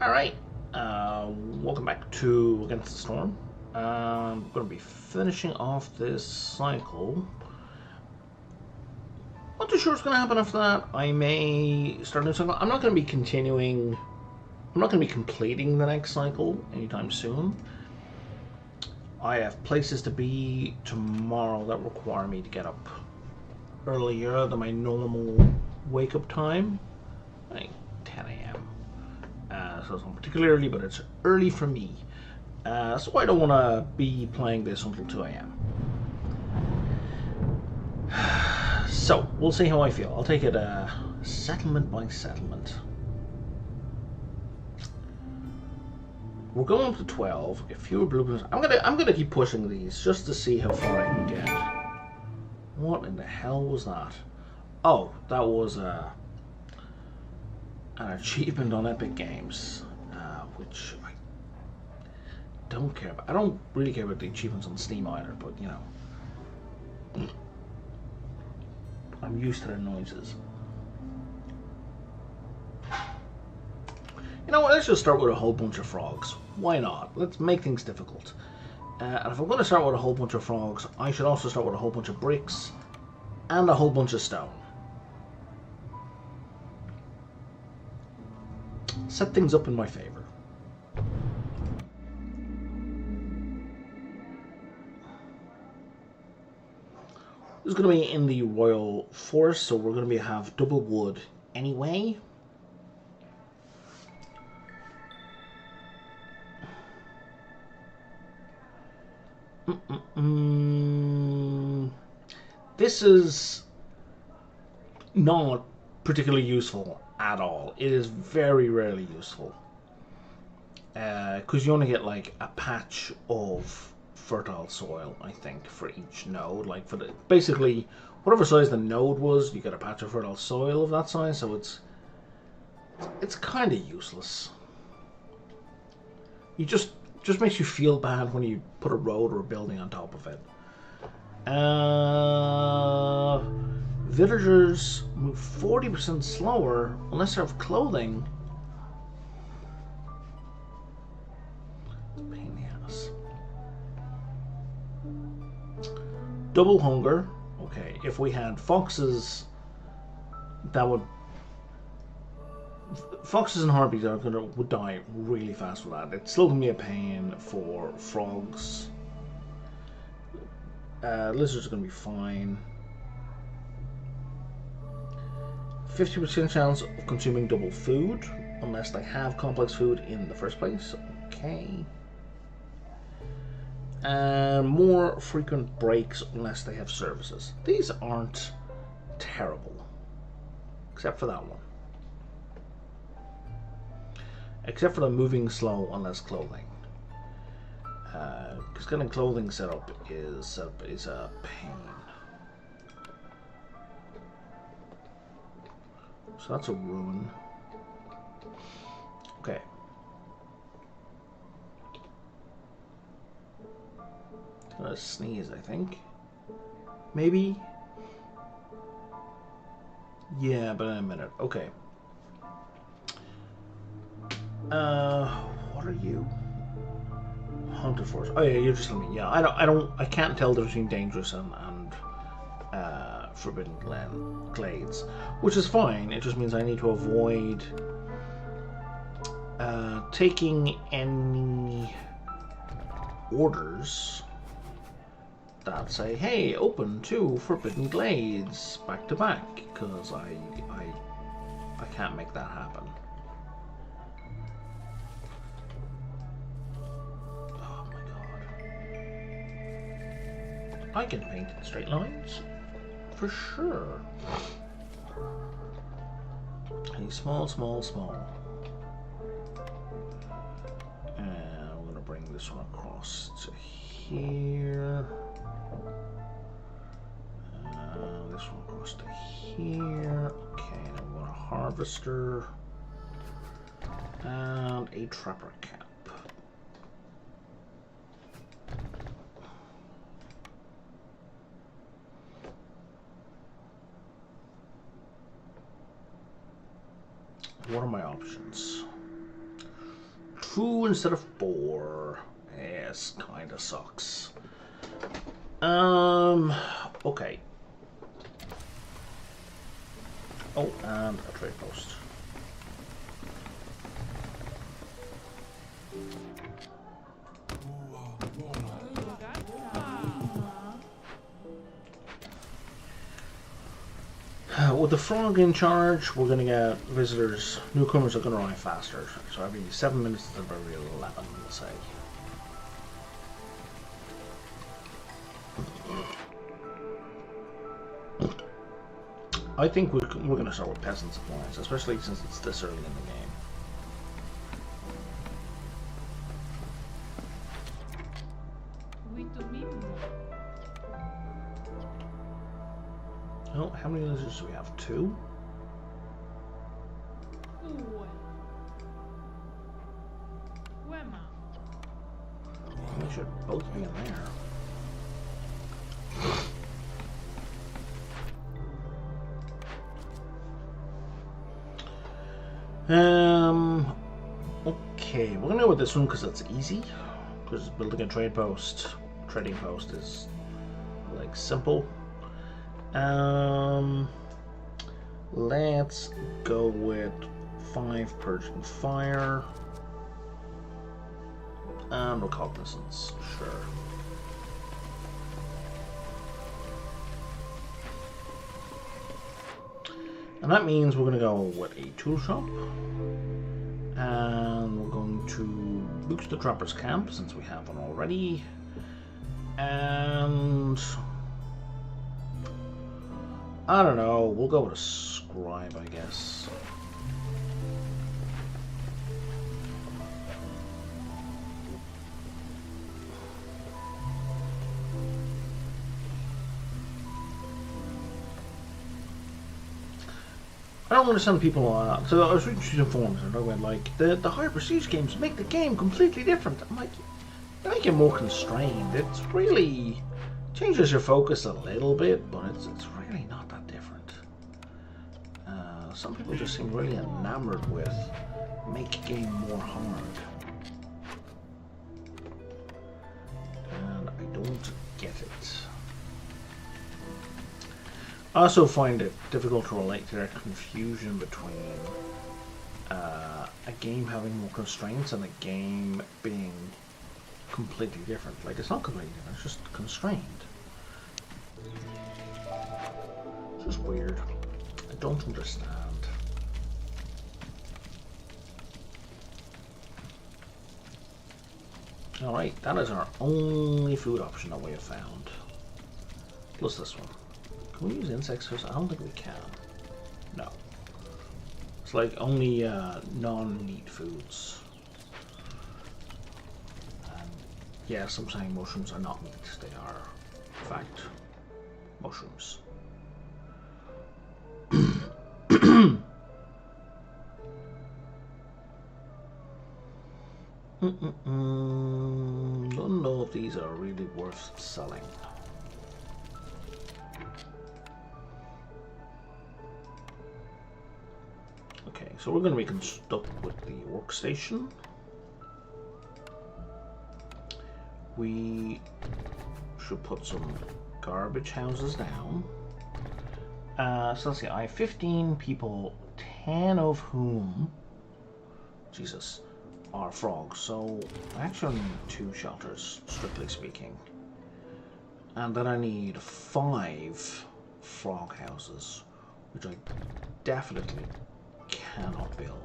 Alright, welcome back to Against the Storm. I'm going to be finishing off this cycle. Not too sure what's going to happen after that. I may start a new cycle. I'm not going to be continuing, I'm not going to be completing the next cycle anytime soon. I have places to be tomorrow that require me to get up earlier than my normal wake-up time. Like 10 a.m. So it's not particularly early, but it's early for me. So I don't want to be playing this until 2 a.m. So, we'll see how I feel. I'll take it settlement by settlement. We're going up to 12. If fewer blueprints, I'm gonna keep pushing these just to see how far I can get. What in the hell was that? Oh, that was an achievement on Epic Games, which I don't care about. I don't really care about the achievements on Steam either, but you know, I'm used to their noises. You know what, let's just start with a whole bunch of frogs. Why not? Let's make things difficult. And if I'm going to start with a whole bunch of frogs, I should also start with a whole bunch of bricks and a whole bunch of stone. Set things up in my favor. This is going to be in the Royal Forest, so we're going to have double wood anyway. This is not particularly useful at all. It is very rarely useful. Because you only get like a patch of fertile soil, I think, for each node. Like for the basically whatever size the node was, you get a patch of fertile soil of that size. So it's kind of useless. You just makes you feel bad when you put a road or a building on top of it. Villagers move 40% slower unless they have clothing. Pain in the ass. Double hunger. Okay, if we had foxes, that would. Foxes and harpies would die really fast with that. It's still gonna be a pain for frogs. Lizards are gonna be fine. 50% chance of consuming double food unless they have complex food in the first place. Okay. And more frequent breaks unless they have services. These aren't terrible, except for that one. Except for the moving slow unless clothing. Because getting clothing set up is a pain. So that's a ruin. Okay. I'm gonna sneeze, I think. Maybe? Yeah, but in a minute. Okay. What are you? Haunted Forest. Oh yeah, you're just telling me. Yeah, I can't tell the difference between dangerous and forbidden glades, which is fine. It just means I need to avoid taking any orders that say, "Hey, open 2 forbidden glades back to back," because I can't make that happen. I can paint in straight lines, for sure. And small. And I'm going to bring this one across to here. This one across to here. Okay, now we want a harvester and a trapper cap. What are my options? 2 instead of 4. Yes, kinda sucks. Okay. Oh, and a trade post. With the frog in charge, we're going to get visitors, newcomers are going to arrive faster. So every 7 minutes instead of every 11, we'll say. I think we're going to start with peasant supplies, especially since it's this early in the game. Oh, how many lizards do we have? 2? They should both be in there. Okay, we're gonna go with this one because it's easy. Because building a trading post is like simple. Let's go with 5 purging fire and recognizance. Sure. And that means we're going to go with a tool shop, and we're going to boost the trapper's camp since we have one already, and I don't know, we'll go with a scribe, I guess. I don't understand people. So I was reading through the forums and I went like, the higher prestige games make the game completely different. I'm like, they make it more constrained. It's really changes your focus a little bit, but it's really not that different. Some people just seem really enamored with make game more hard, and I don't get it. I also find it difficult to relate to their confusion between a game having more constraints and a game being completely different. Like, it's not completely different, it's just constrained. It's just weird. I don't understand. Alright, that is our only food option that we have found. Plus this one. Can we use insects first? I don't think we can. No. It's like only non-meat foods. And yes, I'm saying mushrooms are not meat. They are, in fact, mushrooms. Don't know if these are really worth selling. Okay, so we're going to be stuck with the workstation. We should put some garbage houses down. So let's see, I have 15 people, 10 of whom, Jesus, are frogs. So I actually need 2 shelters, strictly speaking. And then I need 5 frog houses, which I definitely cannot build.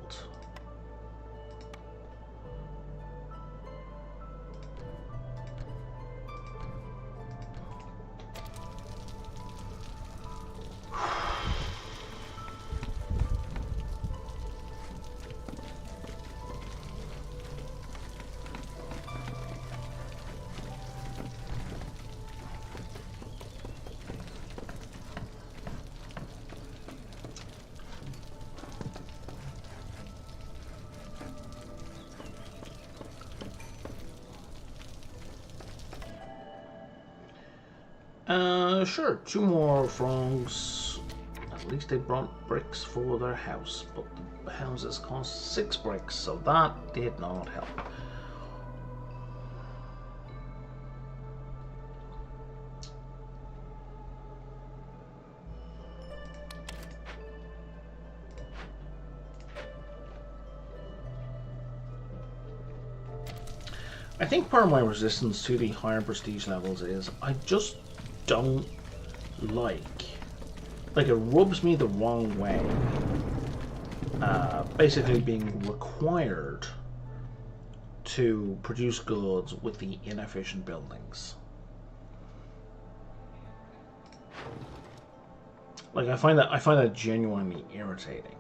Sure, 2 more frogs, and At least they brought bricks for their house, but the houses cost 6 bricks, so that did not help. I think part of my resistance to the higher prestige levels is I just don't like it rubs me the wrong way, basically being required to produce goods with the inefficient buildings. Like I find that genuinely irritating.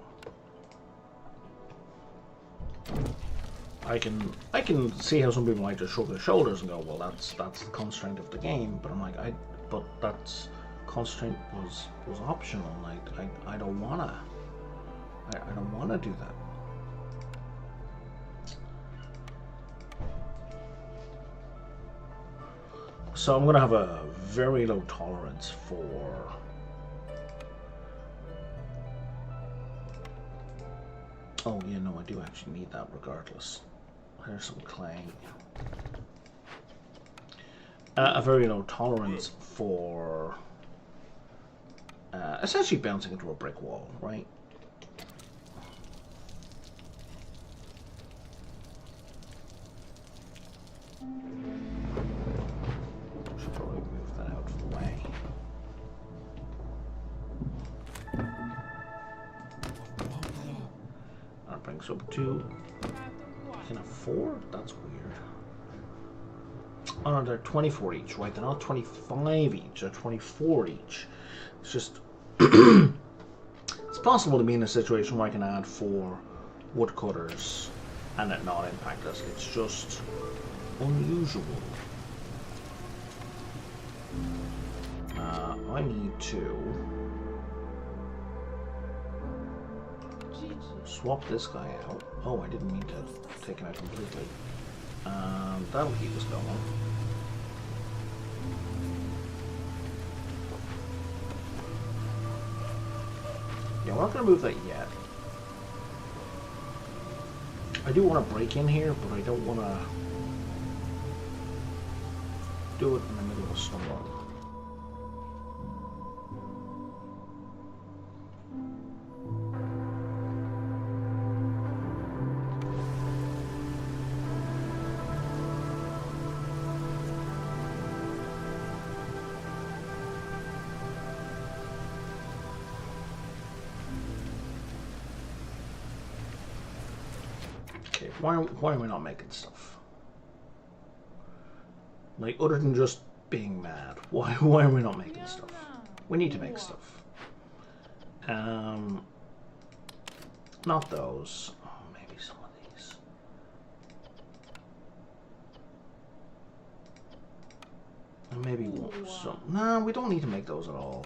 I can see how some people might just shrug their shoulders and go, well, that's the constraint of the game. But I'm like, but that's constraint was optional. I don't wanna do that. So I'm gonna have a very low tolerance for oh yeah, no, I do actually need that regardless. There's some clay. A very low tolerance for essentially bouncing into a brick wall, right? Should probably move that out of the way. That brings up to, I can afford? That's weird. Oh no, they're 24 each, right? They're not 25 each, they're 24 each. It's just, it's possible to be in a situation where I can add 4 woodcutters and it not impact us. It's just unusual. I need to swap this guy out. Oh, I didn't mean to take him out completely. That'll keep us going. Yeah, we're not going to move that yet. I do want to break in here, but I don't want to do it in the middle of a storm. Why are we not making stuff? Like, other than just being mad, why are we not making stuff? We need to make stuff. Not those. Oh, maybe some of these. And maybe some. No, we don't need to make those at all.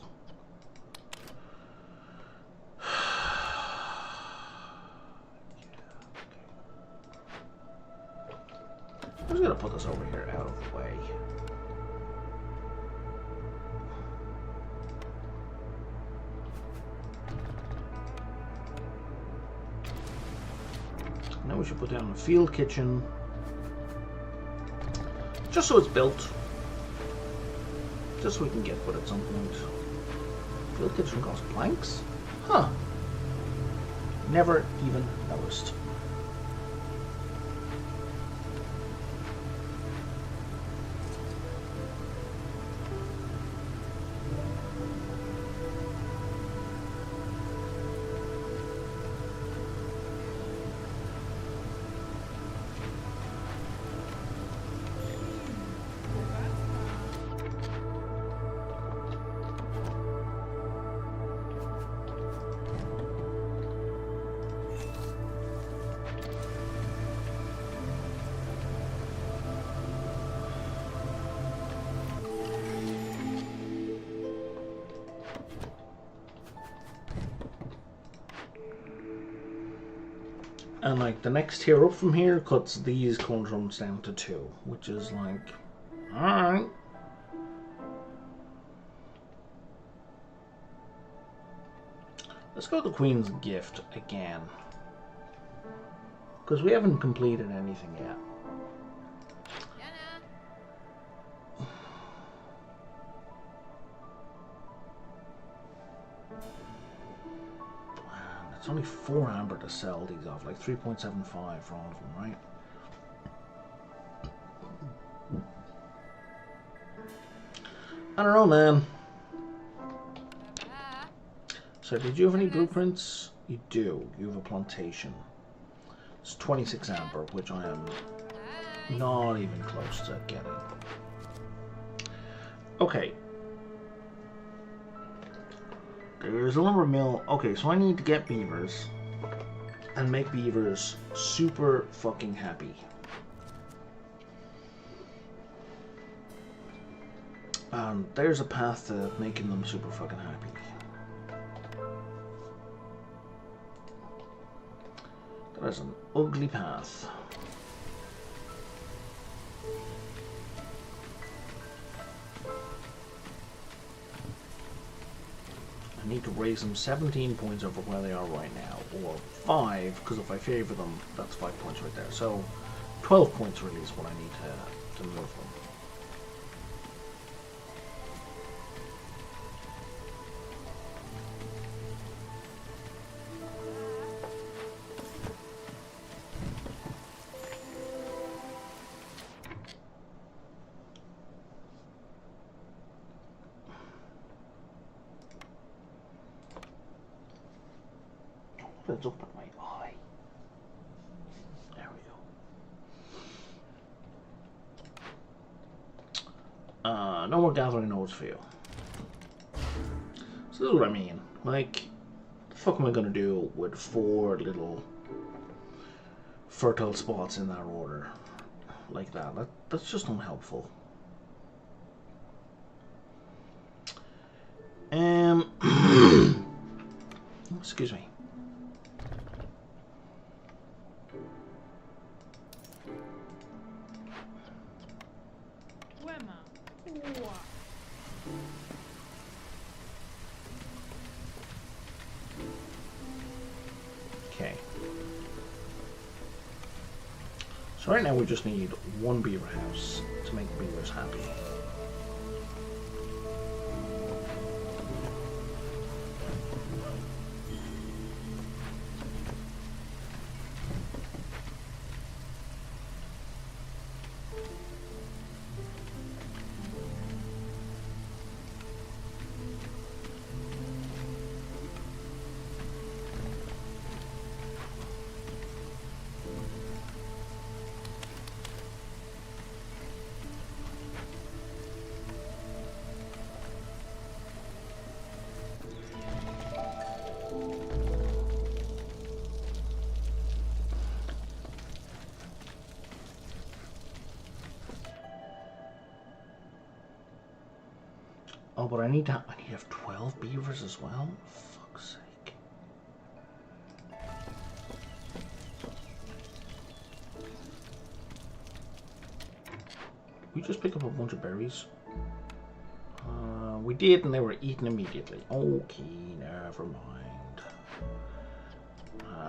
I'm just going to put this over here out of the way. Now we should put down a field kitchen. Just so it's built. Just so we can get wood at some point. Field kitchen costs planks? Huh. Never even noticed. And like the next tier up from here cuts these conundrums down to 2, which is like, alright. Let's go to the Queen's Gift again. Because we haven't completed anything yet. It's only 4 amber to sell these off, like 3.75 for all of them, right? I don't know, man. So, did you have any blueprints? You do. You have a plantation. It's 26 amber, which I am not even close to getting. Okay. There's a lumber mill. Okay, so I need to get beavers and make beavers super fucking happy. And there's a path to making them super fucking happy. That is an ugly path. I need to raise them 17 points over where they are right now, or 5, because if I favor them, that's 5 points right there. So 12 points really is what I need to move them. It's up at my eye. There we go. No more gathering nodes for you. So this is what I mean. Like, the fuck am I gonna do with 4 little fertile spots in that order? Like that. That's just unhelpful. Excuse me. Okay. So right now we just need 1 beaver house to make the beavers happy. Oh, but I need to have 12 beavers as well? For fuck's sake. Did we just pick up a bunch of berries? We did, and they were eaten immediately. Okay, never mind.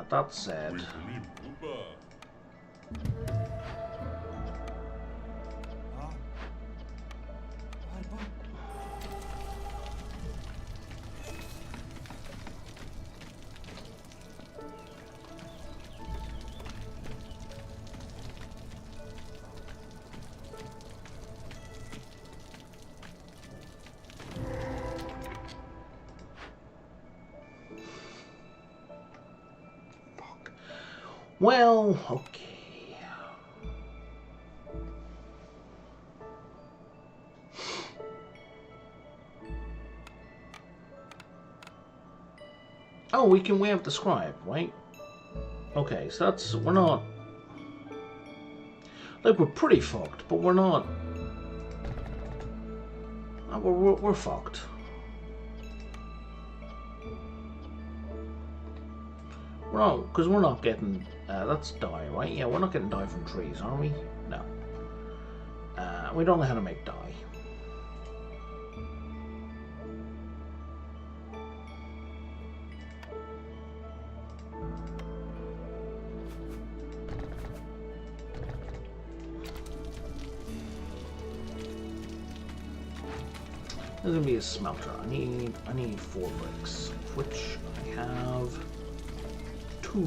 That said... Well, okay. Oh, we have the scribe, right? Okay, so that's, we're not, like, we're pretty fucked, but we're not, we're fucked. We're not, because we're not getting, that's dye, right? Yeah, we're not getting dye from trees, are we? No. We don't know how to make dye. There's gonna be a smelter. I need 4 bricks, of which I have 2.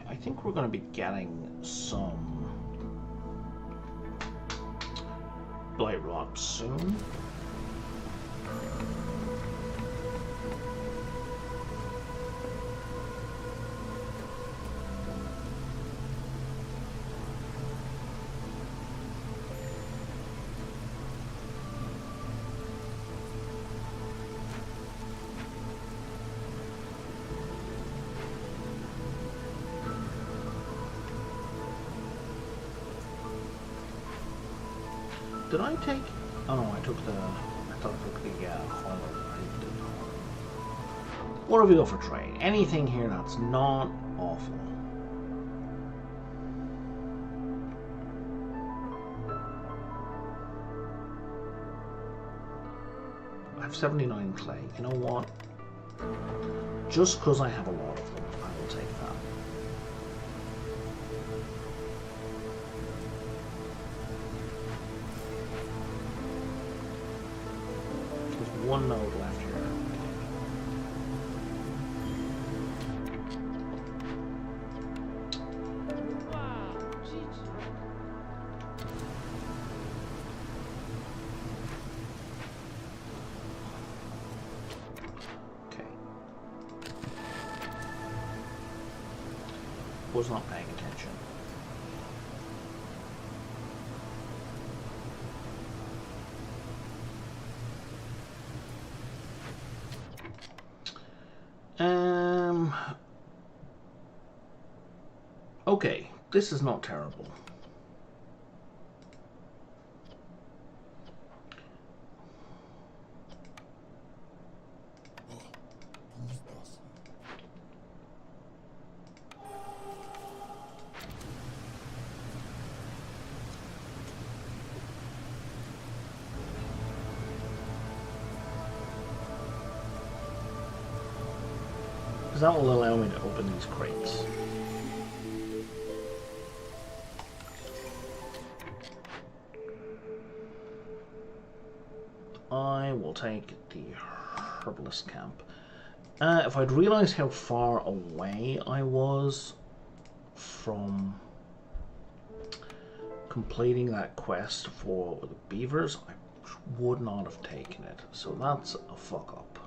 I think we're going to be getting some blight rot soon. Did I take? Oh no, I took the. I thought I took the horror. I didn't. What do we go for trade? Anything here that's not awful. I have 79 clay. You know what? Just because I have a lot of them, I will take that. One node left here. Okay. Was not paying attention. Okay, this is not terrible. Because that will allow me to open these crates. I will take the herbalist camp. If I'd realised how far away I was from completing that quest for the beavers, I would not have taken it. So that's a fuck up.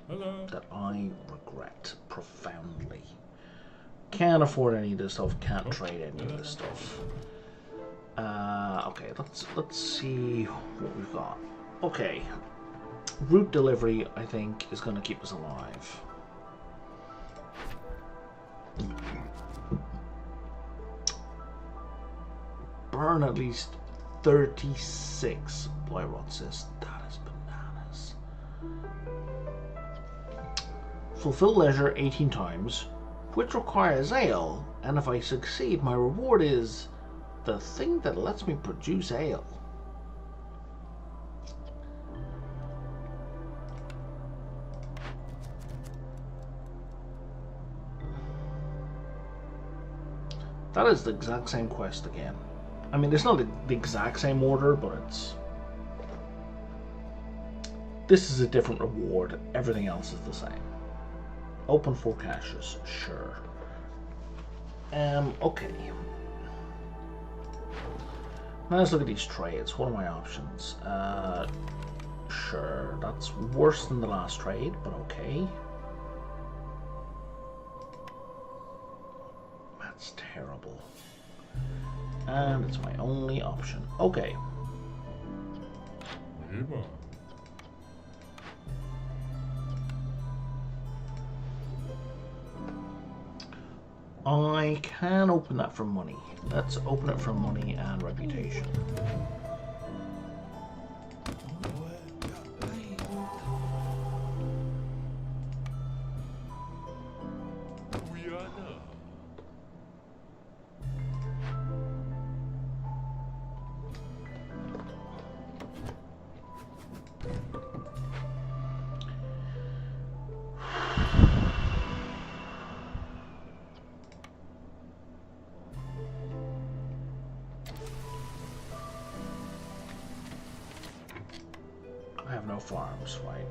Hello. That I regret profoundly. Can't afford any of this stuff, can't trade any of this stuff. Okay, let's see what we've got. Okay, route delivery I think is going to keep us alive. Burn at least 36 blight rot cysts. That is bananas. Fulfill leisure 18 times, which requires ale, and if I succeed, my reward is the thing that lets me produce ale. That is the exact same quest again. I mean, it's not the exact same order, but it's... This is a different reward. Everything else is the same. Open 4 caches, sure. Okay. Now let's look at these trades. What are my options? Sure, that's worse than the last trade, but okay. That's terrible. And it's my only option. Okay. I can open that for money. Let's open it for money and reputation. I have no farms, right?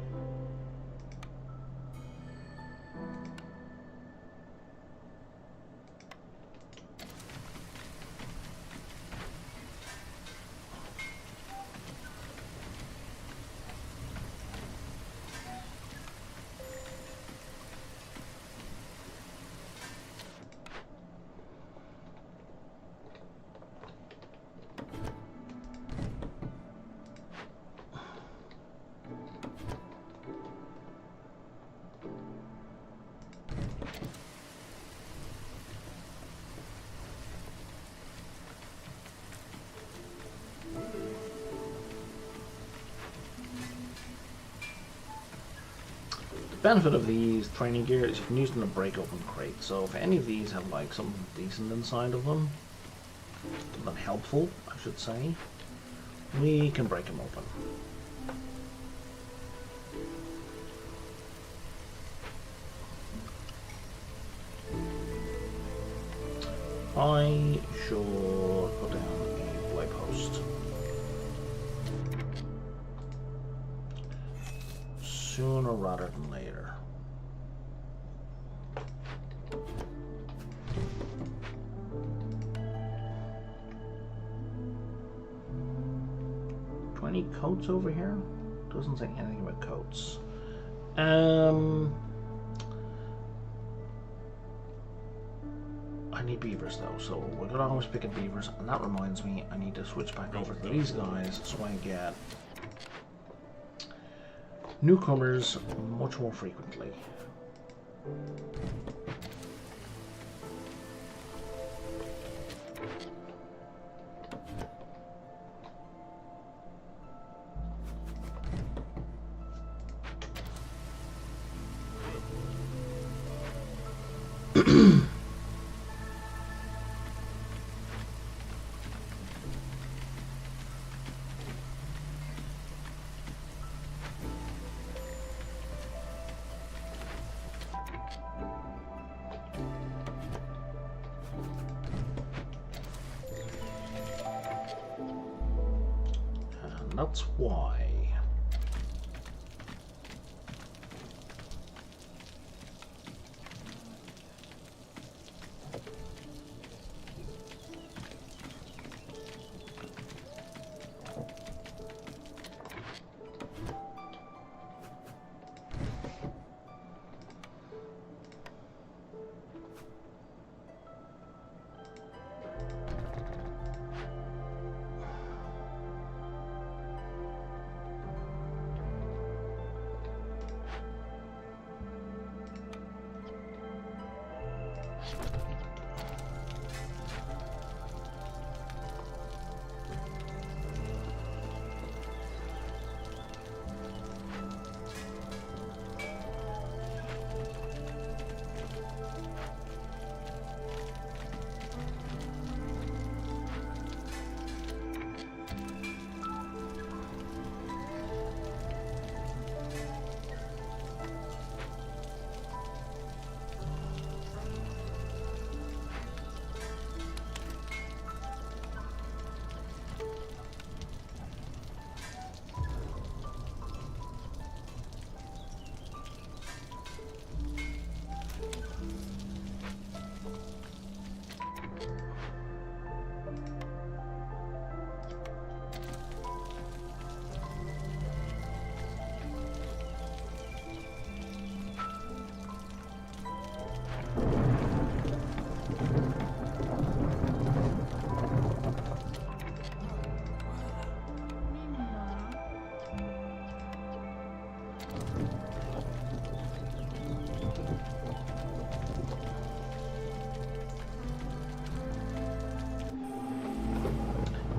The benefit of these training gear is you can use them to break open crates. So if any of these have like something decent inside of them, something helpful, I should say, we can break them open. I should put down a boy post. Sooner rather than later. Any coats over here? Doesn't say anything about coats. I need beavers though, so we're gonna always pick at beavers, and that reminds me I need to switch back over to these guys so I get newcomers much more frequently. And that's why.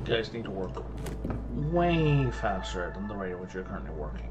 guys need to work way faster than the rate at which you're currently working.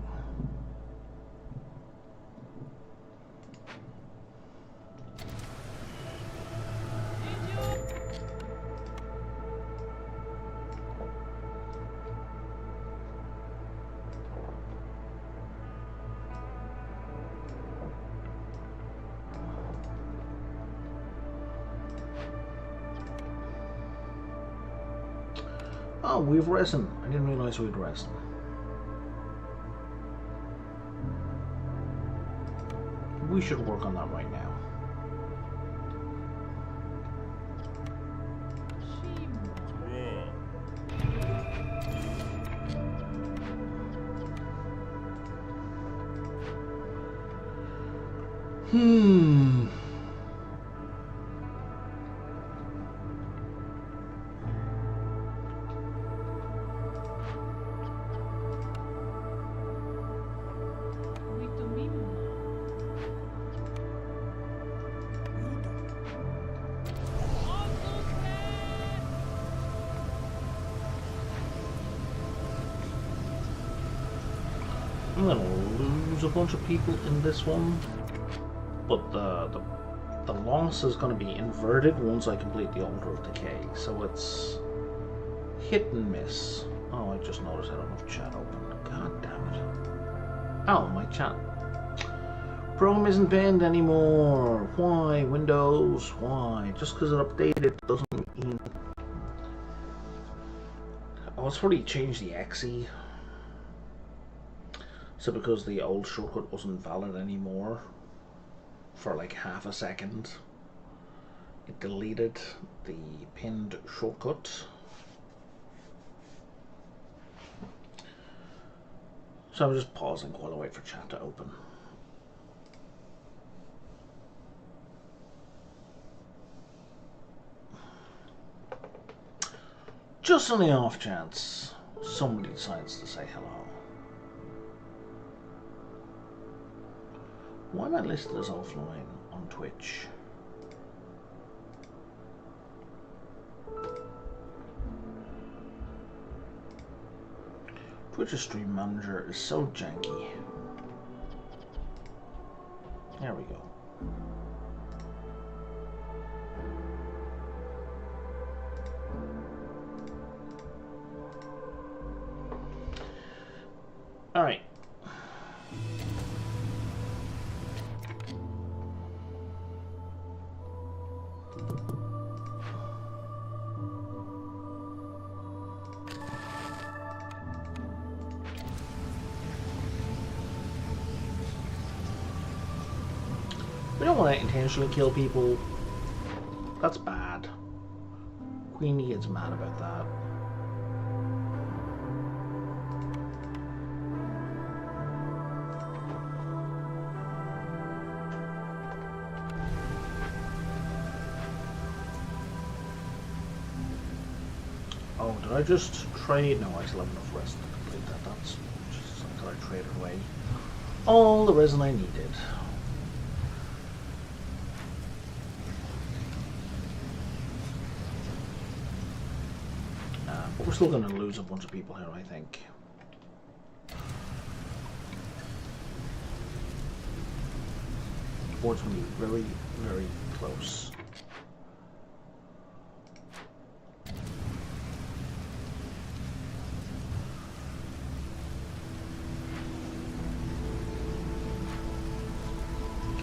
Oh, we've resin. I didn't realize we'd resin. We should work on that right now. I'm gonna lose a bunch of people in this one, but the loss is gonna be inverted once I complete the Altar of Decay, so it's hit and miss. Oh, I just noticed I don't have chat open. God damn it. Oh, my chat program isn't banned anymore. Why? Windows? Why? Just because it updated doesn't mean... Oh, it's probably changed the exe. So because the old shortcut wasn't valid anymore for like half a second, it deleted the pinned shortcut. So I'm just pausing while I wait for chat to open. Just on the off chance somebody decides to say hello. Why am I listed as offline on Twitch? Twitch's stream manager is so janky. There we go. All right. We don't want to intentionally kill people. That's bad. Queenie gets mad about that. Oh, did I just trade? No, I still have enough resin to complete that. That's just I thought I traded away all the resin I needed. But we're still going to lose a bunch of people here, I think. The board's going to be very, very close.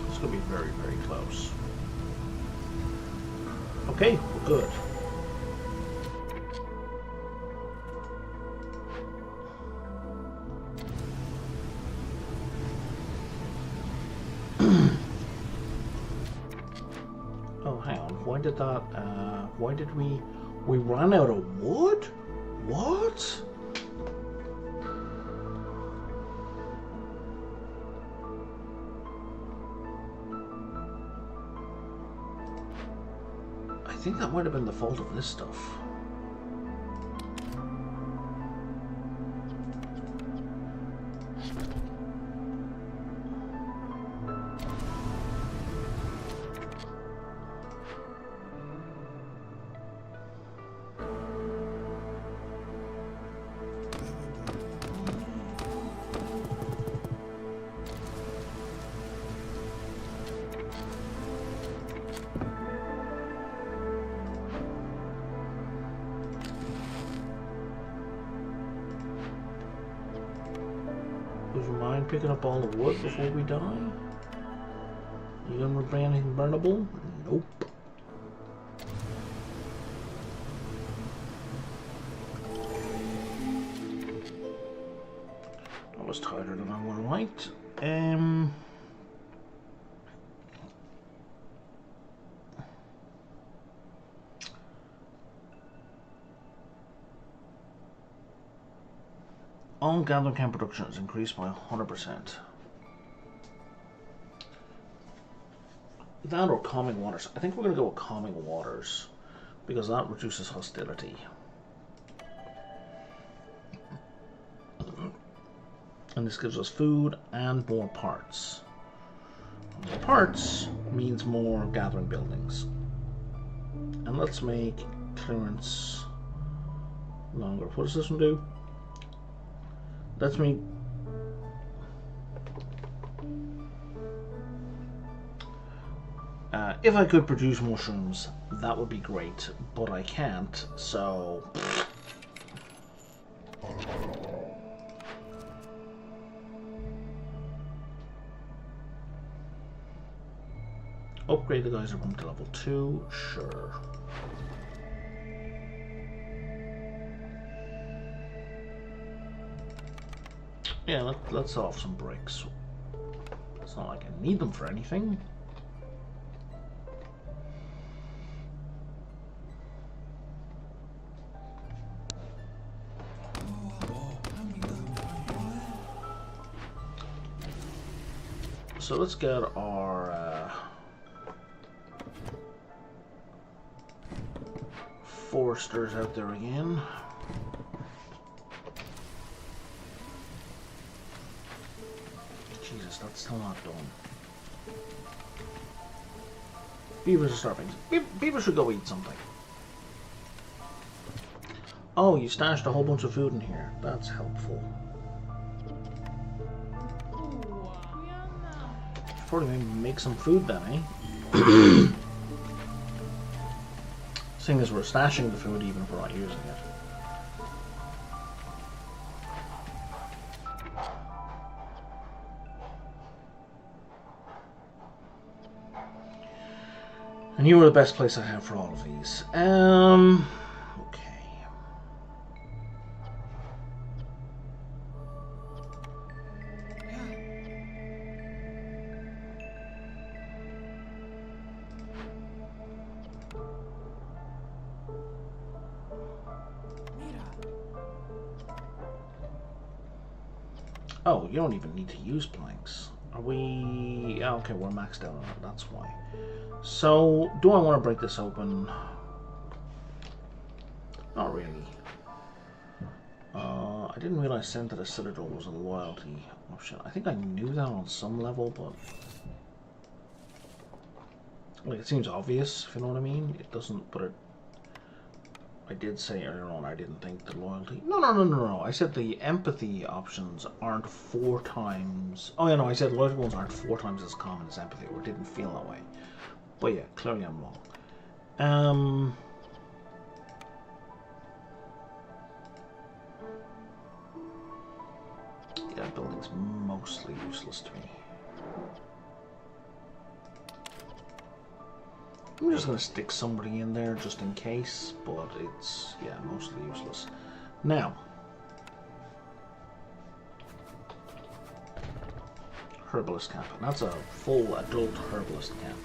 It's going to be very, very close. Okay, we're good. Did that, why did we ran out of wood? What? I think that might have been the fault of this stuff. mind picking up all the wood before we die? You gonna bring anything burnable? Nope. That was tighter than I would have liked. All gathering camp production is increased by 100%. That or calming waters. I think we're going to go with calming waters because that reduces hostility. And this gives us food and more parts. More parts means more gathering buildings. And let's make clearance longer. What does this one do? Let's make if I could produce mushrooms, that would be great, but I can't, so upgrade the geyser pump to level 2, sure. Yeah, let's sell off some bricks. It's not like I need them for anything. So let's get our foresters out there again. Jesus, that's still not done. Beavers are starving. Beavers should go eat something. Oh, you stashed a whole bunch of food in here. That's helpful. Probably maybe make some food then, eh? Seeing as we're stashing the food even if we're not using it. And you are the best place I have for all of these. Okay. Oh, you don't even need to use planks. Are we... Oh, okay, we're maxed out on it, that's why. So, do I want to break this open? Not really. I didn't realize Send to the Citadel was a loyalty option. I think I knew that on some level, but... Like, it seems obvious, if you know what I mean. It doesn't, but it... I did say earlier on I didn't think the loyalty... No. I said the empathy options aren't 4 times... Oh, yeah, no, I said loyalty ones aren't 4 times as common as empathy, or it didn't feel that way. But yeah, clearly I'm wrong. Yeah, that building's mostly useless to me. I'm just going to stick somebody in there just in case, but it's, yeah, mostly useless. Now, herbalist camp. And that's a full adult herbalist camp.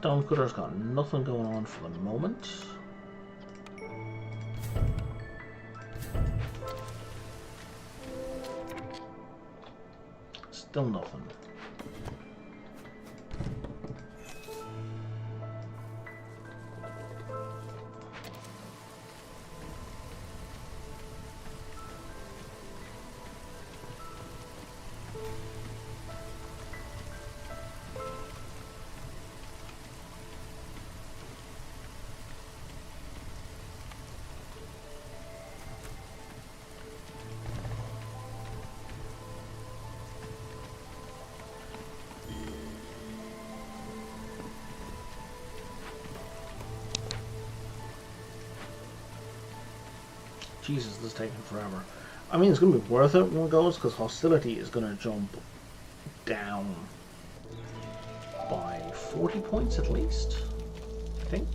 Stonecutter's got nothing going on for the moment. Still nothing. Jesus, this is taking forever. I mean, it's going to be worth it when it goes, because hostility is going to jump down by 40 points at least, I think.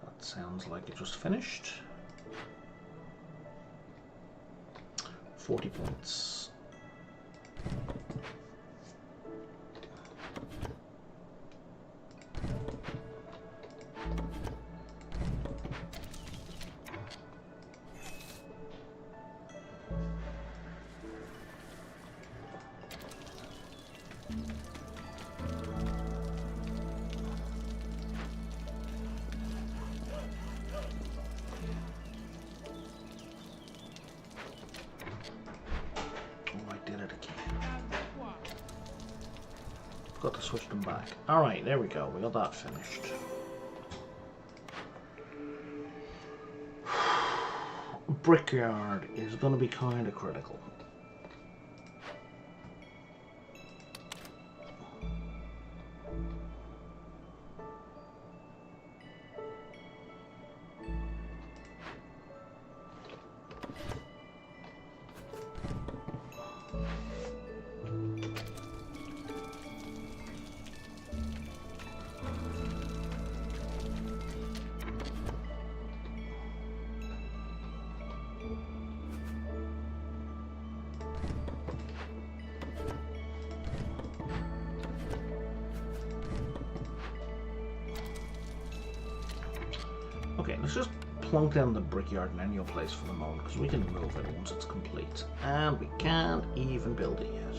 That sounds like it just finished. 40 points. Got to switch them back. Alright, there we go. We got that finished. Brickyard is going to be kind of critical. Okay, let's just plunk down the brickyard in any old place for the moment, because we can move it once it's complete. And we can't even build it yet.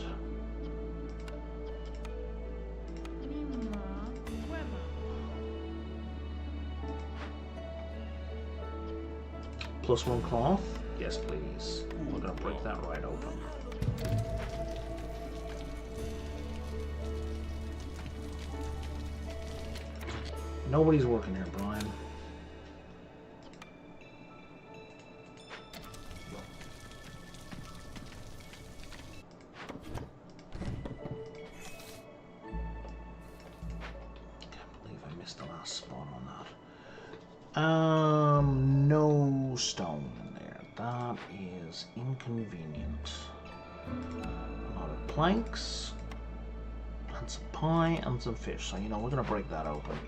+1 cloth? Yes, please. We're going to break that right open. Nobody's working here, Brian. No stone in there. That is inconvenient. A lot of planks, and some pie, and some fish. So, you know, we're going to break that open.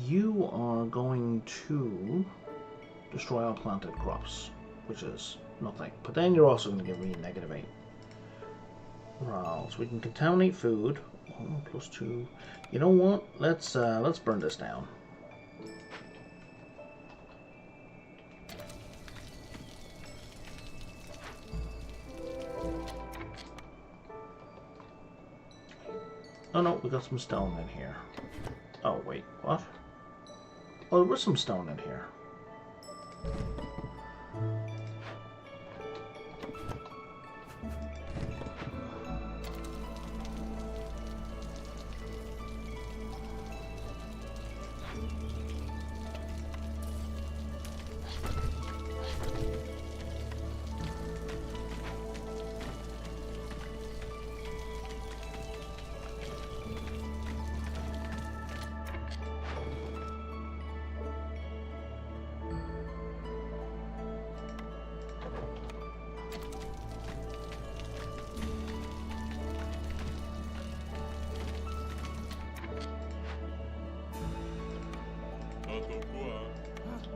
You are going to destroy all planted crops, which is nothing. But then you're also going to give me -8. Right, so we can contaminate food. Oh, +2. You know what? Let's burn this down. Oh no, we got some stone in here. Oh wait, what? Oh, there was some stone in here.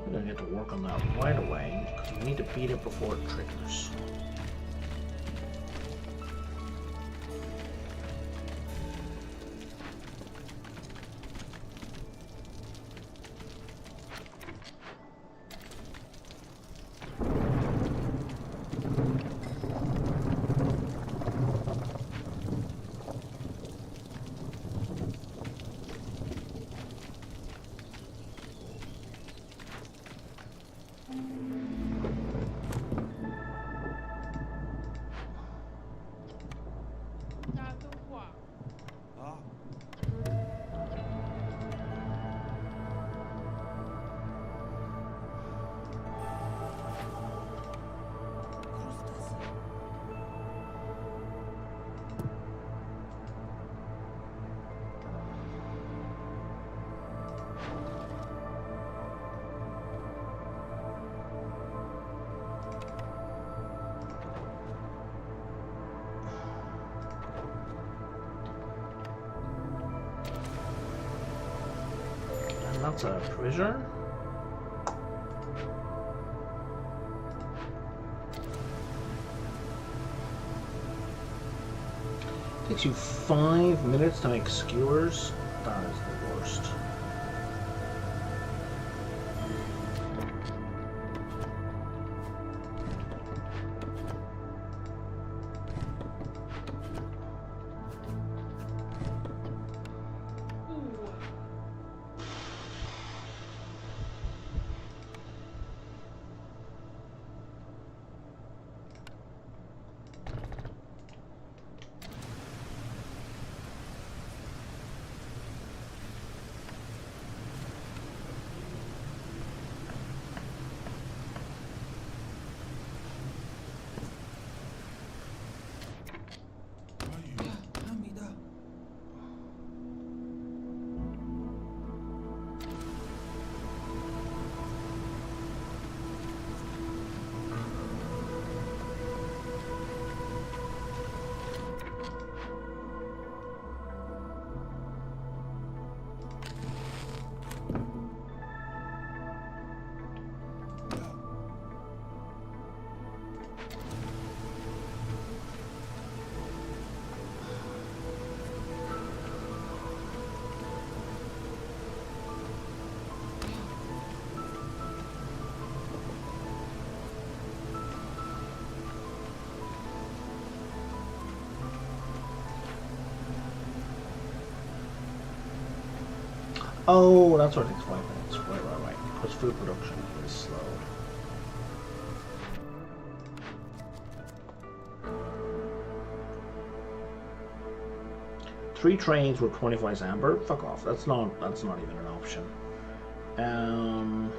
We're gonna get to work on that right away, because we need to beat it before it triggers. That's a prisoner. Takes you 5 minutes to make skewers. That is the worst. Oh, that's what it takes 5 minutes. Right. Because food production is slow. Three trains with 25 amber. Fuck off. That's not even an option. I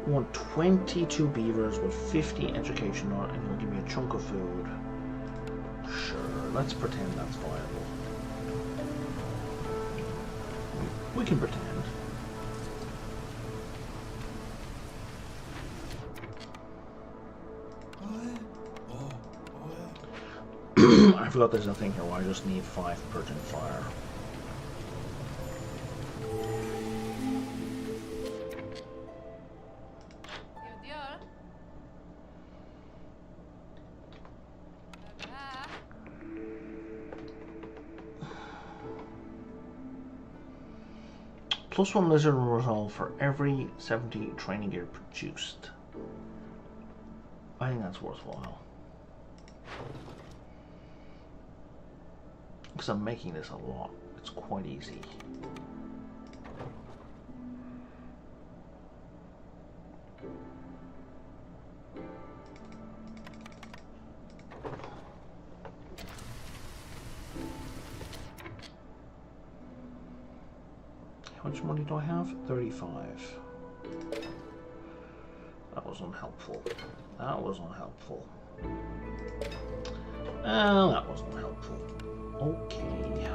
want 22 beavers with 50 education on it, and you'll give me a chunk of food. Sure, let's pretend that's viable. We can pretend. I forgot there's a thing here where I just need 5 purging fire. +1 lizard resolve for every 70 training gear produced. I think that's worthwhile. Because I'm making this a lot. It's quite easy. How much money do I have? 35. That was unhelpful. That was unhelpful. That wasn't helpful. Okay.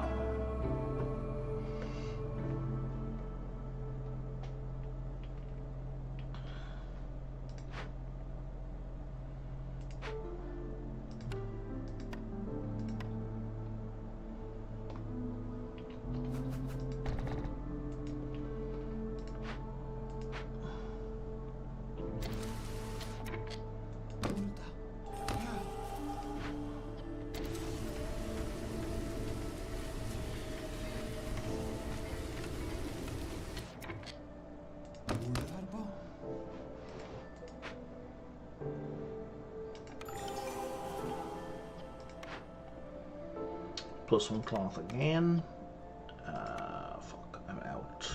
+1 cloth again. Fuck, I'm out.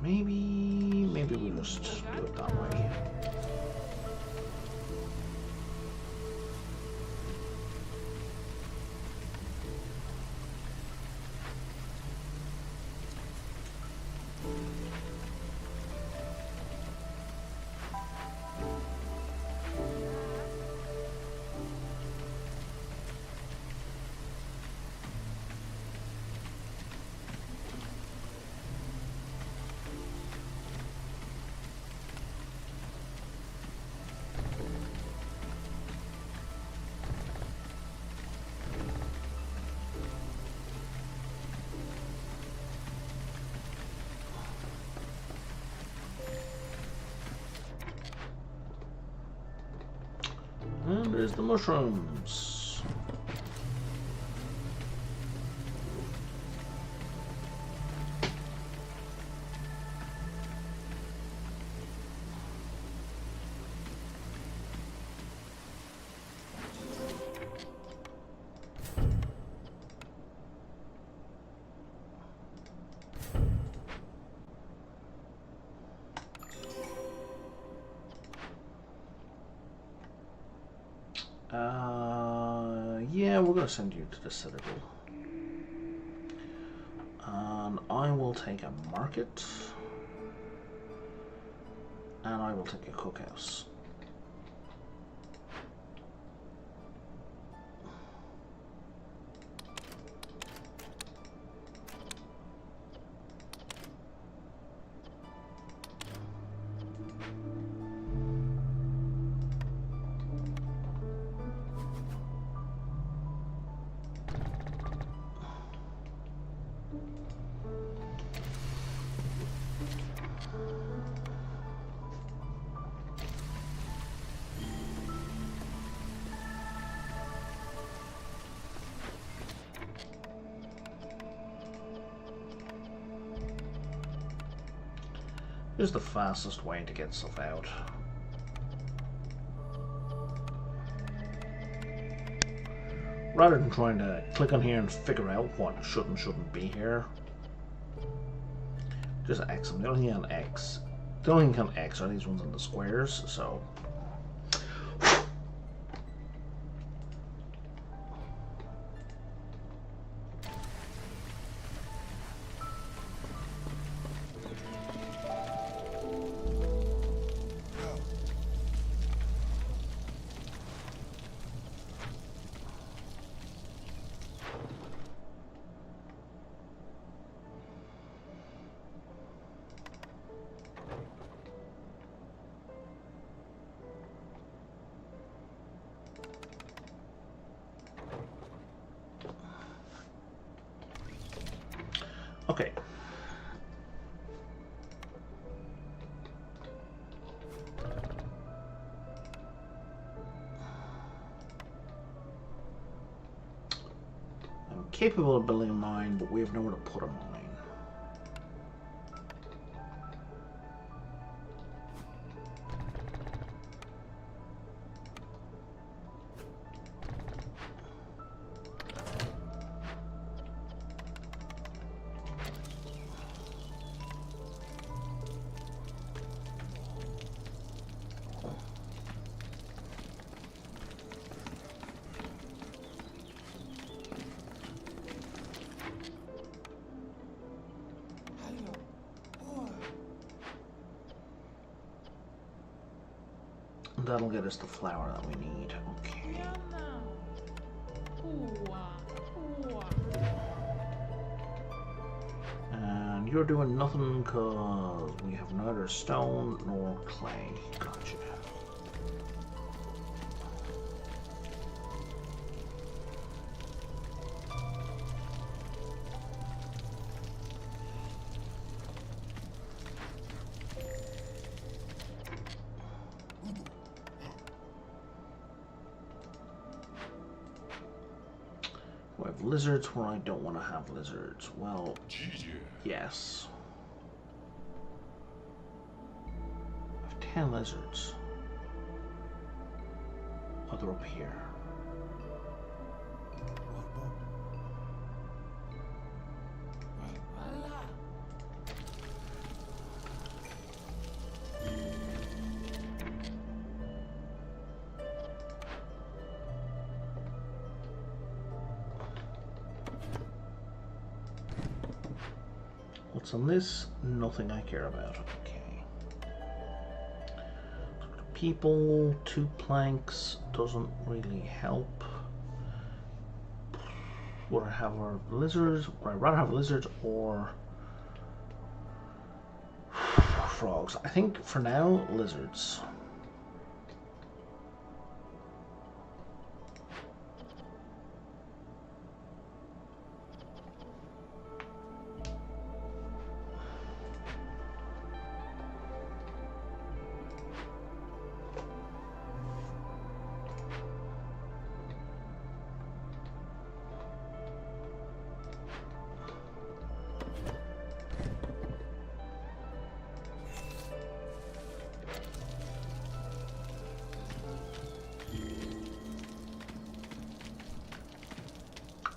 Maybe we just do it that way. is the mushrooms. Yeah, we're going to send you to the Citadel. And I will take a market. And I will take a cookhouse. Here's the fastest way to get stuff out. Rather than trying to click on here and figure out what should and shouldn't be here. Just X them. The only thing on X. The only thing on X are these ones in the squares, so. Okay. I'm capable of building a mine, but we have nowhere to put a mine. That'll get us the flour that we need. Okay. And you're doing nothing because we have neither stone nor clay. Gotcha. Do I have lizards where I don't want to have lizards? Well, yes. I have 10 lizards. Oh, they're up here. What's on this? Nothing I care about. Okay. People, 2 planks doesn't really help. Would I have our lizards? Would I rather have lizards or frogs? I think for now, lizards.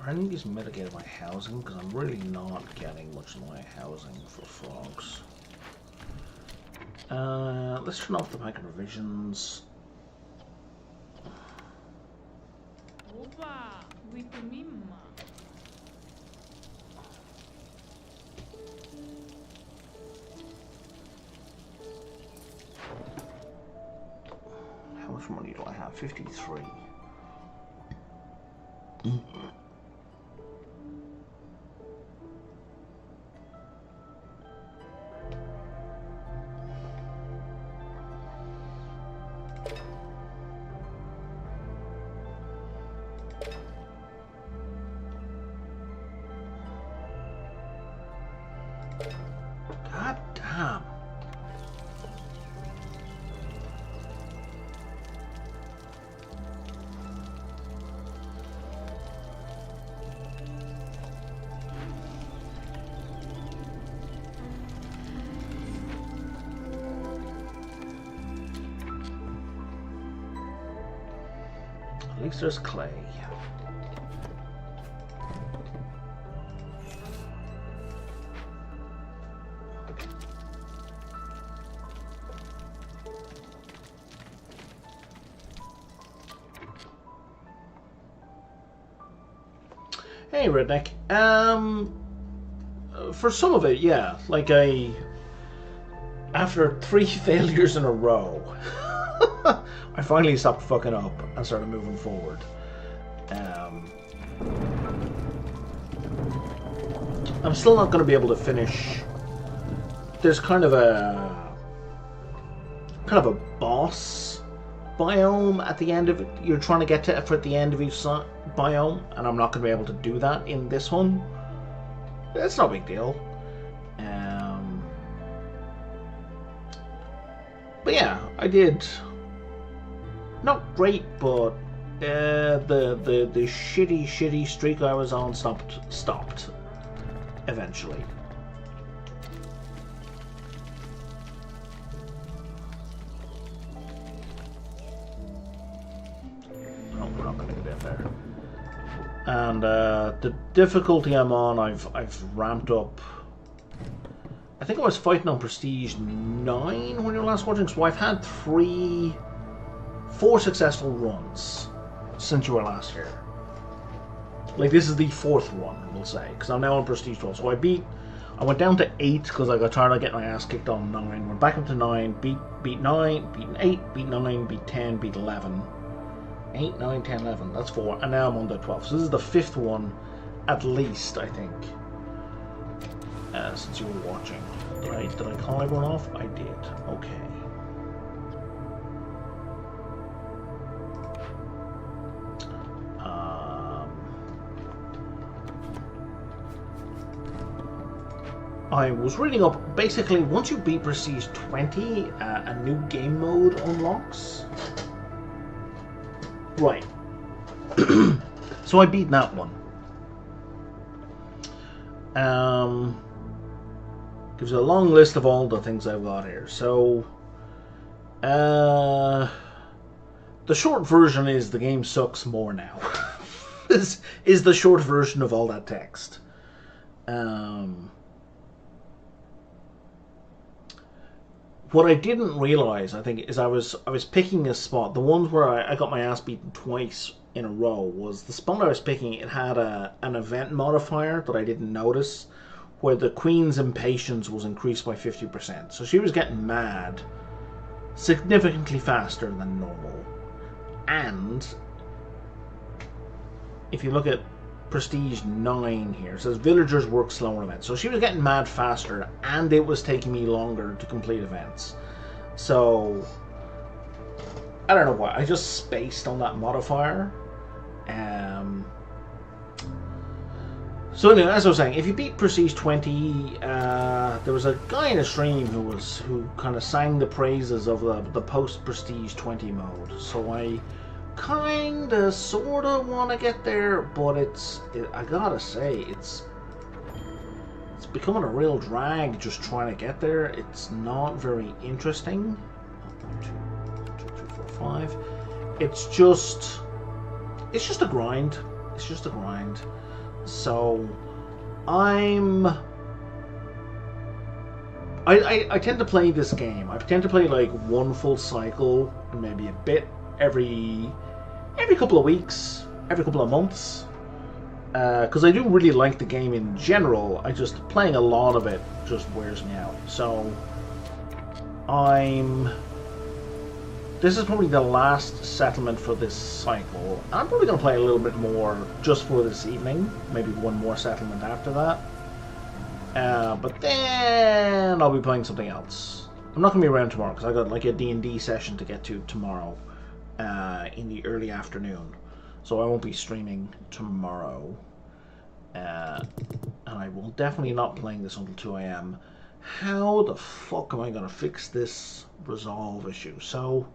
I need these mitigated by housing because I'm really not getting much of my housing for frogs. Let's turn off the pack of provisions. How much money do I have? 53. God damn. At least there's clay. Hey, Redneck. For some of it, yeah. Like after 3 failures in a row, I finally stopped fucking up and started moving forward. I'm still not going to be able to finish. There's kind of a boss biome at the end of it. You're trying to get to for at the end of each biome, and I'm not going to be able to do that in this one. It's no big deal. But yeah, I did. Not great, but the shitty streak I was on stopped eventually. No, we're not going to get there. And the difficulty I'm on, I've ramped up. I think I was fighting on Prestige 9 when you were last watching, so I've had 4 successful runs since you were last here. Like, this is the 4th one, we'll say, because I'm now on Prestige 12. So I went down to 8 because I got tired of getting my ass kicked on 9. Went back up to 9, beat 9, beat 8, beat 9, beat 10, beat 11. 8, 9, 10, 11, that's 4, and now I'm on the 12. So this is the 5th one, at least, I think, since you were watching. Did I call everyone off? I did. Okay. I was reading up, basically, once you beat Prestige 20, a new game mode unlocks. Right. So I beat that one. Gives a long list of all the things I've got here. So, the short version is the game sucks more now. This is the short version of all that text. What I didn't realize, I think, is I was picking a spot. The ones where I got my ass beaten twice in a row was the spot I was picking. It had an event modifier that I didn't notice, where the Queen's impatience was increased by 50%. So she was getting mad significantly faster than normal. And if you look at Prestige 9 here, it says villagers work slower events. So she was getting mad faster, and it was taking me longer to complete events. So I don't know why. I just spaced on that modifier. So anyway, as I was saying, if you beat Prestige 20, there was a guy in a stream who kind of sang the praises of the post Prestige 20 mode. So I kinda sorta want to get there, but I gotta say, it's becoming a real drag just trying to get there. It's not very interesting. 1, 2, 3, 4, 5. It's just a grind. It's just a grind. So I tend to play this game. I tend to play like one full cycle, maybe a bit every couple of weeks, every couple of months. Because I do really like the game in general. I just playing a lot of it just wears me out. So this is probably the last settlement for this cycle. I'm probably going to play a little bit more just for this evening. Maybe one more settlement after that. But then I'll be playing something else. I'm not going to be around tomorrow because I got like a D&D session to get to tomorrow in the early afternoon. So I won't be streaming tomorrow. And I will definitely not playing this until 2 a.m. How the fuck am I going to fix this resolve issue? So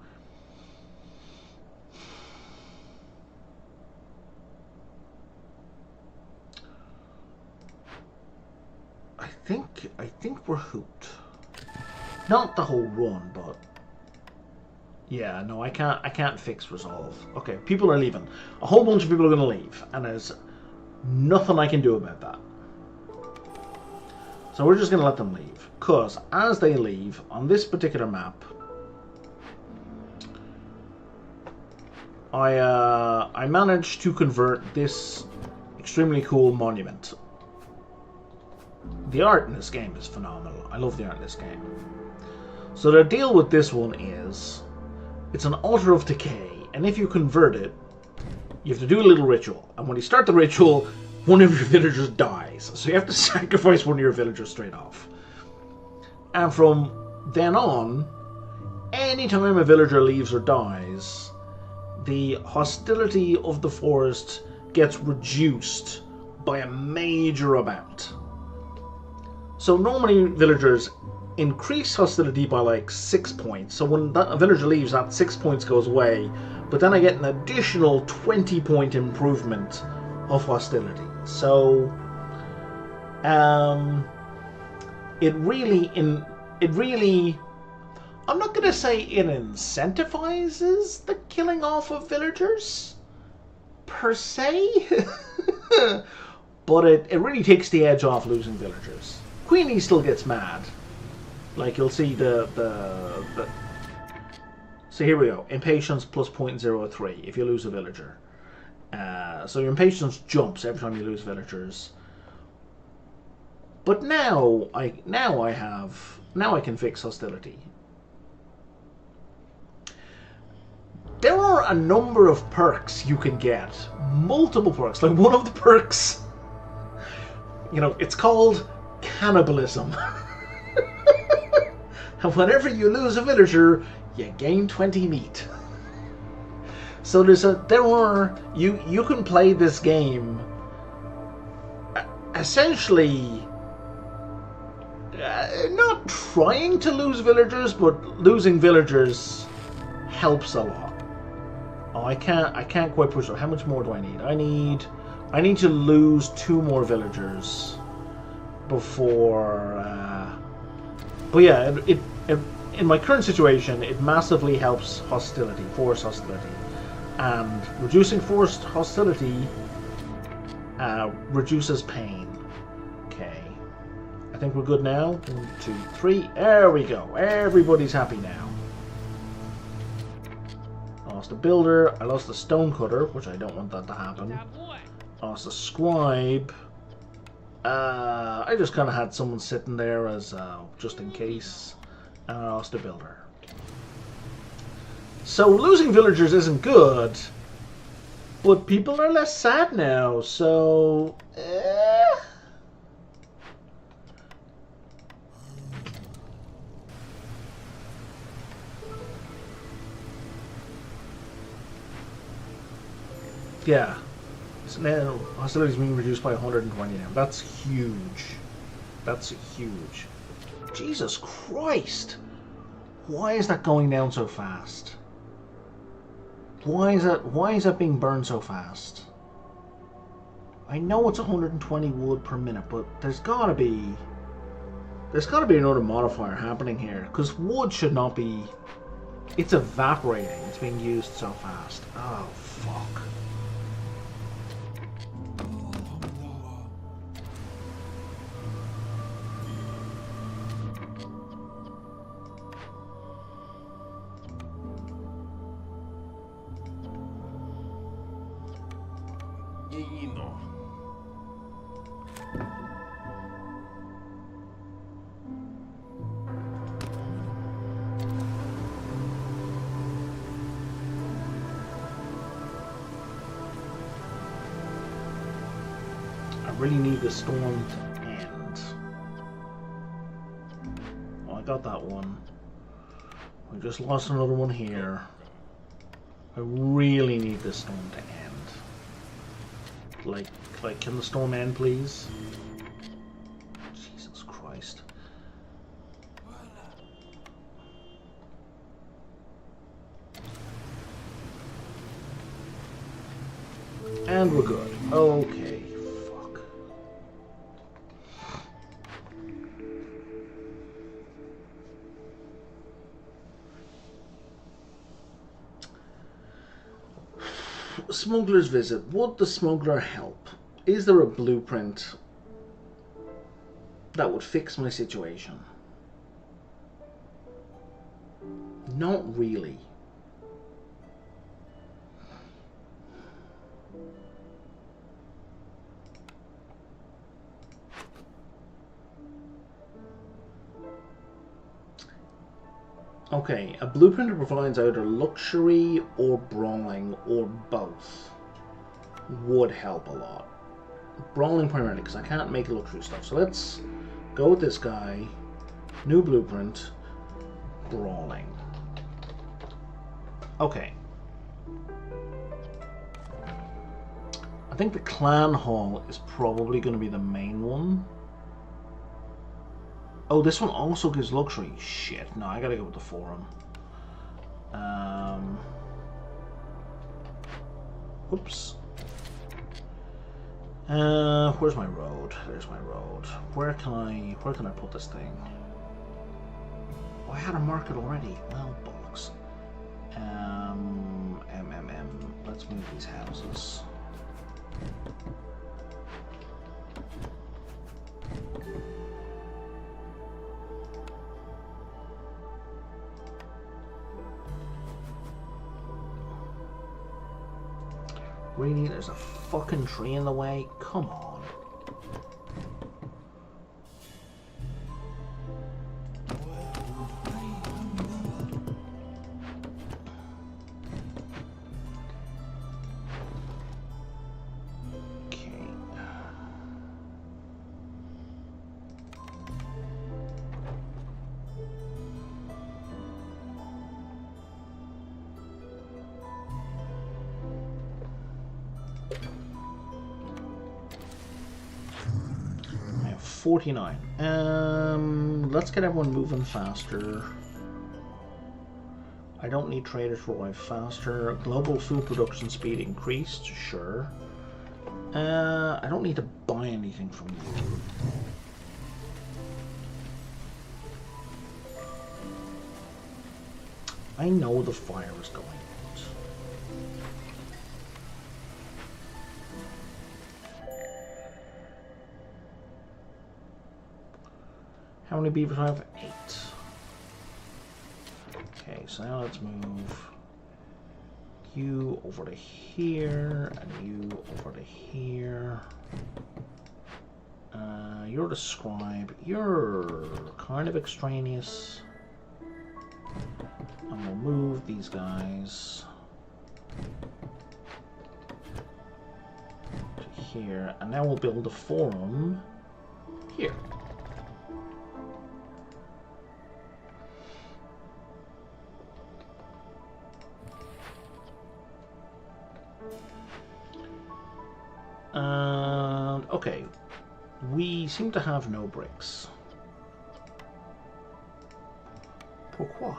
I think we're hooked. Not the whole run, but yeah, no, I can't fix resolve. Okay, people are leaving. A whole bunch of people are going to leave, and there's nothing I can do about that. So we're just going to let them leave, because as they leave on this particular map, I managed to convert this extremely cool monument. The art in this game is phenomenal. I love the art in this game. So the deal with this one is, it's an altar of decay, and if you convert it, you have to do a little ritual. And when you start the ritual, one of your villagers dies. So you have to sacrifice one of your villagers straight off. And from then on, anytime a villager leaves or dies, the hostility of the forest gets reduced by a major amount. So normally villagers increase hostility by like 6 points. So when a villager leaves, that 6 points goes away. But then I get an additional 20-point improvement of hostility. So it really, I'm not going to say it incentivizes the killing off of villagers, per se. But it really takes the edge off losing villagers. Queenie still gets mad. Like, you'll see the so here we go. Impatience plus 0.03 if you lose a villager. So your impatience jumps every time you lose villagers. But now I can fix hostility. There are a number of perks you can get. Multiple perks. Like one of the perks, you know, it's called cannibalism. And whenever you lose a villager, you gain 20 meat. So you can play this game essentially not trying to lose villagers, but losing villagers helps a lot. Oh, I can't quite push it. How much more do I need? I need to lose 2 more villagers before. But yeah, in my current situation, it massively helps hostility, forced hostility, and reducing forced hostility reduces pain. Okay, I think we're good now. 1, 2, 3. There we go. Everybody's happy now. I lost a builder. I lost the stonecutter, which I don't want that to happen. I lost a scribe. I just kind of had someone sitting there as just in case, and I lost a builder. So losing villagers isn't good, but people are less sad now, so yeah. So now hostility is being reduced by 120 now. That's huge. That's huge. Jesus Christ! Why is that going down so fast? Why is that being burned so fast? I know it's 120 wood per minute, but there's gotta be another modifier happening here, because wood should not be. It's evaporating. It's being used so fast. Oh fuck. I really need the storm to end. Oh, I got that one. We just lost another one here. I really need this storm to end. Like, can the storm end, please? Jesus Christ. And we're good. Okay, fuck. Smuggler's visit. Would the smuggler help? Is there a blueprint that would fix my situation? Not really. Okay, a blueprint that provides either luxury or brawling or both would help a lot. Brawling primarily, because I can't make luxury stuff. So let's go with this guy. New blueprint. Brawling. Okay. I think the clan hall is probably going to be the main one. Oh, this one also gives luxury. Shit, no, I gotta go with the forum. Oops. Where's my road? There's my road. Where can I put this thing? Oh, I had a market already. Well, bollocks. Let's move these houses. Really? There's a fucking tree in the way? Come on. Okay. I have 49. Let's get everyone moving faster. I don't need traders to arrive faster. Global food production speed increased, sure. I don't need to buy anything from you. I know the fire is going out. How many beavers do I have? 8. Okay, so now let's move you over to here, and you over to here. You're the scribe. You're kind of extraneous. And we'll move these guys to here, and now we'll build a forum here. Okay, we seem to have no bricks. Pourquoi?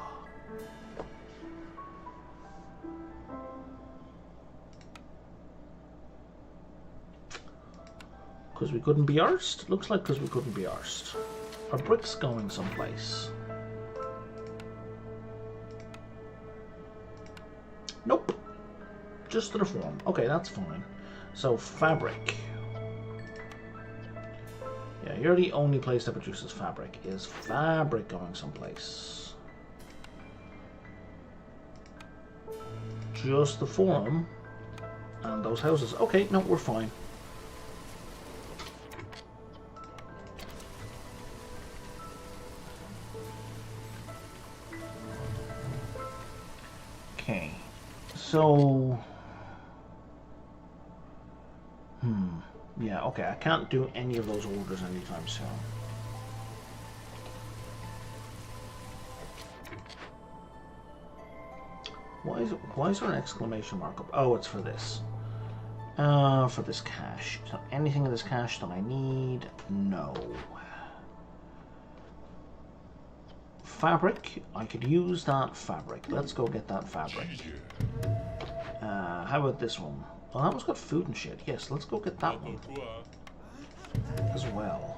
Because we couldn't be arsed? Looks like because we couldn't be arsed. Are bricks going someplace? Nope. Just to the form. Okay, that's fine. So, fabric. Yeah, you're the only place that produces fabric. Is fabric going someplace? Just the forum? And those houses. Okay, no, we're fine. Okay. So... Yeah, okay, I can't do any of those orders anytime soon. Why is there an exclamation mark up? Oh, it's for this. For this cache. So anything in this cache that I need? No. Fabric. I could use that fabric. Let's go get that fabric. How about this one? Well, that one's got food and shit. Yes, let's go get that one as well.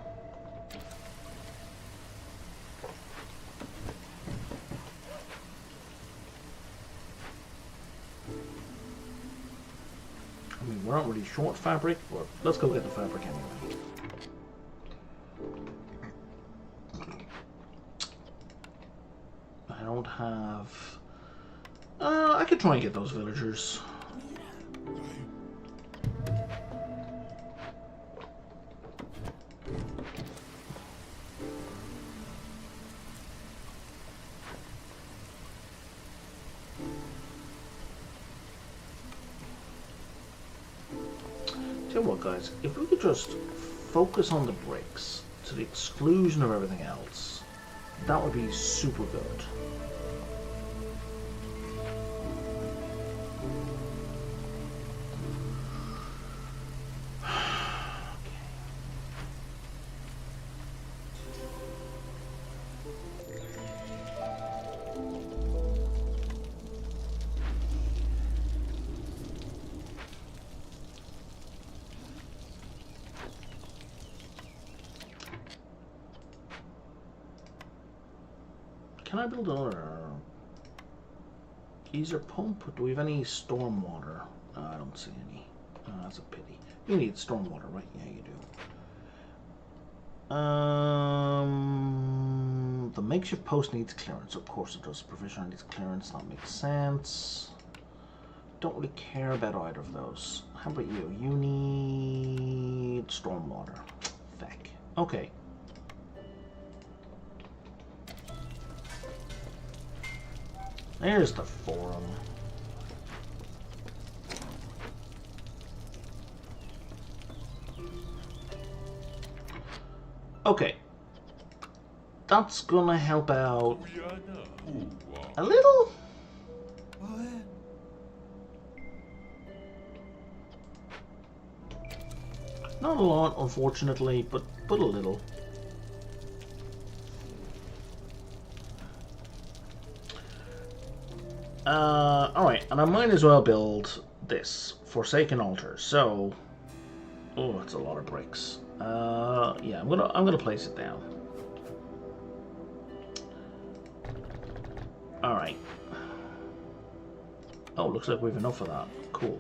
I mean, we're not really short fabric, but let's go get the fabric anyway. I don't have... I could try and get those villagers. Tell you what, guys, if we could just focus on the bricks to the exclusion of everything else, that would be super good. Can I build another geyser pump? Do we have any storm water? I don't see any. That's a pity. You need storm water, right? Yeah, you do. The makeshift post needs clearance. Of course it does. Provision needs clearance. That makes sense. Don't really care about either of those. How about you? You need storm water. Feck. Okay. There's the forum. Okay. That's gonna help out a little. Not a lot, unfortunately, but a little. Alright, and I might as well build this Forsaken Altar. So, oh, it's a lot of bricks. Yeah, I'm gonna place it down. Alright. Oh, looks like we have enough of that. Cool.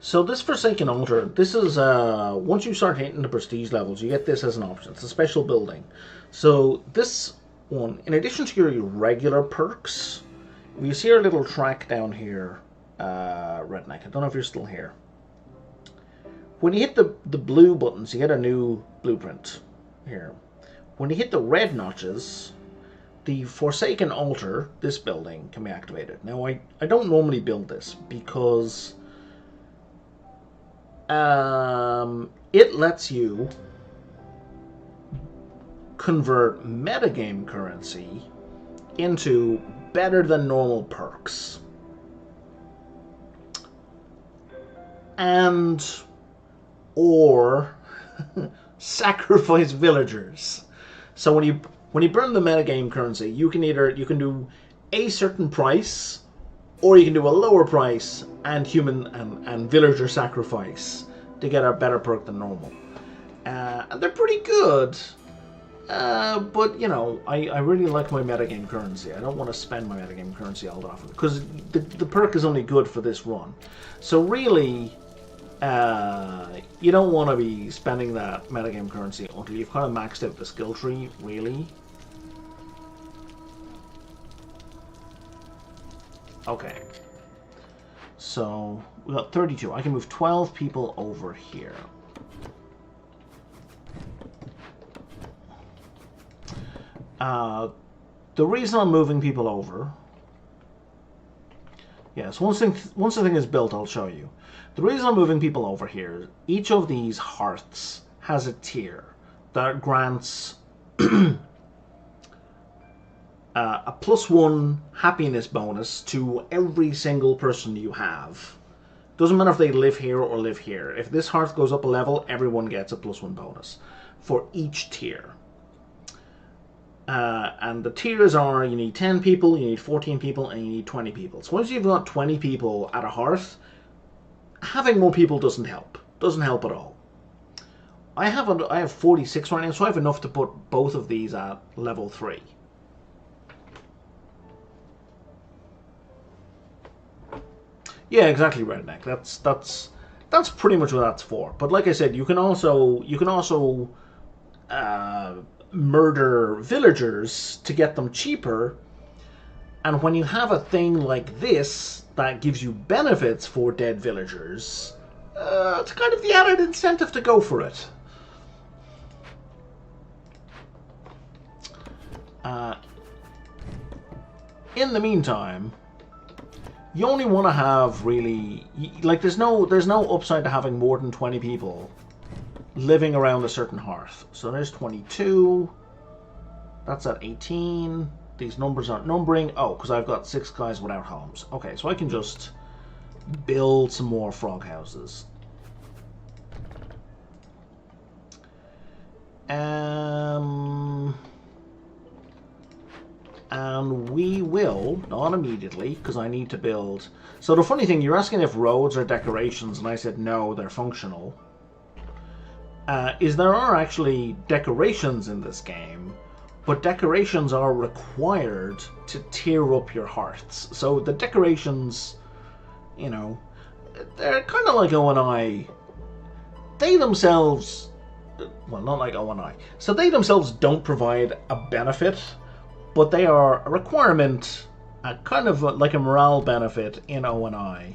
So this Forsaken Altar, this is, once you start hitting the prestige levels, you get this as an option. It's a special building. So this one, in addition to your regular perks, you see our little track down here, Redneck. I don't know if you're still here. When you hit the blue buttons, you get a new blueprint here. When you hit the red notches, the Forsaken Altar, this building, can be activated. Now, I don't normally build this because it lets you convert metagame currency into better than normal perks. And or sacrifice villagers. So when you burn the metagame currency, you can do a certain price, or you can do a lower price and human and villager sacrifice to get a better perk than normal. And they're pretty good. But, you know, I really like my metagame currency. I don't want to spend my metagame currency all that often, because the perk is only good for this run. So really, you don't want to be spending that metagame currency until you've kind of maxed out the skill tree, really. Okay. So we got 32. I can move 12 people over here. The reason I'm moving people over... Yes, once the thing is built, I'll show you. The reason I'm moving people over here, each of these hearths has a tier that grants a +1 happiness bonus to every single person you have. Doesn't matter if they live here or live here. If this hearth goes up a level, everyone gets a +1 bonus for each tier. And the tiers are, you need 10 people, you need 14 people, and you need 20 people. So once you've got 20 people at a hearth, having more people doesn't help. Doesn't help at all. I have 46 right now, so I have enough to put both of these at level 3. Yeah, exactly, Redneck. That's pretty much what that's for. But like I said, you can also murder villagers to get them cheaper. And when you have a thing like this that gives you benefits for dead villagers, it's kind of the added incentive to go for it. In the meantime, you only want to have really, like, there's no upside to having more than 20 people living around a certain hearth. So there's 22. That's at 18. These numbers aren't numbering. Oh, because I've got 6 guys without homes. Okay, so I can just build some more frog houses. And we will, not immediately, because I need to build... So the funny thing, you're asking if roads are decorations, and I said no, they're functional. Is there are actually decorations in this game, but decorations are required to tier up your hearths. So the decorations, you know, they're kind of like O&I. They themselves... Well, not like O&I. So they themselves don't provide a benefit, but they are a requirement, kind of like a morale benefit in O&I.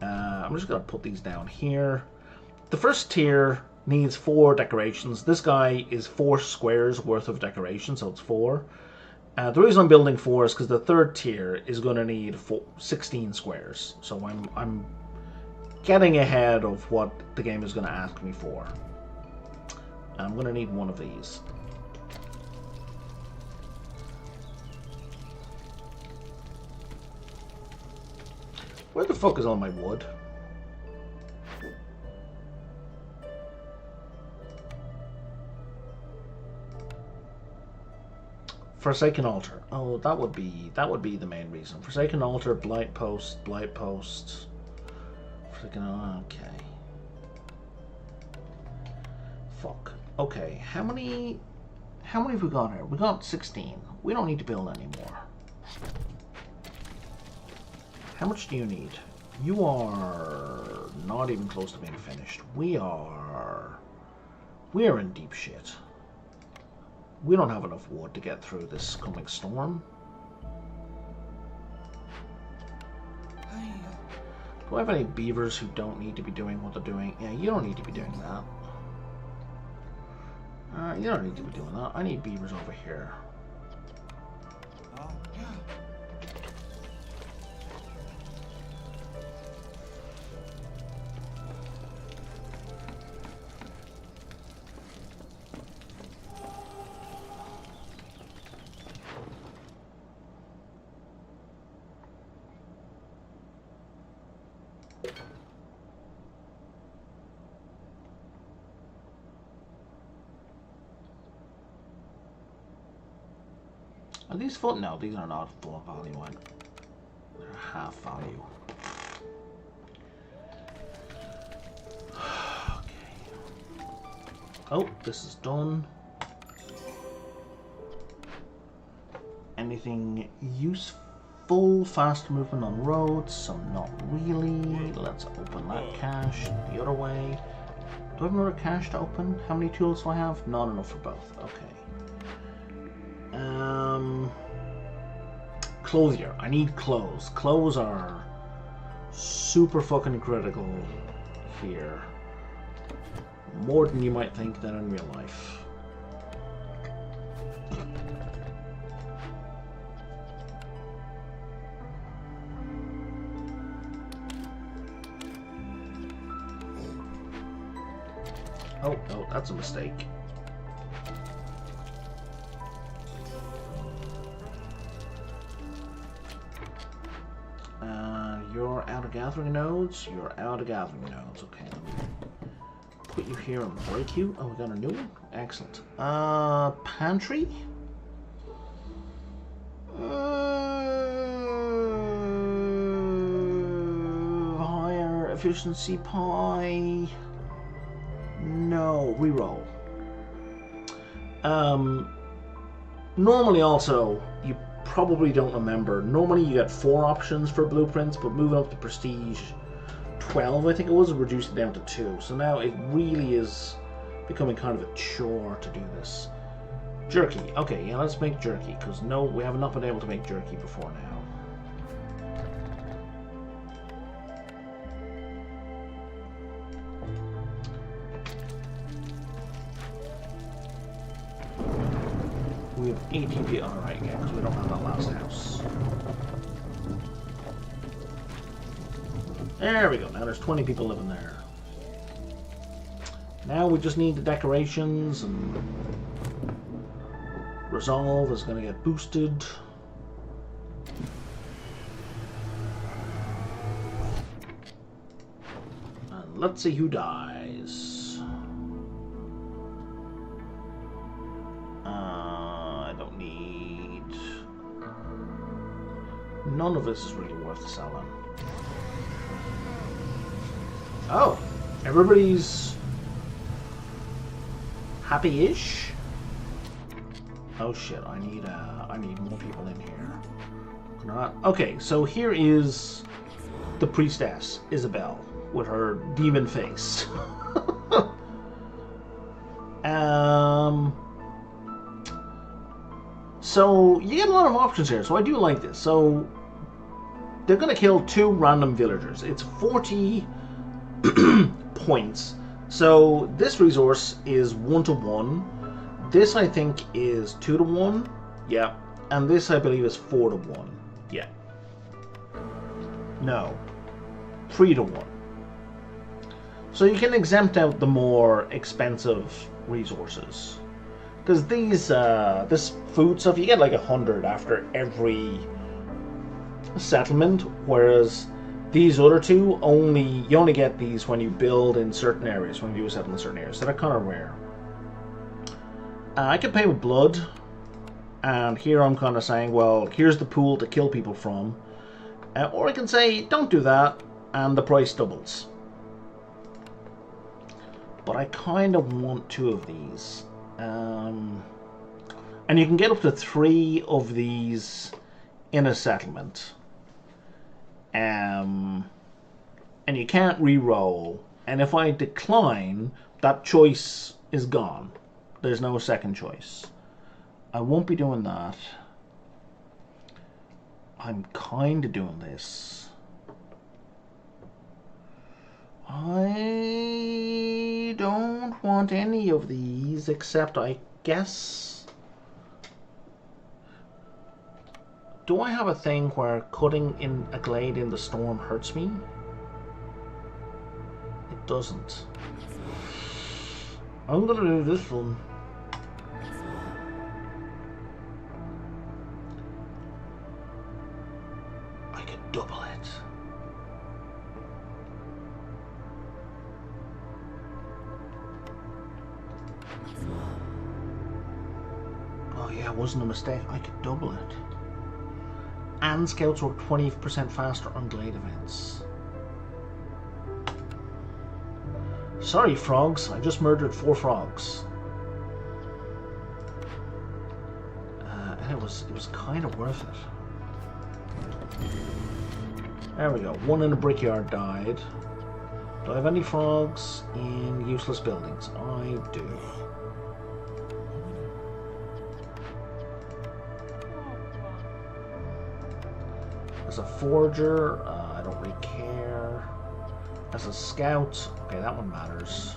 I'm just going to put these down here. The first tier needs 4 decorations. This guy is 4 squares worth of decoration, so it's 4. The reason I'm building 4 is because the third tier is going to need 16 squares. So I'm getting ahead of what the game is going to ask me for. I'm going to need one of these. Where the fuck is all my wood? Forsaken altar. Oh, that would be the main reason. Forsaken altar, blight post. Forsaken. Okay. Fuck. Okay. How many have we got here? We got 16. We don't need to build anymore. How much do you need? You are not even close to being finished. We are in deep shit. We don't have enough wood to get through this coming storm. Do I have any beavers who don't need to be doing what they're doing? Yeah, you don't need to be doing that. You don't need to be doing that. I need beavers over here. Are these full? No, these are not full value. They're half value. Okay. Oh, this is done. Anything useful? Fast movement on roads? Some not really. Let's open that cache the other way. Do I have another cache to open? How many tools do I have? Not enough for both. Okay. Clothier. I need clothes. Clothes are super fucking critical here. More than you might think than in real life. Oh, no, that's a mistake. You're out of gathering nodes. You're out of gathering nodes. Okay, let me put you here and break you. Oh, we got a new one? Excellent. Pantry? Higher efficiency pie. No, reroll. Normally also, you probably don't remember. Normally you get 4 options for blueprints, but moving up to prestige 12, I think it was, reduced it down to 2. So now it really is becoming kind of a chore to do this. Jerky. Okay, yeah, let's make jerky, because no, we have not been able to make jerky before now. We have 18 people. Alright, yeah, because we don't have that last house. There we go. Now there's 20 people living there. Now we just need the decorations, and resolve is going to get boosted. And let's see who dies. I don't need... None of this is really worth selling. Oh, everybody's happy-ish. Oh shit! I need more people in here. Not okay. So here is the priestess Isabel with her demon face. So you get a lot of options here. So I do like this. So they're gonna kill 2 random villagers. It's 40 points. So this resource is 1-to-1. This I think is 2-to-1. Yeah. And this I believe is 4-to-1. Yeah. No. 3-to-1. So you can exempt out the more expensive resources. Because these this food stuff, you get like 100 after every settlement, whereas these other 2 you only get these when you build in certain areas, when you settle in certain areas. So they're kind of rare. I can pay with blood, and here I'm kind of saying, well, here's the pool to kill people from, or I can say, don't do that, and the price doubles. But I kind of want 2 of these. And you can get up to 3 of these in a settlement. And you can't re-roll. And if I decline, that choice is gone. There's no second choice. I won't be doing that. I'm kind of doing this. I don't want any of these, except I guess... Do I have a thing where cutting in a glade in the storm hurts me? It doesn't. I'm gonna do this one. I could double it. Oh yeah, it wasn't a mistake. I could double it. And scouts work 20% faster on glade events. Sorry, frogs. I just murdered 4 frogs. And it was kind of worth it. There we go. 1 in a brickyard died. Do I have any frogs in useless buildings? I do. There's a forger. I I don't really care. As a scout, okay, that one matters.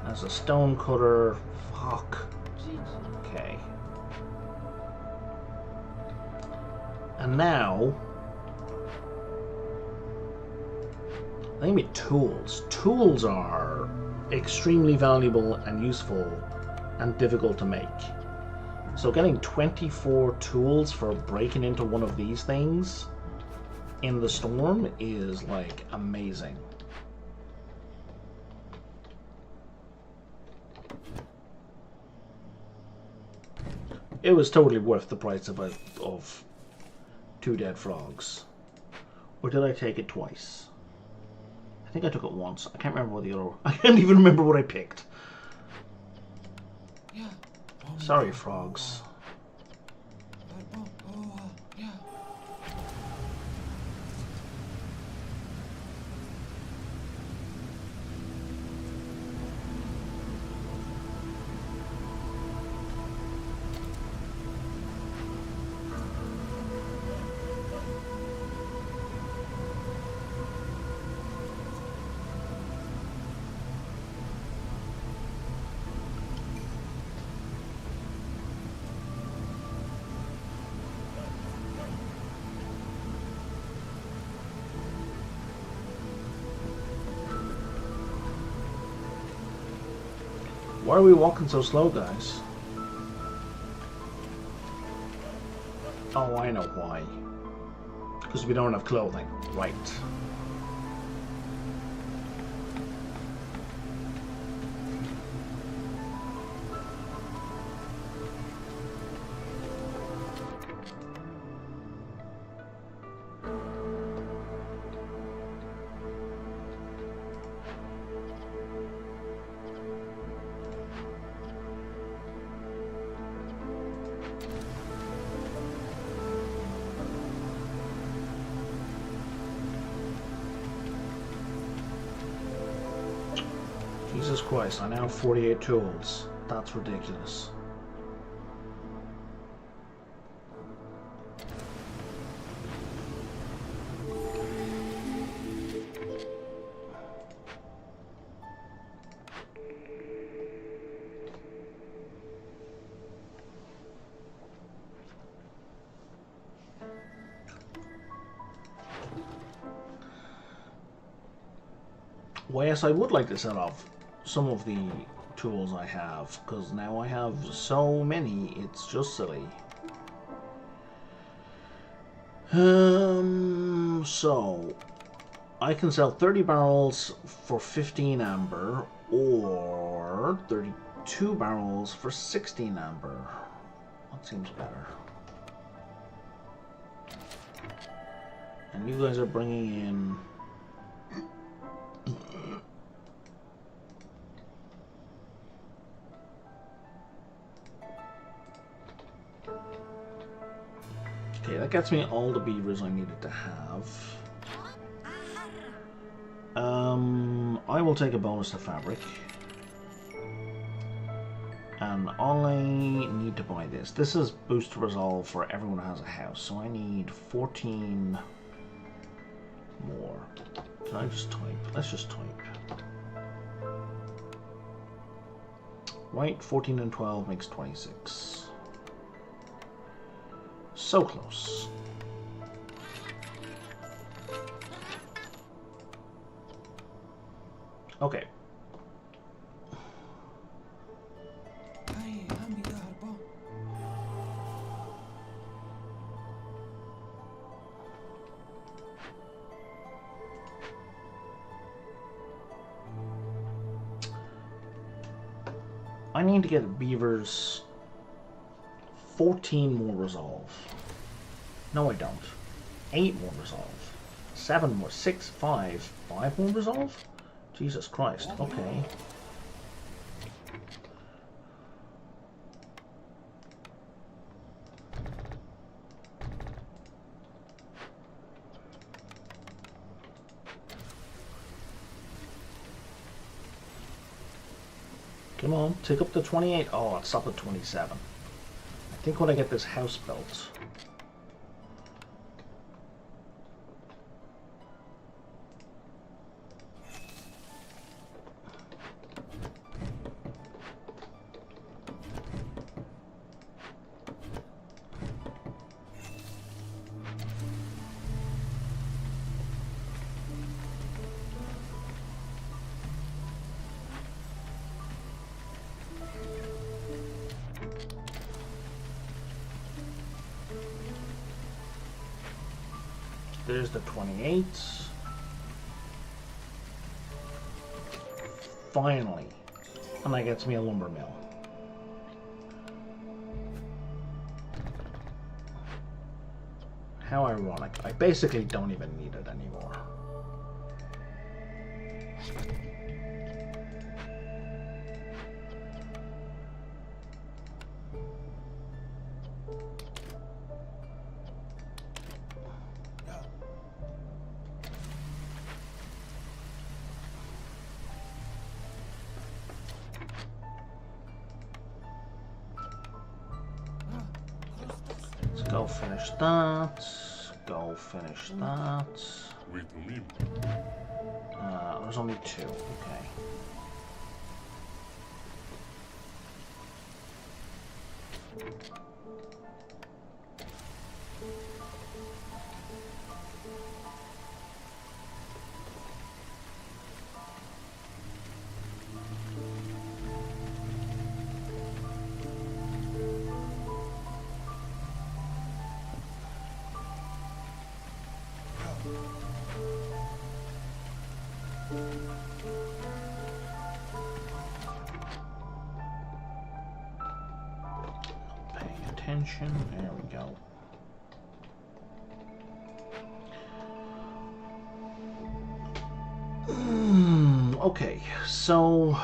As a stone cutter, fuck. Okay. And now, I think tools. Tools are extremely valuable and useful and difficult to make. So getting 24 tools for breaking into one of these things in the storm is like amazing. It was totally worth the price of 2 dead frogs. Or did I take it twice? I think I took it once. I can't remember what the other... I can't even remember what I picked. Sorry, frogs. Why are we walking so slow, guys? Oh, I know why. Because we don't have clothing. Right. Jesus Christ, I now have 48 tools. That's ridiculous. Well, yes, I would like to set off some of the tools I have, because now I have so many, it's just silly. So I can sell 30 barrels for 15 amber, or 32 barrels for 16 amber. What seems better? And you guys are bringing in... Okay, that gets me all the beavers I needed to have. I will take a bonus to fabric. And I need to buy this. This is boost to resolve for everyone who has a house, so I need 14 more. Can I just type? Let's just type. Right, 14 and 12 makes 26. So close. Okay. I need to get beavers 14 more resolve. No, I don't. 8 more resolve. 7 more. 6, 5. 5 more resolve? Jesus Christ. Okay. Come on, take up to 28. Oh, it's up at 27. I think when I get this house built... There's the 28. Finally. And that gets me a lumber mill. How ironic. I basically don't even need it anymore. Let's go finish that. Go finish that. There's only 2. Okay. Paying attention. There we go. Okay, so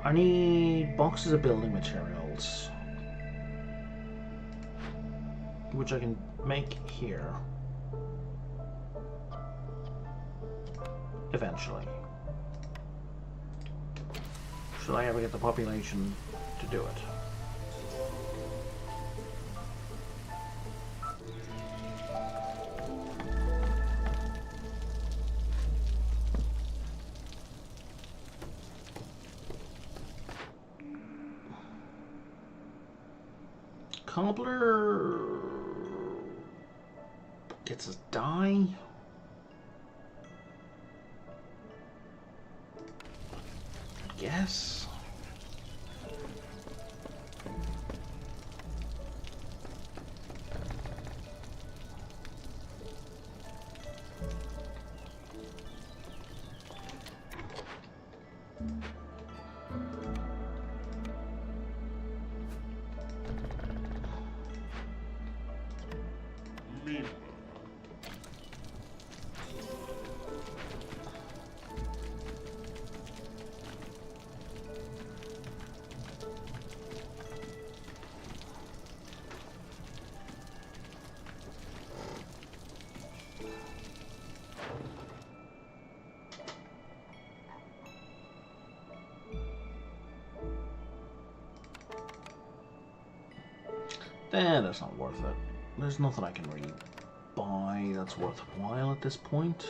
I need boxes of building materials, which I can make here eventually. Should I ever get the population to do it? Cobbler gets his dye. I guess. That's not worth it. There's nothing I can really buy that's worthwhile at this point.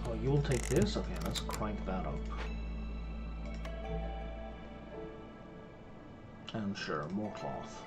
Oh, you'll take this? Okay, let's crank that up. And sure, more cloth.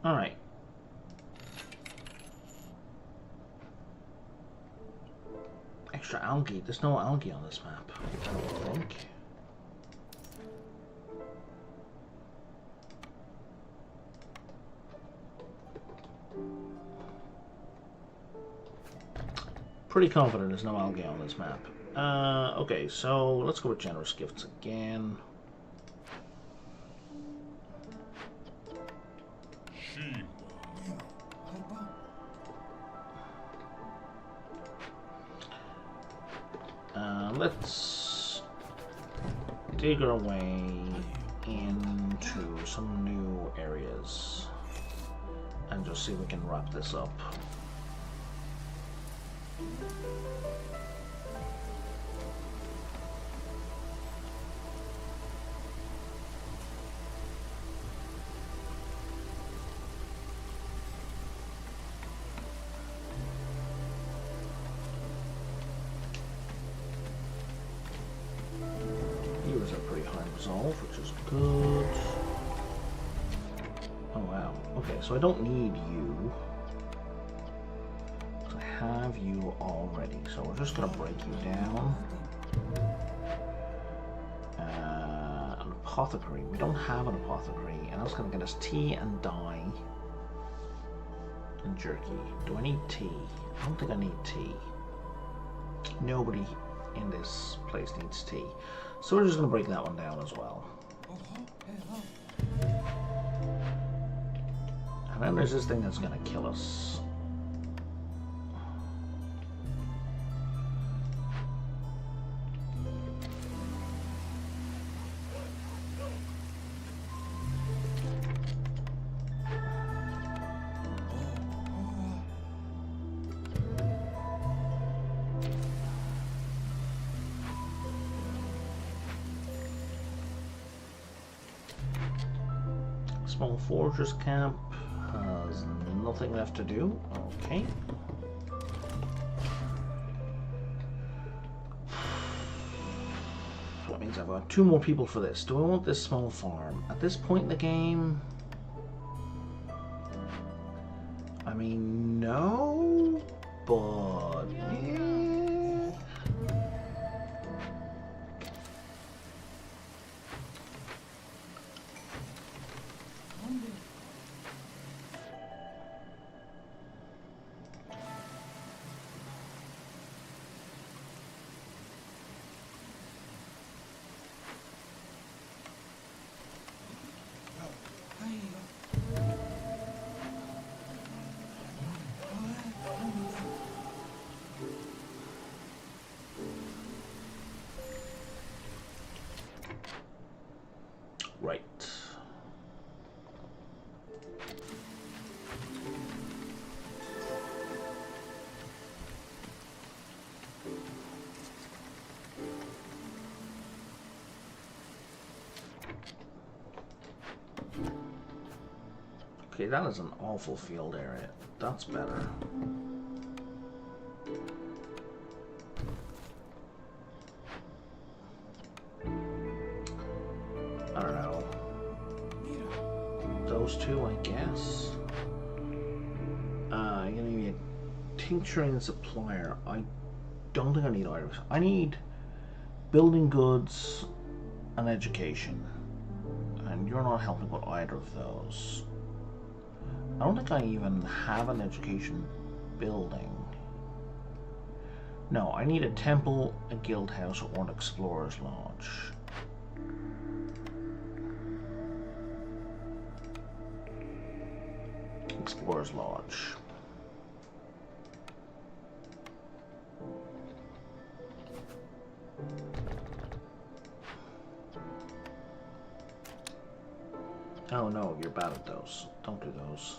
Alright. Extra algae. There's no algae on this map, I don't think. Pretty confident there's no algae on this map. Okay, so let's go with generous gifts again. Let's dig our way into some new areas and just see if we can wrap this up. Which is good. Oh wow. Okay, so I don't need you. I have you already. So we're just gonna break you down. An apothecary. We don't have an apothecary, and that's gonna get us tea and dye and jerky. Do I need tea? I don't think I need tea. Nobody in this place needs tea. So we're just going to break that one down as well. And then there's this thing that's going to kill us. Small fortress camp has nothing left to do. Okay. So that means I've got 2 more people for this. Do I want this small farm? At this point in the game, I mean, no, but yeah. Right. Okay, that is an awful field area. That's better. I don't know. Those 2, I guess. You're gonna need a tincturing supplier. I don't think I need either. I need building goods and education. And you're not helping with either of those. I don't think I even have an education building. No, I need a temple, a guild house, or an explorer's lodge. Explorer's lodge. Oh no, you're bad at those. Don't do those.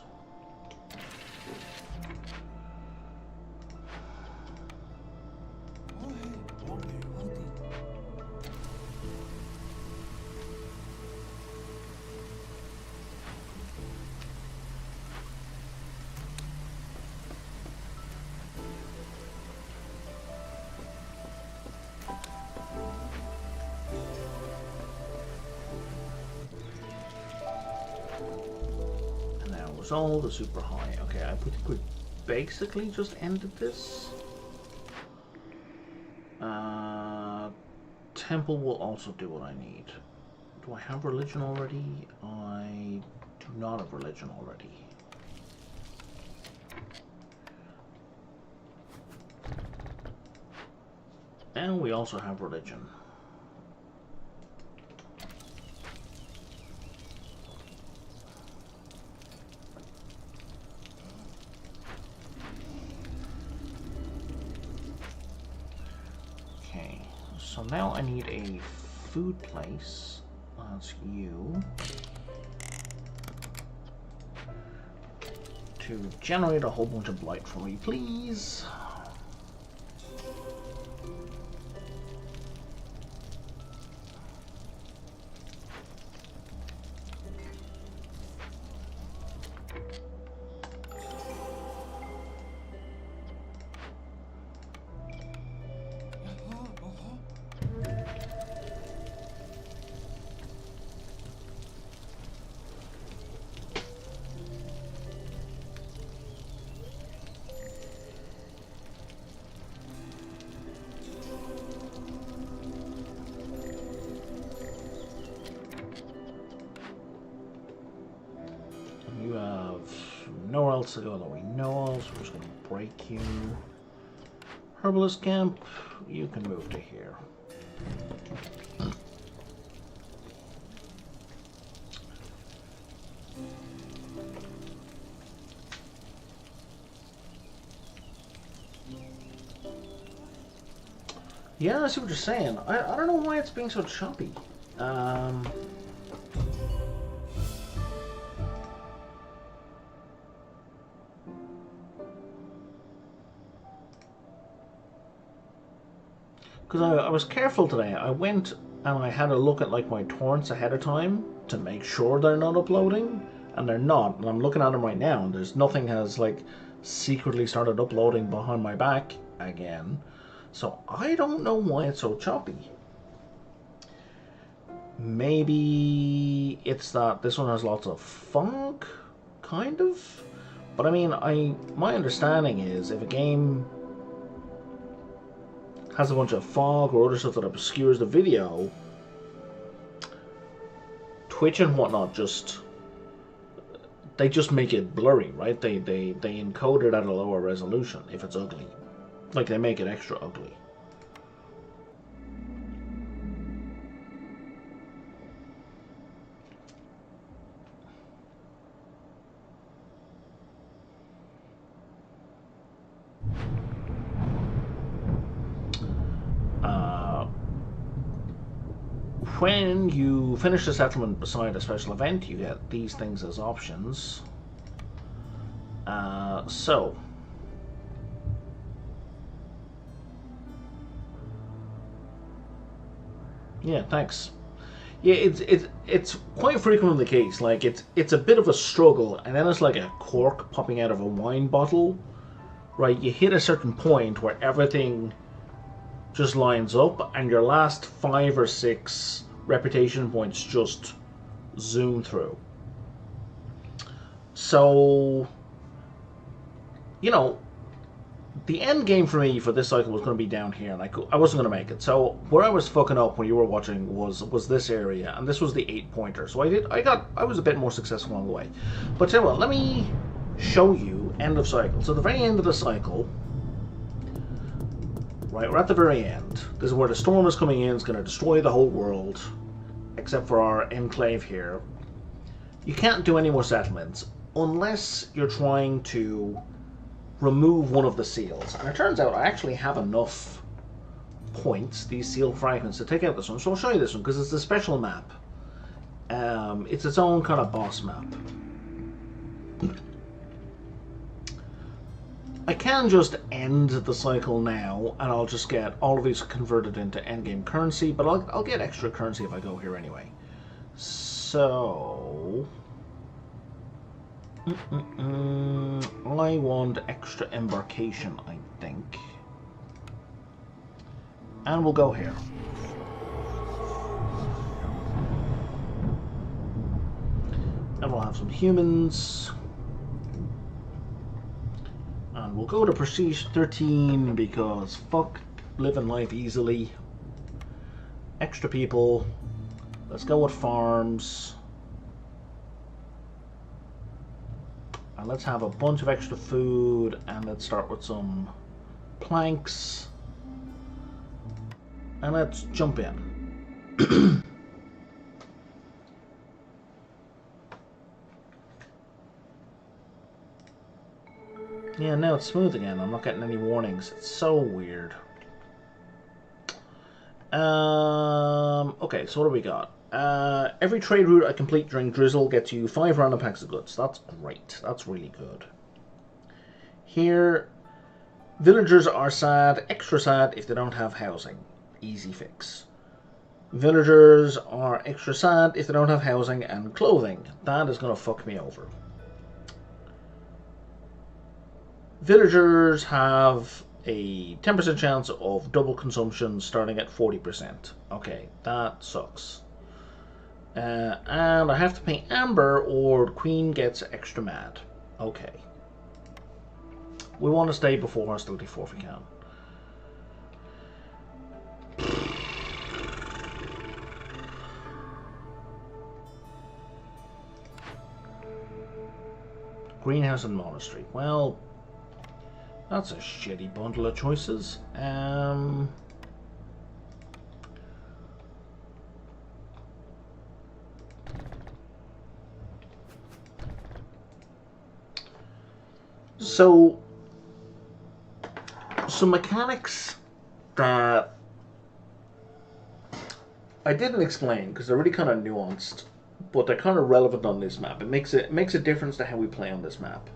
All the super high. Okay, I think we basically just ended this. Temple will also do what I need. Do I have religion already? I do not have religion already. And we also have religion. So now I need a food place. That's you. To generate a whole bunch of blight for me, please. Nowhere else to go that we know of, so we're just going to break you. Herbalist camp, you can move to here. Yeah, I see what you're saying. I don't know why it's being so choppy. Because I was careful today. I went and I had a look at like my torrents ahead of time to make sure they're not uploading, and they're not. And I'm looking at them right now, and there's nothing has like secretly started uploading behind my back again. So I don't know why it's so choppy. Maybe it's that this one has lots of fog, kind of. But I mean, my understanding is if a game has a bunch of fog or other stuff that obscures the video, Twitch and whatnot just make it blurry, right? They encode it at a lower resolution if it's ugly. Like they make it extra ugly. When you finish the settlement beside a special event, you get these things as options. Yeah, thanks. Yeah, it's quite frequently the case. Like it's a bit of a struggle, and then it's like a cork popping out of a wine bottle, right? You hit a certain point where everything just lines up, and your last 5 or 6 reputation points just zoom through. So, you know, the end game for me for this cycle was going to be down here, and I wasn't going to make it. So where I was fucking up when you were watching was this area, and this was the 8-pointer. So I was a bit more successful along the way. But tell you what, let me show you end of cycle. So the very end of the cycle, right, we're at the very end. This is where the storm is coming in. It's going to destroy the whole world, except for our enclave here. You can't do any more settlements unless you're trying to remove one of the seals. And it turns out I actually have enough points, these seal fragments, to take out this one. So I'll show you this one, because it's a special map. It's its own kind of boss map. I can just end the cycle now, and I'll just get all of these converted into endgame currency, but I'll get extra currency if I go here anyway. So... I want extra embarkation, I think. And we'll go here. And we'll have some humans. And we'll go to Prestige 13 because fuck living life easily. Extra people. Let's go with farms. And let's have a bunch of extra food. And let's start with some planks. And let's jump in. Yeah, now it's smooth again. I'm not getting any warnings. It's so weird. Okay, so what do we got? Every trade route I complete during Drizzle gets you 5 random packs of goods. That's great. That's really good. Here, villagers are sad, extra sad if they don't have housing. Easy fix. Villagers are extra sad if they don't have housing and clothing. That is going to fuck me over. Villagers have a 10% chance of double consumption starting at 40%. Okay, that sucks. And I have to pay Amber or the Queen gets extra mad. Okay. We want to stay before Hostility 4 if we can. Greenhouse and Monastery. Well... that's a shitty bundle of choices. So, some mechanics that I didn't explain because they're really kind of nuanced, but they're kind of relevant on this map. It makes a difference to how we play on this map.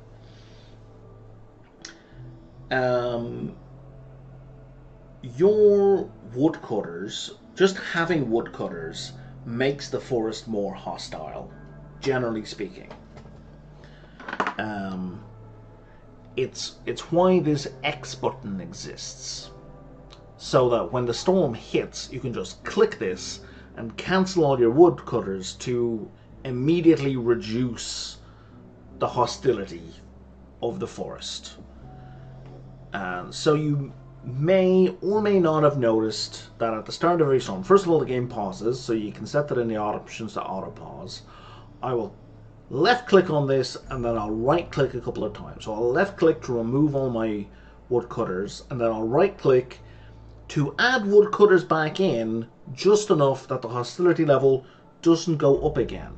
Your woodcutters, just having woodcutters, makes the forest more hostile, generally speaking. It's why this X button exists, so that when the storm hits, you can just click this and cancel all your woodcutters to immediately reduce the hostility of the forest. So you may or may not have noticed that at the start of every storm, first of all, the game pauses, so you can set that in the options to auto pause. I will left click on this and then I'll right click a couple of times. So I'll left click to remove all my woodcutters, and then I'll right click to add woodcutters back in just enough that the hostility level doesn't go up again.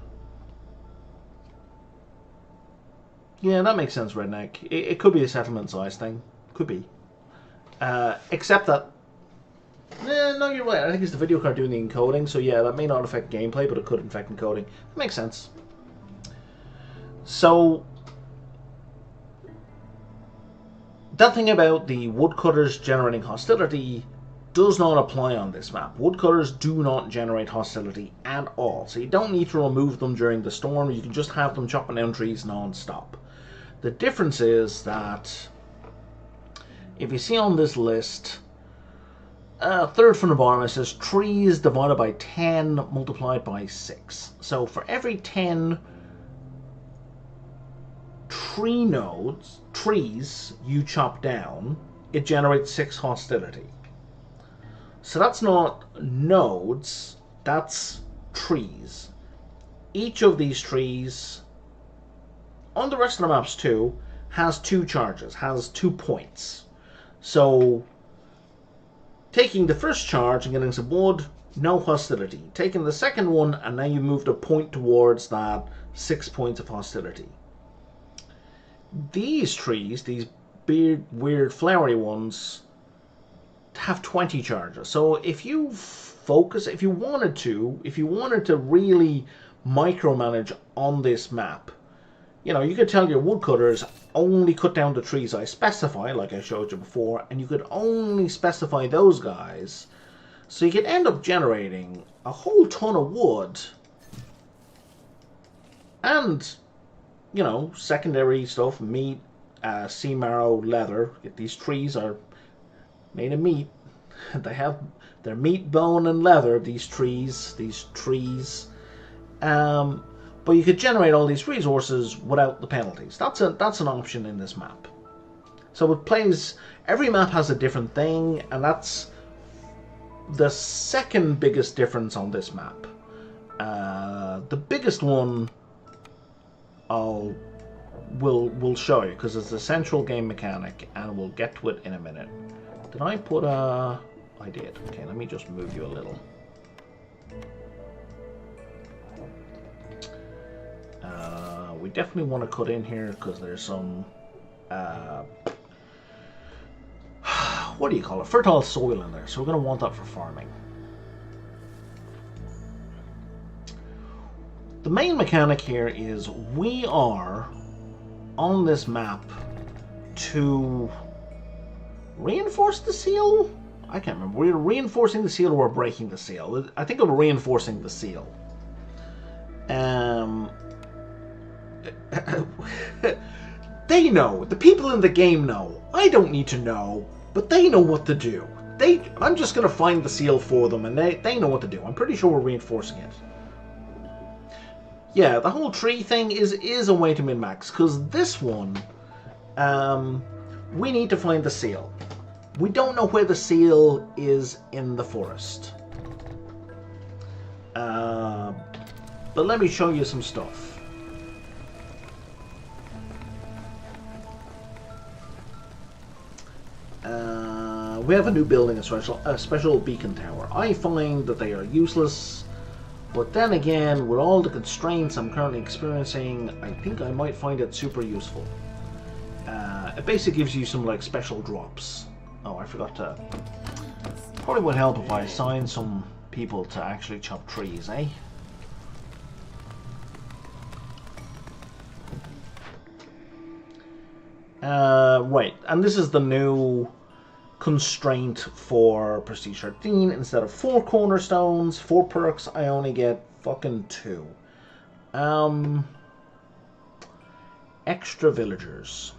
Yeah, that makes sense, Redneck. It could be a settlement size thing. Could be. Except that... no, you're right. I think it's the video card doing the encoding, so yeah, that may not affect gameplay, but it could affect encoding. That makes sense. So... that thing about the woodcutters generating hostility does not apply on this map. Woodcutters do not generate hostility at all, so you don't need to remove them during the storm. You can just have them chopping down trees non-stop. The difference is that if you see on this list, third from the bottom, it says trees divided by 10 multiplied by 6. So for every 10 trees you chop down, it generates 6 hostility. So that's not nodes, that's trees. Each of these trees, on the rest of the maps too, has 2 charges, has 2 points. So, taking the first charge and getting some wood, no hostility. Taking the second one, and now you moved a point towards that 6 points of hostility. These trees, these weird flowery ones, have 20 charges. So if you focus, if you wanted to really micromanage on this map. You know, you could tell your woodcutters only cut down the trees I specify, like I showed you before, and you could only specify those guys. So you could end up generating a whole ton of wood. And, you know, secondary stuff, meat, sea marrow, leather. These trees are made of meat. They're meat, bone, and leather, these trees. But you could generate all these resources without the penalties. That's an option in this map. So it plays... Every map has a different thing, and that's the second biggest difference on this map. The biggest one we'll show you, because it's a central game mechanic, and we'll get to it in a minute. Did I put a... I did. Okay, let me just move you a little. We definitely want to cut in here because there's some what do you call it? Fertile soil in there, so we're going to want that for farming. The main mechanic here is we are on this map to reinforce the seal? I can't remember. We're reinforcing the seal or we're breaking the seal. I think we're reinforcing the seal. They know. The people in the game know. I don't need to know, but they know what to do. I'm just going to find the seal for them, and they know what to do. I'm pretty sure we're reinforcing it. Yeah, the whole tree thing is a way to min-max, because this one, we need to find the seal. We don't know where the seal is in the forest. But let me show you some stuff. We have a new building, a special beacon tower. I find that they are useless, but then again, with all the constraints I'm currently experiencing, I think I might find it super useful. It basically gives you some like special drops. Oh, I forgot to... Probably would help if I assign some people to actually chop trees, eh? Right, and this is the new constraint for Prestige 13. Instead of 4 cornerstones, 4 perks, I only get fucking 2. Extra villagers.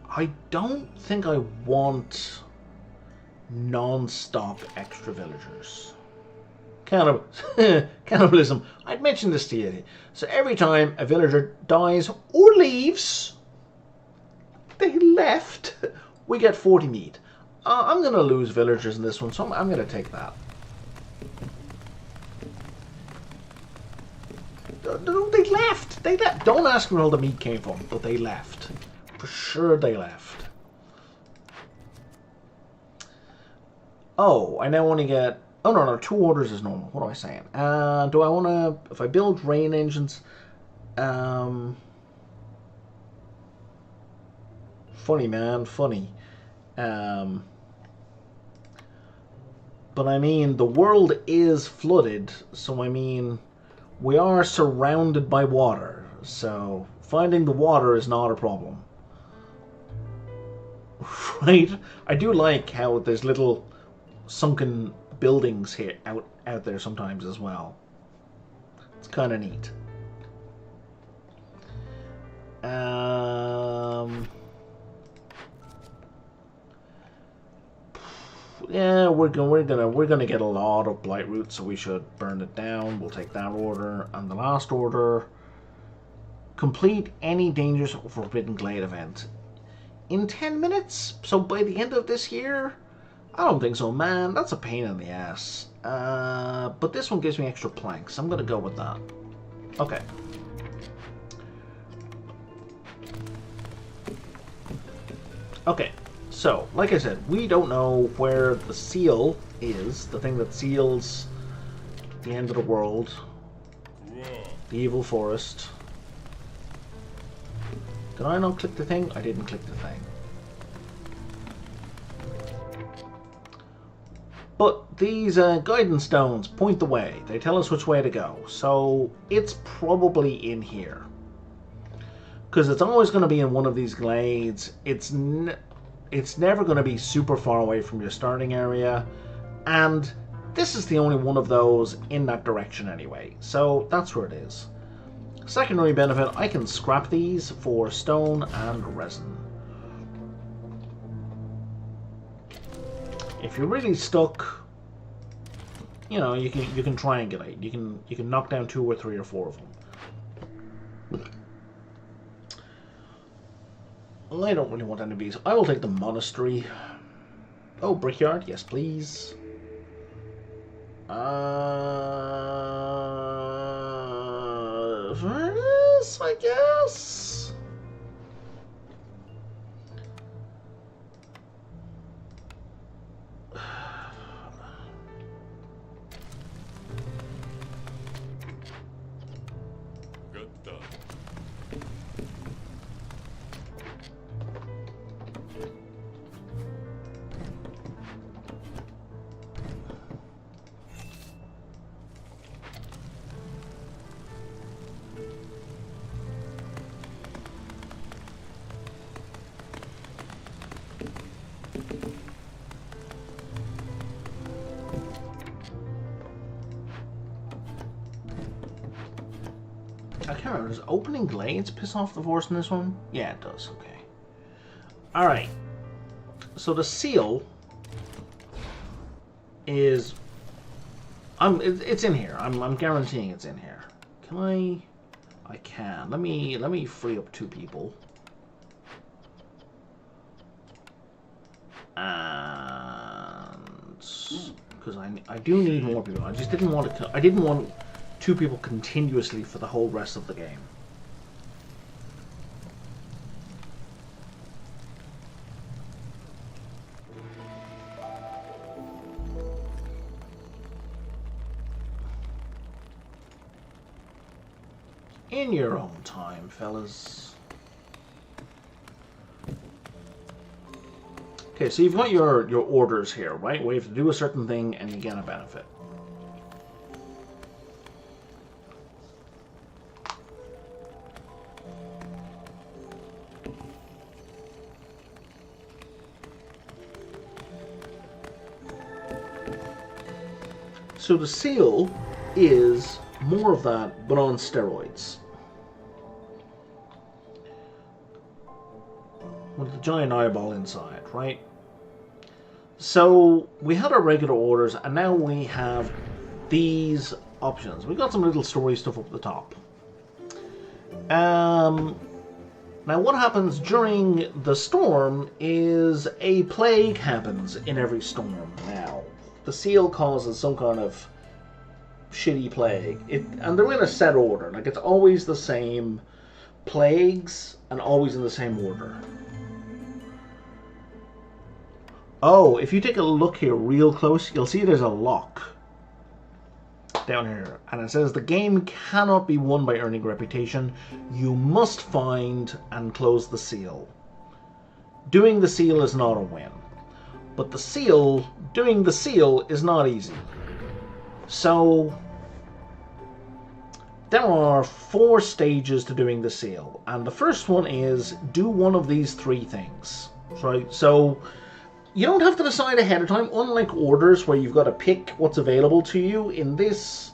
I don't think I want non-stop extra villagers. Cannibalism. I'd mentioned this to you. So every time a villager dies or leaves, they left, we get 40 meat. I'm going to lose villagers in this one, so I'm going to take that. They left. They left. Don't ask where all the meat came from, but they left. For sure they left. Oh, I now only get... Oh, no, 2 orders is normal. What am I saying? Do I want to... If I build rain engines... Funny, man. Funny. But I mean, the world is flooded. So, I mean, we are surrounded by water. So, finding the water is not a problem. Right? I do like how there's little sunken buildings here out there sometimes as well. It's kind of neat. Yeah, we're gonna get a lot of blight root, so we should burn it down. We'll take that order, and the last order: complete any dangerous or forbidden glade event in 10 minutes. So by the end of this year. I don't think so, man. That's a pain in the ass. But this one gives me extra planks. I'm going to go with that. Okay. Okay. So, like I said, we don't know where the seal is. The thing that seals the end of the world. The evil forest. Did I not click the thing? I didn't click the thing. But these guidance stones point the way. They tell us which way to go. So it's probably in here. Because it's always going to be in one of these glades. It's never going to be super far away from your starting area. And this is the only one of those in that direction anyway. So that's where it is. Secondary benefit, I can scrap these for stone and resin. If you're really stuck, you know, you can triangulate. You can knock down 2 or 3 or 4 of them. Well, I don't really want any of these. I will take the monastery. Oh, brickyard, yes please. Furnace, I guess. I can't remember, does opening glades piss off the force in this one? Yeah, it does, okay. Alright. So the seal is... it's in here. I'm guaranteeing it's in here. Can I... I can. Let me free up 2 people. And... because I do need more people. I just didn't want to... I didn't want 2 people continuously for the whole rest of the game. In your own time, fellas. Okay, so you've got your orders here, right? Where you have to do a certain thing and you get a benefit. So the seal is more of that, but on steroids. With the giant eyeball inside, right? So we had our regular orders, and now we have these options. We've got some little story stuff up at the top. Now what happens during the storm is a plague happens in every storm now. The seal causes some kind of shitty plague. And they're in a set order. Like, it's always the same plagues and always in the same order. Oh, if you take a look here real close, you'll see there's a lock down here. And it says the game cannot be won by earning reputation. You must find and close the seal. Doing the seal is not a win. But the seal, doing the seal is not easy. So, there are 4 stages to doing the seal. And the first one is, do one of these 3 things. Right? So, you don't have to decide ahead of time. Unlike orders where you've got to pick what's available to you, in this,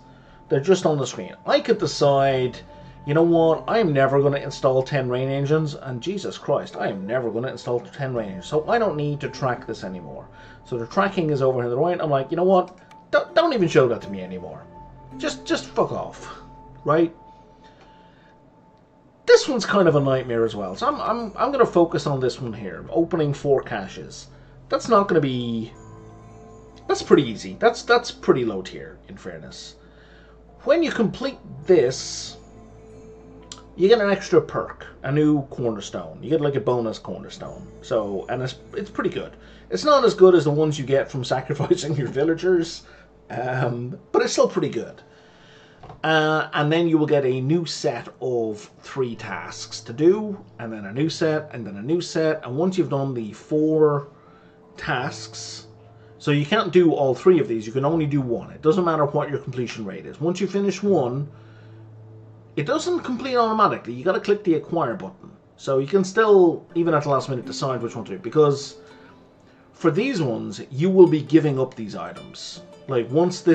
they're just on the screen. I could decide, you know what, I'm never going to install 10 rain engines, and Jesus Christ, I am never going to install 10 rain engines, so I don't need to track this anymore. So the tracking is over here on the right. I'm like, you know what, don't even show that to me anymore. Just fuck off, right? This one's kind of a nightmare as well, so I'm going to focus on this one here, opening 4 caches. That's not going to be... That's pretty easy. That's pretty low tier, in fairness. When you complete this, you get an extra perk, a new cornerstone. You get like a bonus cornerstone. So, and it's pretty good. It's not as good as the ones you get from sacrificing your villagers, but it's still pretty good. And then you will get a new set of 3 tasks to do, and then a new set, and then a new set. And once you've done the 4 tasks, So you can't do all 3 of these, you can only do 1. It doesn't matter what your completion rate is. Once you finish 1, it doesn't complete automatically. You got to click the acquire button. So you can still, even at the last minute, decide which one to do. Because for these ones, you will be giving up these items. Like once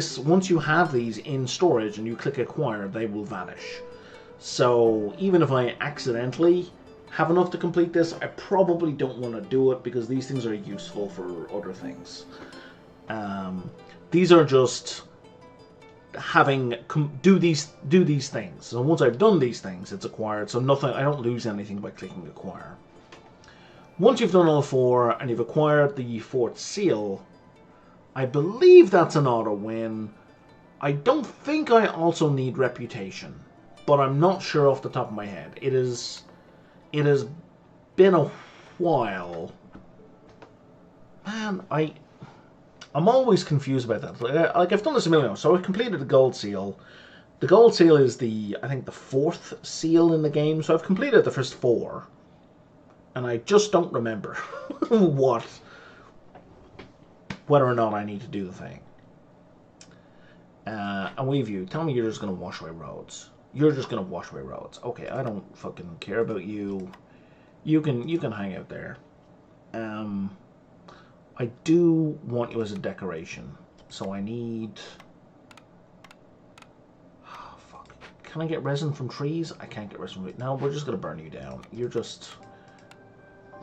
you have these in storage and you click acquire, they will vanish. So even if I accidentally have enough to complete this, I probably don't want to do it because these things are useful for other things. These are just having do these things. So once I've done these things, it's acquired. So nothing, I don't lose anything by clicking acquire. Once you've done all 4 and you've acquired the 4th seal, I believe that's an auto win. I don't think I also need reputation, but I'm not sure off the top of my head. It has been a while. Man, I'm always confused about that. Like I've done this a million times. So I've completed the gold seal. The gold seal is I think the 4th seal in the game. So I've completed the first 4. And I just don't remember whether or not I need to do the thing. And you tell me you're just going to wash away roads. You're just going to wash away roads. Okay, I don't fucking care about you. You can hang out there. I do want you as a decoration. So I need... Oh, fuck. Can I get resin from trees? I can't get resin from trees. No, we're just going to burn you down. You're just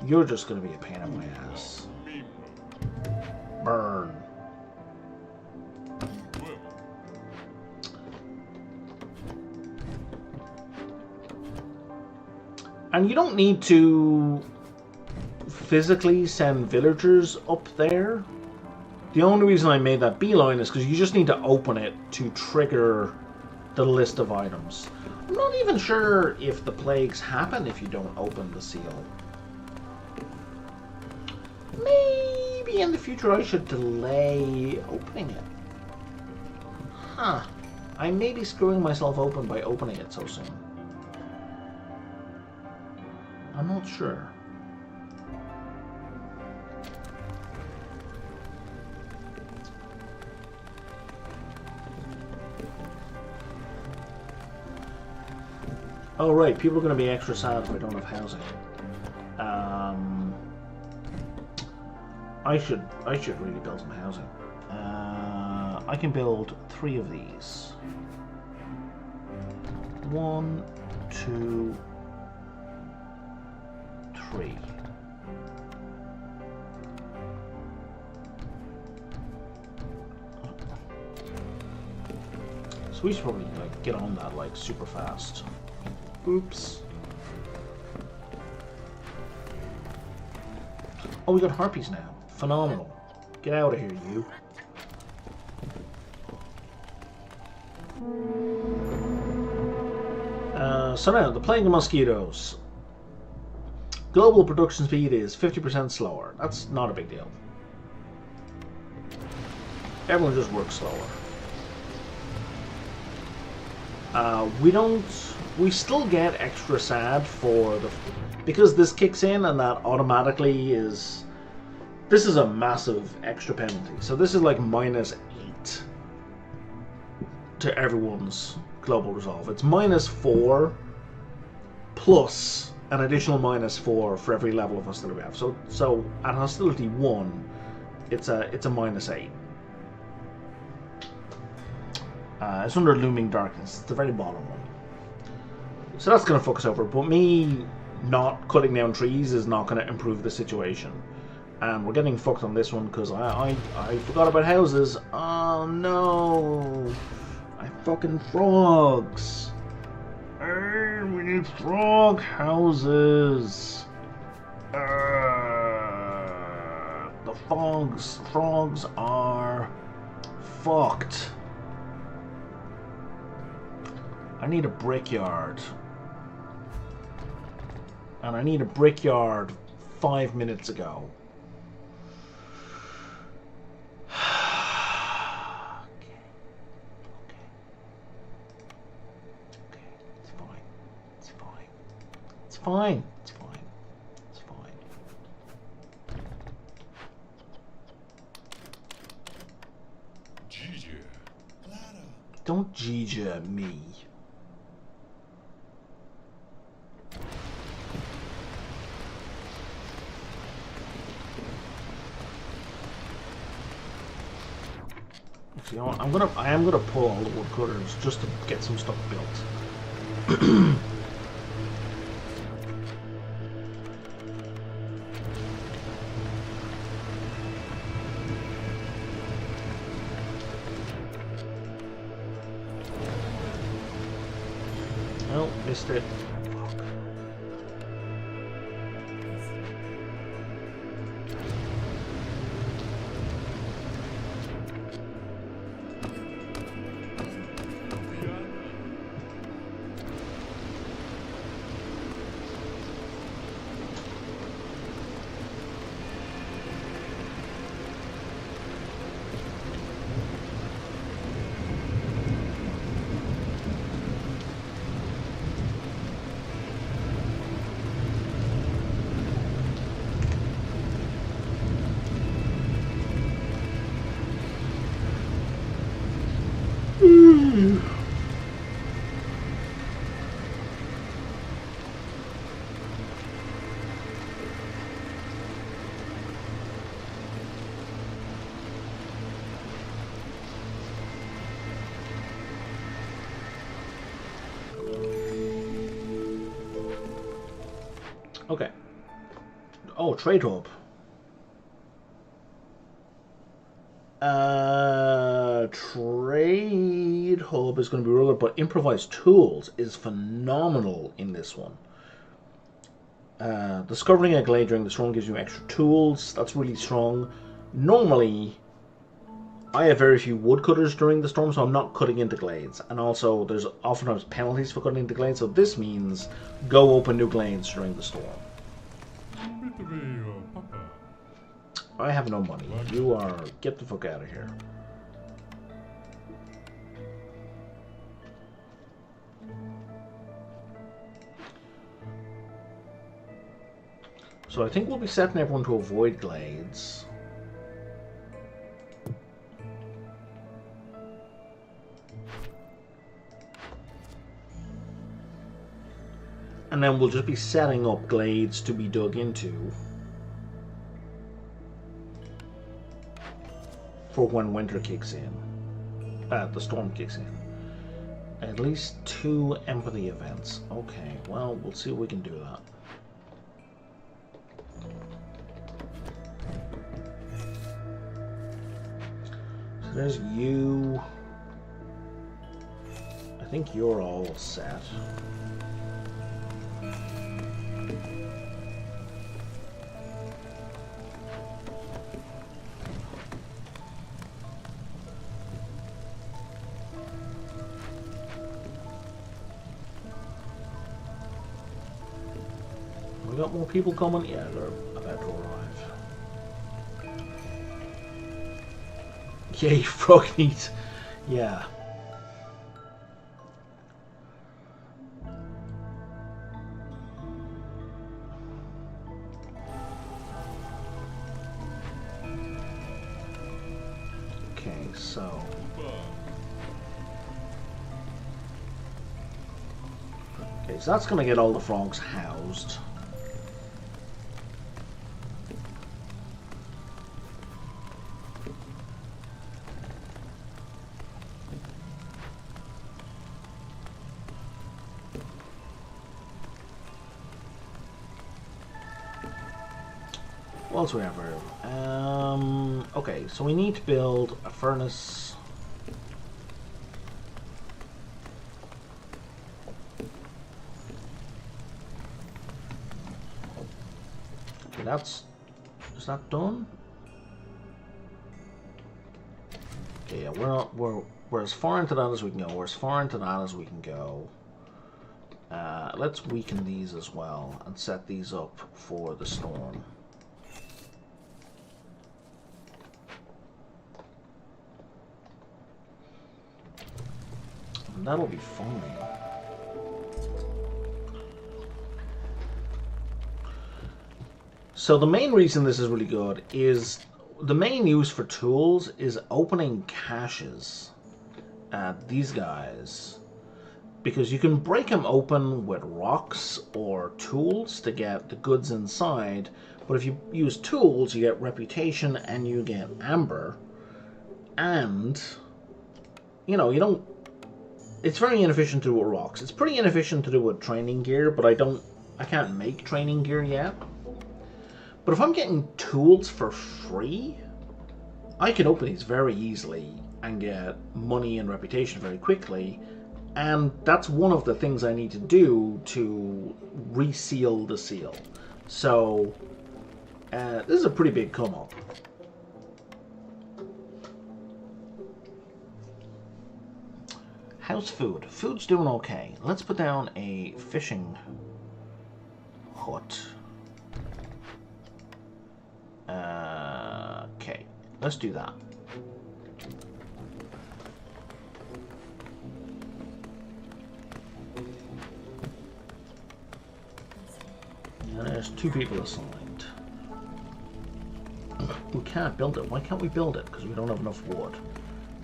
going to be a pain in my ass. Burn. And you don't need to physically send villagers up there. The only reason I made that beeline is because you just need to open it to trigger the list of items. I'm not even sure if the plagues happen if you don't open the seal. Maybe in the future I should delay opening it. Huh. I may be screwing myself open by opening it so soon. I'm not sure. Oh right, people are going to be extra sad if I don't have housing. I should really build some housing. I can build 3 of these. 1, 2, 3. So we should probably like get on that like super fast. Oops. Oh, we got harpies now. Phenomenal. Get out of here, you. So now, the plague of mosquitoes. Global production speed is 50% slower. That's not a big deal. Everyone just works slower. We still get extra sad for because this kicks in and that automatically is... This is a massive extra penalty. So this is like -8 to everyone's global resolve. It's -4 plus an additional -4 for every level of hostility we have. So at hostility 1, it's a -8. It's under looming darkness. It's the very bottom one. So that's going to fuck us over. But me not cutting down trees is not going to improve the situation. And we're getting fucked on this one because I forgot about houses. Oh no! I fucking frogs. We need frog houses. The frogs are fucked. I need a brickyard. And I need a brickyard 5 minutes ago. Okay. It's fine. It's fine. It's fine. It's fine. It's fine. Don't Gija me. Actually, you know what? I am gonna pull all the woodcutters just to get some stuff built. Oh, missed it. Okay. Oh, trade hub. Trade hub is going to be really good, but improvised tools is phenomenal in this one. Discovering a glade during the storm gives you extra tools. That's really strong. Normally, I have very few woodcutters during the storm, so I'm not cutting into glades. And also, there's oftentimes penalties for cutting into glades, so this means go open new glades during the storm. I have no money. You are... Get the fuck out of here. So I think we'll be setting everyone to avoid glades. And then we'll just be setting up glades to be dug into for when winter kicks in. The storm kicks in. At least 2 empathy events. Okay, well, we'll see if we can do that. So there's you. I think you're all set. We got more people coming? Yeah, they're about to arrive. Yay, frog meat. Yeah. Okay, so... Okay, so that's gonna get all the frogs housed. What else we have here? Okay, so we need to build a furnace. Okay, is that done? Okay, yeah, we're as far into that as we can go. We're as far into that as we can go. Let's weaken these as well and set these up for the storm. And that'll be fine. So the main reason this is really good is the main use for tools is opening caches these guys, because you can break them open with rocks or tools to get the goods inside, but if you use tools you get reputation and you get amber, and you know, you don't, it's very inefficient to do with rocks. It's pretty inefficient to do with training gear, but I can't make training gear yet. But if I'm getting tools for free, I can open these very easily and get money and reputation very quickly, and that's one of the things I need to do to reseal the seal. So this is a pretty big come up. How's food? Food's doing okay. Let's put down a fishing hut. Okay, let's do that. And there's 2 people assigned. We can't build it. Why can't we build it? Because we don't have enough wood.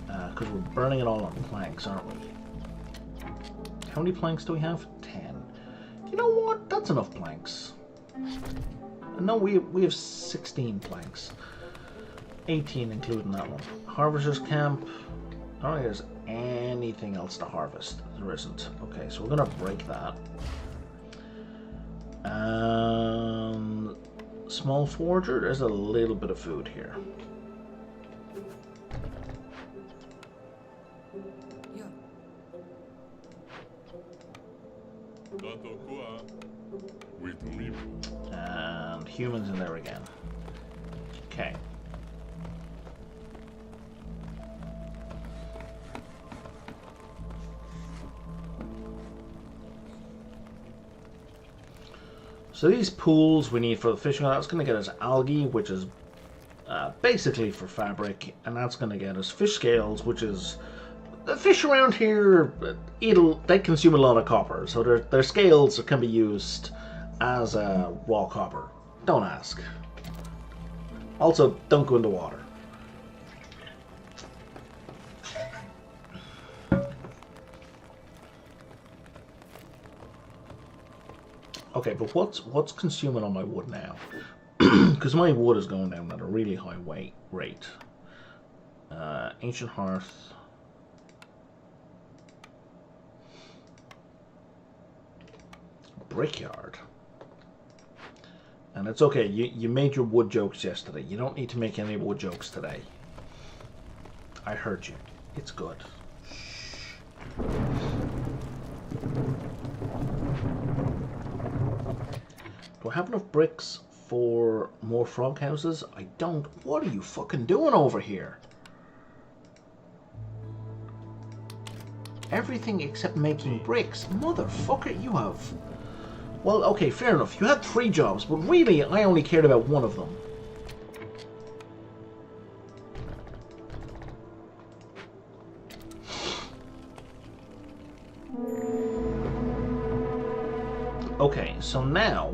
Because we're burning it all on planks, aren't we? How many planks do we have? 10. You know what? That's enough planks. No, we have 16 planks. 18 including that one. Harvester's camp. I don't think there's anything else to harvest. There isn't. Okay, so we're going to break that. Small forger. There's a little bit of food here. And humans in there again. Okay. So these pools we need for the fishing, that's going to get us algae, which is basically for fabric, and that's going to get us fish scales, which is... The fish around here, they consume a lot of copper, so their scales can be used as raw copper. Don't ask. Also, don't go into water. Okay, but what's consuming on my wood now? Because my wood is going down at a really high rate. Ancient hearth. Brickyard. And it's okay, you made your wood jokes yesterday. You don't need to make any wood jokes today. I heard you. It's good. Do I have enough bricks for more frog houses? I don't. What are you fucking doing over here? Everything except making bricks. Motherfucker, you have... Well, okay, fair enough. You had 3 jobs, but really, I only cared about one of them. Okay, so now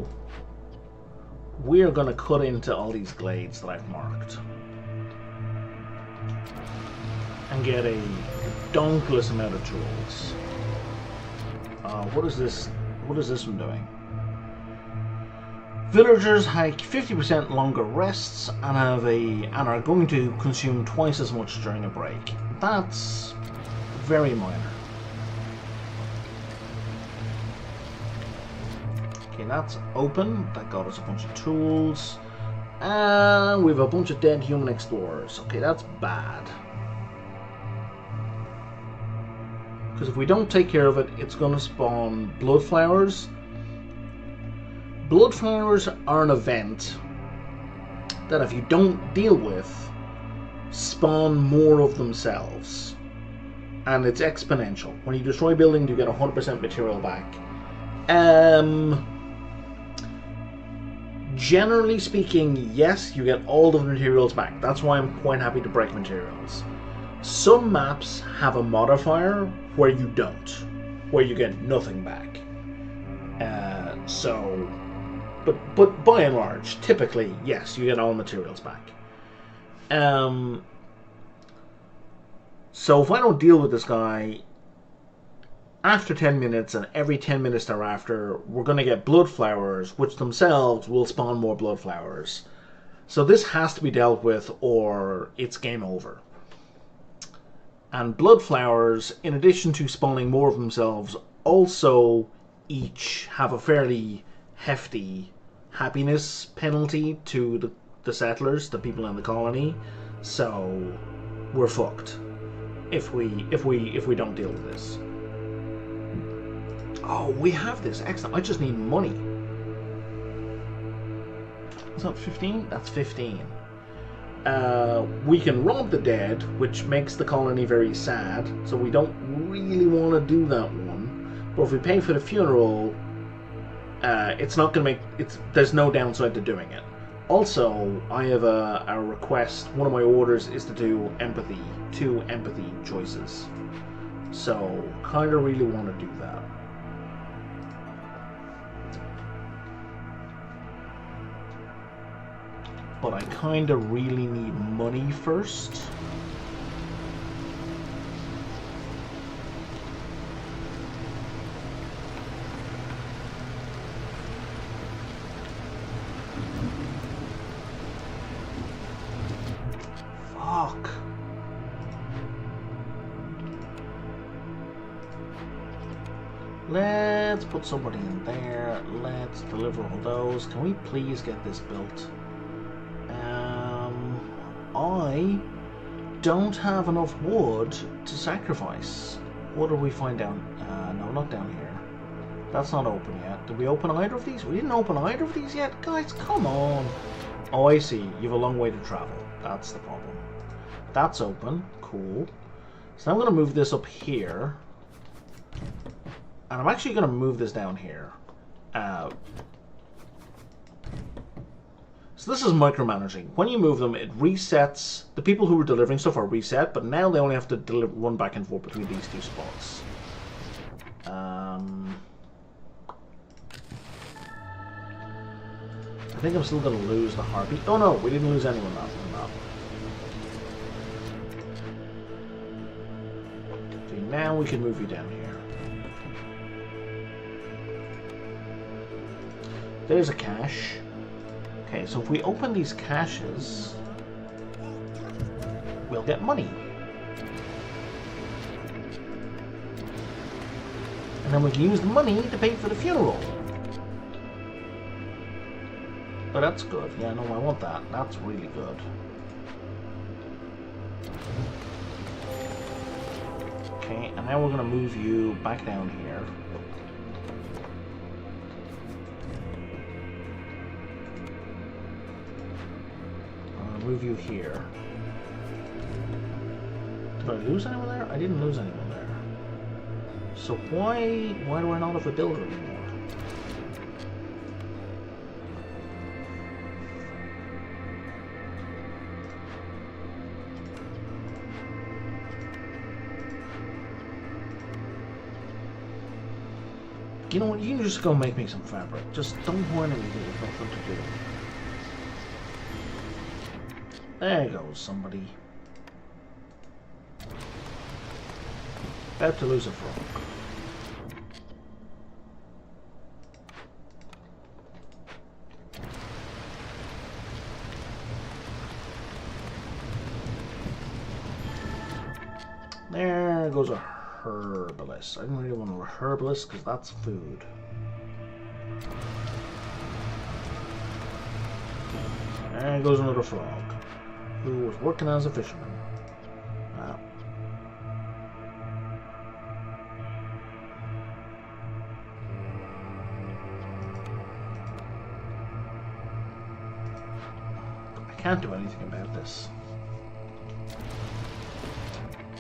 we're going to cut into all these glades that I've marked and get a donkless amount of tools. What is this? What is this one doing? Villagers hike 50% longer rests and are going to consume twice as much during a break. That's very minor. Okay, that's open. That got us a bunch of tools. And we have a bunch of dead human explorers. Okay, that's bad. Because if we don't take care of it, it's going to spawn blood flowers. Blood flowers are an event that if you don't deal with, spawn more of themselves. And it's exponential. When you destroy buildings, you get 100% material back. Generally speaking, yes, you get all the materials back. That's why I'm quite happy to break materials. Some maps have a modifier where you don't, where you get nothing back. But by and large, typically, yes, you get all materials back. So if I don't deal with this guy, after 10 minutes and every 10 minutes thereafter, we're going to get blood flowers, which themselves will spawn more blood flowers. So this has to be dealt with or it's game over. And blood flowers, in addition to spawning more of themselves, also each have a fairly hefty happiness penalty to the settlers, the people in the colony. So we're fucked if we don't deal with this. Oh, we have this. Excellent. I just need money. Is that 15? That's 15. We can rob the dead, which makes the colony very sad, so we don't really want to do that one. But if we pay for the funeral, it's not going to make... there's no downside to doing it. Also, I have a request. One of my orders is to do empathy, 2 empathy choices. So, kind of really want to do that. But I kind of really need money first. Fuck. Let's put somebody in there. Let's deliver all those. Can we please get this built? I don't have enough wood to sacrifice. What do we find down? No, not down here. That's not open yet. Did we open either of these? We didn't open either of these yet? Guys, come on. Oh, I see. You have a long way to travel. That's the problem. That's open. Cool. So I'm going to move this up here. And I'm actually going to move this down here. So this is micromanaging. When you move them, it resets. The people who were delivering stuff are reset, but now they only have to run back and forth between these 2 spots. I think I'm still going to lose the harpy. Oh no, we didn't lose anyone last time. Okay, now we can move you down here. There's a cache. Okay, so if we open these caches, we'll get money. And then we can use the money to pay for the funeral. Oh, that's good. Yeah, no, I want that. That's really good. Okay, and now we're going to move you back down here. Move you here. Did I lose anyone there? I didn't lose anyone there. So why do I not have a builder anymore? You know what? You can just go make me some fabric. Just don't warn anything with nothing to do. There goes somebody. About to lose a frog. There goes a herbalist. I didn't really want a herbalist because that's food. There goes another frog who was working as a fisherman. Wow. I can't do anything about this.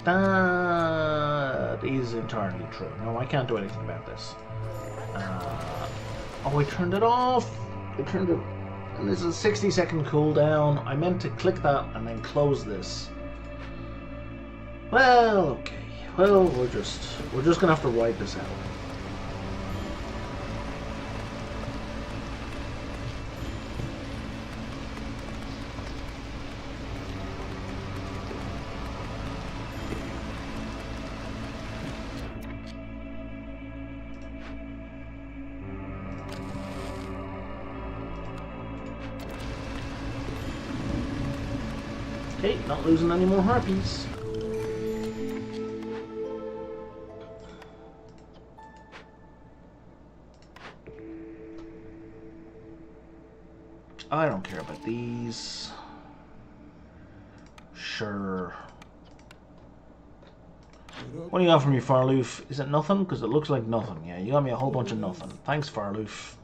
That is entirely true. No, I can't do anything about this. Oh, I turned it off. I turned it. And there's a 60-second cooldown. I meant to click that and then close this. Well, okay. Well, we're just gonna have to ride this out. Okay, not losing any more harpies. I don't care about these. Sure. What do you got from me, Farloof? Is it nothing? Because it looks like nothing. Yeah, you got me a whole bunch of nothing. Thanks, Farloof.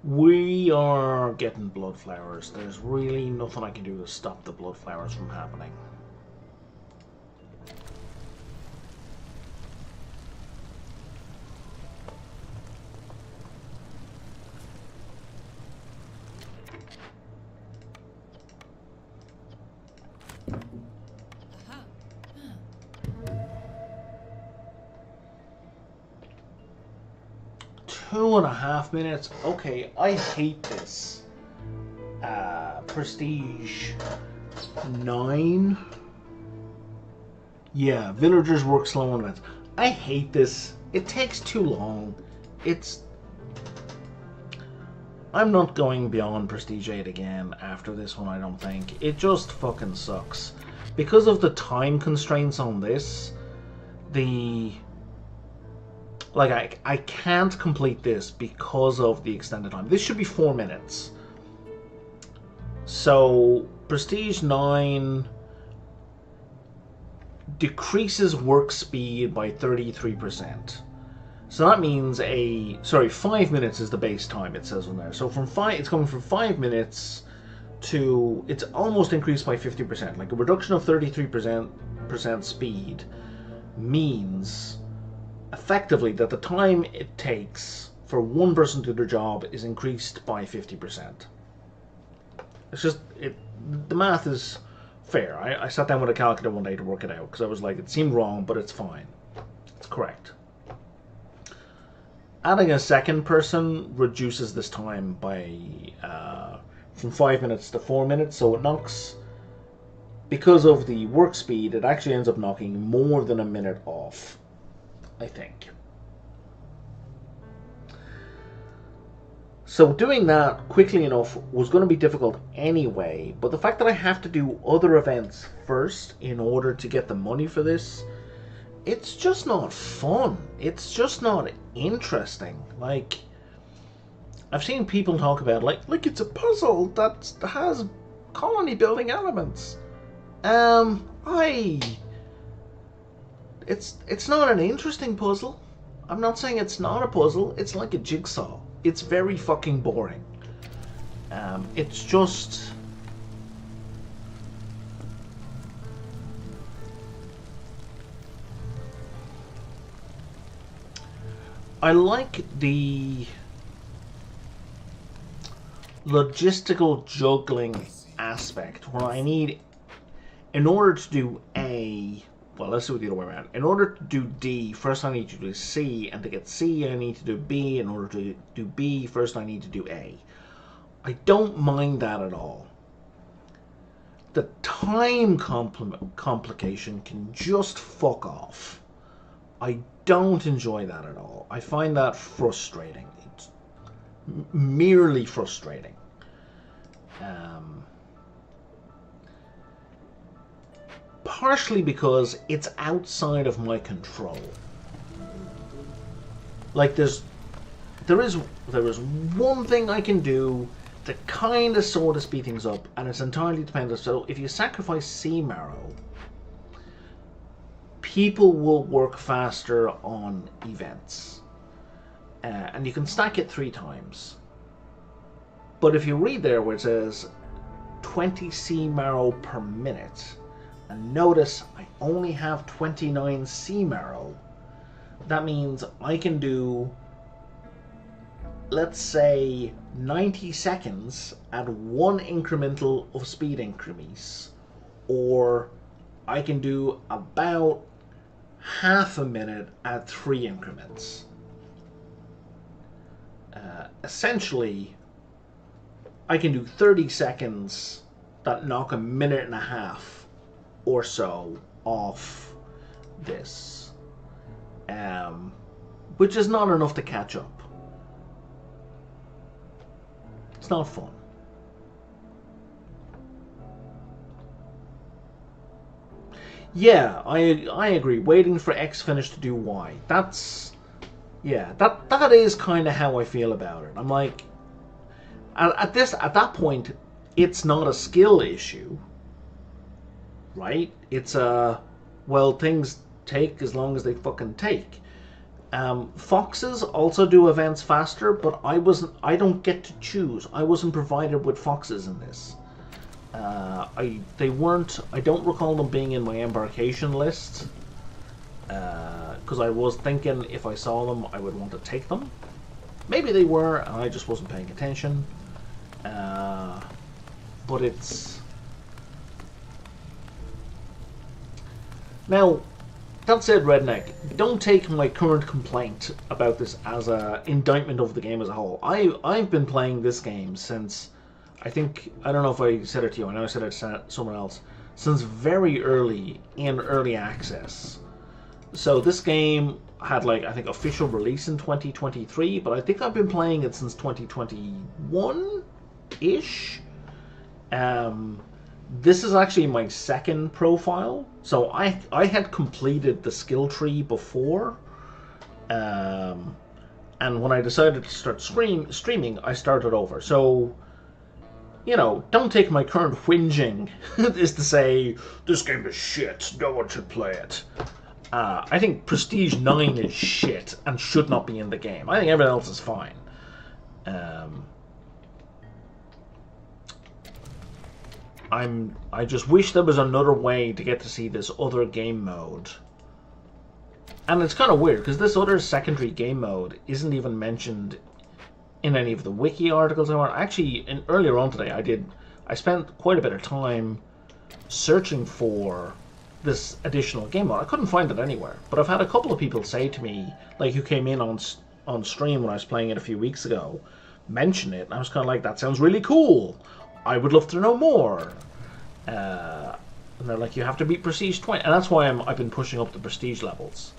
We are getting blood flowers. There's really nothing I can do to stop the blood flowers from happening. Two and a half minutes. Okay, I hate this. Prestige 9. Yeah, villagers work slow on events. I hate this. It takes too long. I'm not going beyond Prestige 8 again after this one, I don't think. It just fucking sucks. Because of the time constraints on this, I can't complete this because of the extended time. This should be 4 minutes. So, Prestige 9 decreases work speed by 33%. So that means 5 minutes is the base time, it says on there. So it's coming from 5 minutes to, it's almost increased by 50%. Like a reduction of 33% speed means effectively that the time it takes for one person to do their job is increased by 50%. It's just, the math is fair. I sat down with a calculator one day to work it out because I was like, it seemed wrong, but it's fine. It's correct. Adding a second person reduces this time by from 5 minutes to 4 minutes, so it knocks, because of the work speed, it actually ends up knocking more than a minute off, I think. So doing that quickly enough was going to be difficult anyway, but the fact that I have to do other events first in order to get the money for this, it's just not fun. It's just not interesting. Like, I've seen people talk about like it's a puzzle that has colony building elements. It's not an interesting puzzle. I'm not saying it's not a puzzle. It's like a jigsaw. It's very fucking boring. It's just... I like the logistical juggling aspect where I need, in order to do A, well, let's do it the other way around. In order to do D, first I need to do C, and to get C, I need to do B. In order to do B, first I need to do A. I don't mind that at all. The time complication can just fuck off. I don't enjoy that at all. I find that frustrating. It's merely frustrating. Partially because it's outside of my control. Like there is one thing I can do to kind of sort of speed things up, and it's entirely dependent. So if you sacrifice sea marrow, people will work faster on events, and you can stack it 3 times. But if you read there where it says 20 sea marrow per minute, and notice I only have 29 sea marrow, that means I can do, let's say, 90 seconds at 1 incremental of speed increase, or I can do about half a minute at 3 increments. essentially, I can do 30 seconds that knock a minute and a half or so off this, which is not enough to catch up. It's not fun. Yeah, I agree. Waiting for X finish to do Y. That is kind of how I feel about it. I'm like, at that point, it's not a skill issue, right? It's well, things take as long as they fucking take. Foxes also do events faster, but I don't get to choose. I wasn't provided with foxes in this. They weren't. I don't recall them being in my embarkation list. Because I was thinking if I saw them, I would want to take them. Maybe they were, and I just wasn't paying attention. But it's... Now, that said, Redneck, don't take my current complaint about this as an indictment of the game as a whole. I've been playing this game since... I don't know if I said it to you, I know I said it to someone else, since very early in early access. So this game had, like, I think official release in 2023, but I think I've been playing it since 2021-ish. This is actually my second profile, so I had completed the skill tree before, and when I decided to start streaming, I started over. So, you know, don't take my current whinging is to say, this game is shit, no one should play it. I think Prestige 9 is shit and should not be in the game. I think everything else is fine. I just wish there was another way to get to see this other game mode. And it's kind of weird, because this other secondary game mode isn't even mentioned in any of the wiki articles. Actually, earlier on today, I spent quite a bit of time searching for this additional game mode. I couldn't find it anywhere, but I've had a couple of people say to me, like who came in on stream when I was playing it a few weeks ago, mention it, and I was kind of like, that sounds really cool. I would love to know more. And they're like, you have to beat Prestige 20, and that's why I've been pushing up the Prestige levels.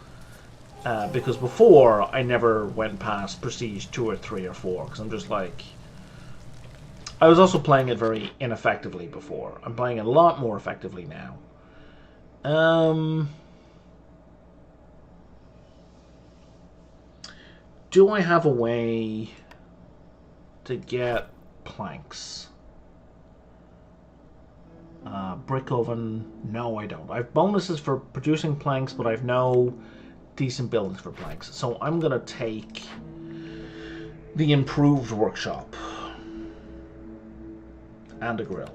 Because before, I never went past Prestige 2 or 3 or 4, because I'm just like... I was also playing it very ineffectively before. I'm playing it a lot more effectively now. Do I have a way to get planks? Brick oven, no I don't. I have bonuses for producing planks, but I have no decent buildings for planks. So I'm gonna take the improved workshop and a grill.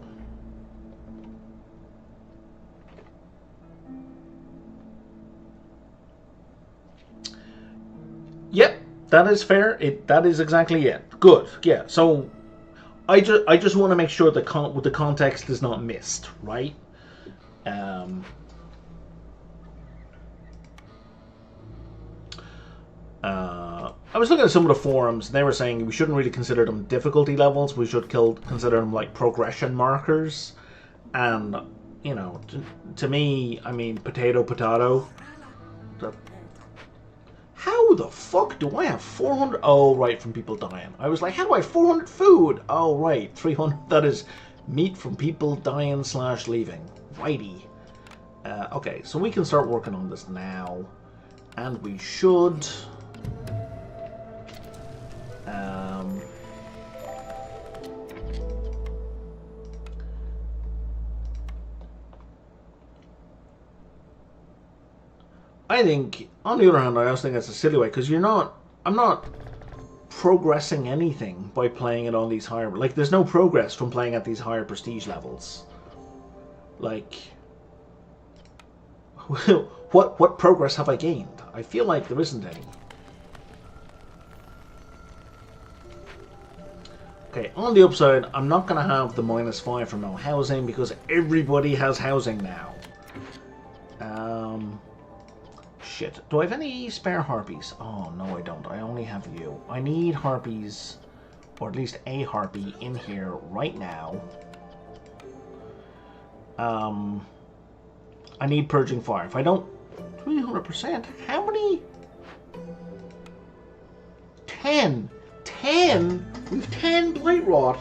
Yep, that is fair. That is exactly it. Good. Yeah. So I just want to make sure the context is not missed, right? I was looking at some of the forums, and they were saying we shouldn't really consider them difficulty levels. We should consider them like progression markers. And you know, to me, I mean, potato. How the fuck do I have 400? Oh, right, from people dying. I was like, how do I have 400 food? Oh, right, 300. That is meat from people dying / leaving. Righty. Okay, so we can start working on this now. And we should... I think, on the other hand, I also think that's a silly way, because I'm not progressing anything by playing it on these higher, like, there's no progress from playing at these higher prestige levels. Like, what progress have I gained? I feel like there isn't any. Okay, on the upside, I'm not going to have the -5 for no housing, because everybody has housing now. Shit. Do I have any spare harpies? Oh, no I don't. I only have you. I need harpies, or at least a harpy in here right now. I need Purging Fire. If I don't... 300%? How many? 10! 10? We've 10 Blight Rot.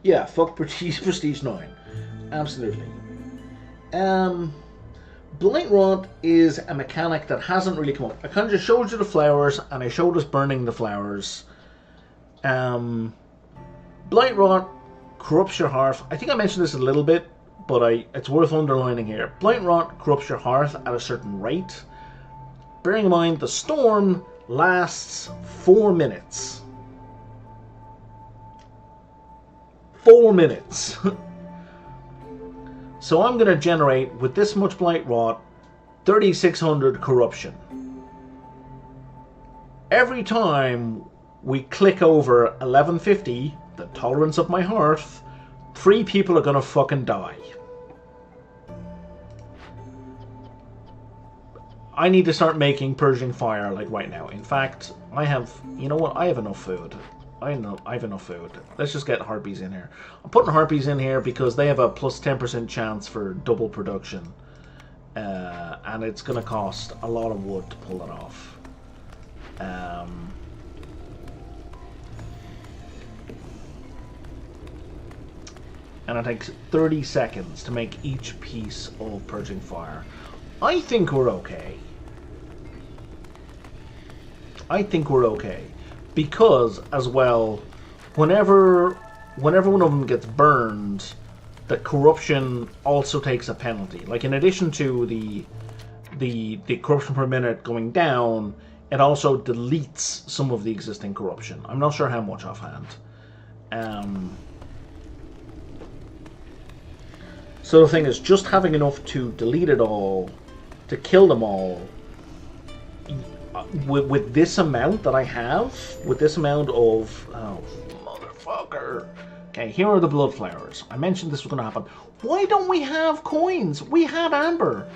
Yeah, fuck Prestige 9. Absolutely. Blight Rot is a mechanic that hasn't really come up. I kind of just showed you the flowers, and I showed us burning the flowers. Blight Rot corrupts your hearth. I think I mentioned this a little bit, but it's worth underlining here. Blight Rot corrupts your hearth at a certain rate. Bearing in mind, the storm lasts 4 minutes. 4 minutes. So I'm going to generate, with this much Blight Rot, 3,600 corruption. Every time we click over 1150, the tolerance of my hearth, 3 people are going to fucking die. I need to start making Purging Fire, like, right now. In fact, I have... You know what? I have enough food. I have enough food. Let's just get harpies in here. I'm putting harpies in here because they have a plus 10% chance for double production. And it's going to cost a lot of wood to pull it off. And it takes 30 seconds to make each piece of Purging Fire. I think we're okay. I think we're okay. Because, as well, whenever one of them gets burned, the corruption also takes a penalty. Like, in addition to the corruption per minute going down, it also deletes some of the existing corruption. I'm not sure how much offhand. So the thing is, just having enough to delete it all, to kill them all, with this amount that I have, with this amount of... Oh, motherfucker. Okay, here are the blood flowers. I mentioned this was going to happen. Why don't we have coins? We had amber.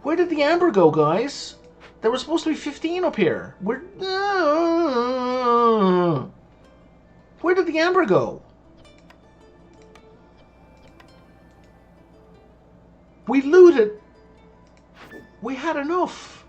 Where did the amber go, guys? There was supposed to be 15 up here. Where did the amber go? We looted. We had enough.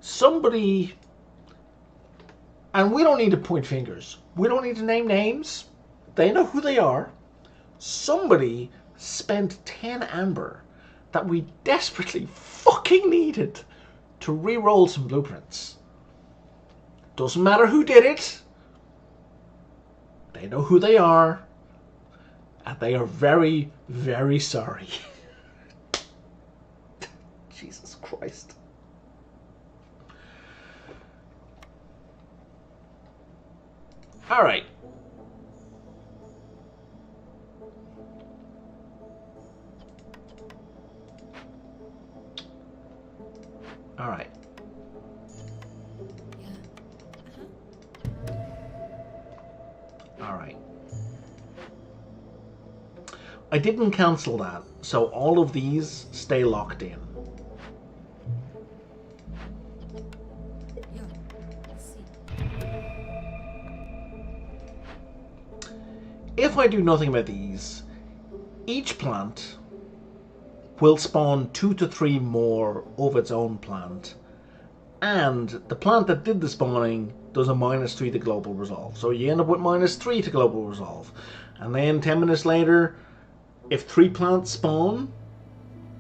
Somebody, and we don't need to point fingers. We don't need to name names. They know who they are. Somebody spent 10 amber that we desperately fucking needed to re-roll some blueprints. Doesn't matter who did it. They know who they are. And they are very, very sorry. Jesus Christ. All right. All right. All right. I didn't cancel that, so all of these stay locked in. If I do nothing about these, each plant will spawn 2 to 3 more of its own plant, and the plant that did the spawning does a -3 to global resolve. So you end up with -3 to global resolve. And then 10 minutes later, if 3 plants spawn,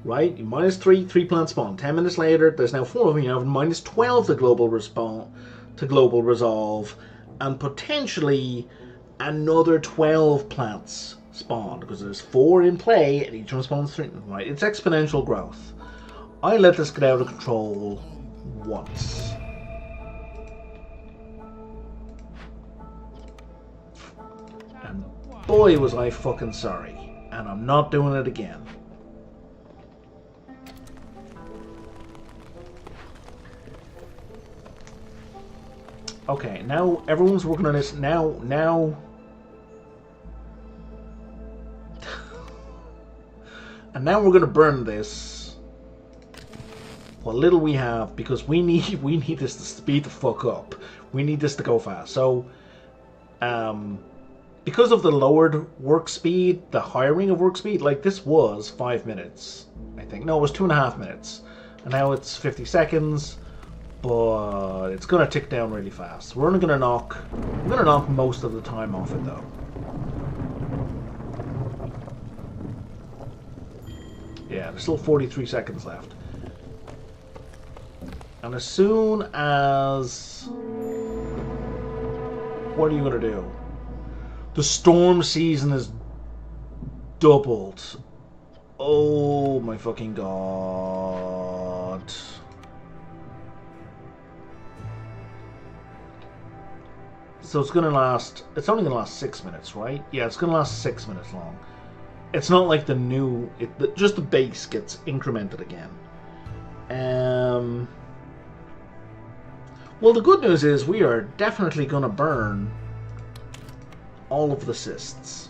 right, -3, 3 plants spawn. 10 minutes later, there's now 4 of them. You have -12 to global resolve, and potentially another 12 plants spawn, because there's 4 in play and each one spawns 3. Right, it's exponential growth. I let this get out of control once. boy was I fucking sorry. And I'm not doing it again. Okay, now everyone's working on this. Now... And now we're gonna burn this. What little we have, because we need this to speed the fuck up. We need this to go fast. So, because of the lowered work speed, the hiring of work speed, like this was 5 minutes, I think. No, it was 2.5 minutes, and now it's 50 seconds. But it's gonna tick down really fast. We're only gonna knock. We're gonna knock most of the time off it though. Yeah, there's still 43 seconds left. And as soon as... What are you gonna do? The storm season is doubled. Oh my fucking god. So it's gonna last... It's only gonna last 6 minutes, right? Yeah, it's gonna last 6 minutes long. It's not like the new... just the base gets incremented again. Well, the good news is we are definitely going to burn all of the cysts.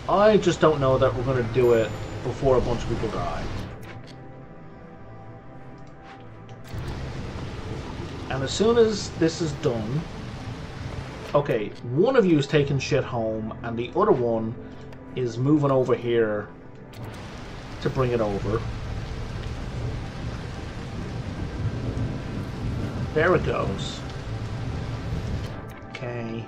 I just don't know that we're going to do it before a bunch of people die. And as soon as this is done... Okay, one of you is taking shit home, and the other one is moving over here to bring it over. There it goes. Okay.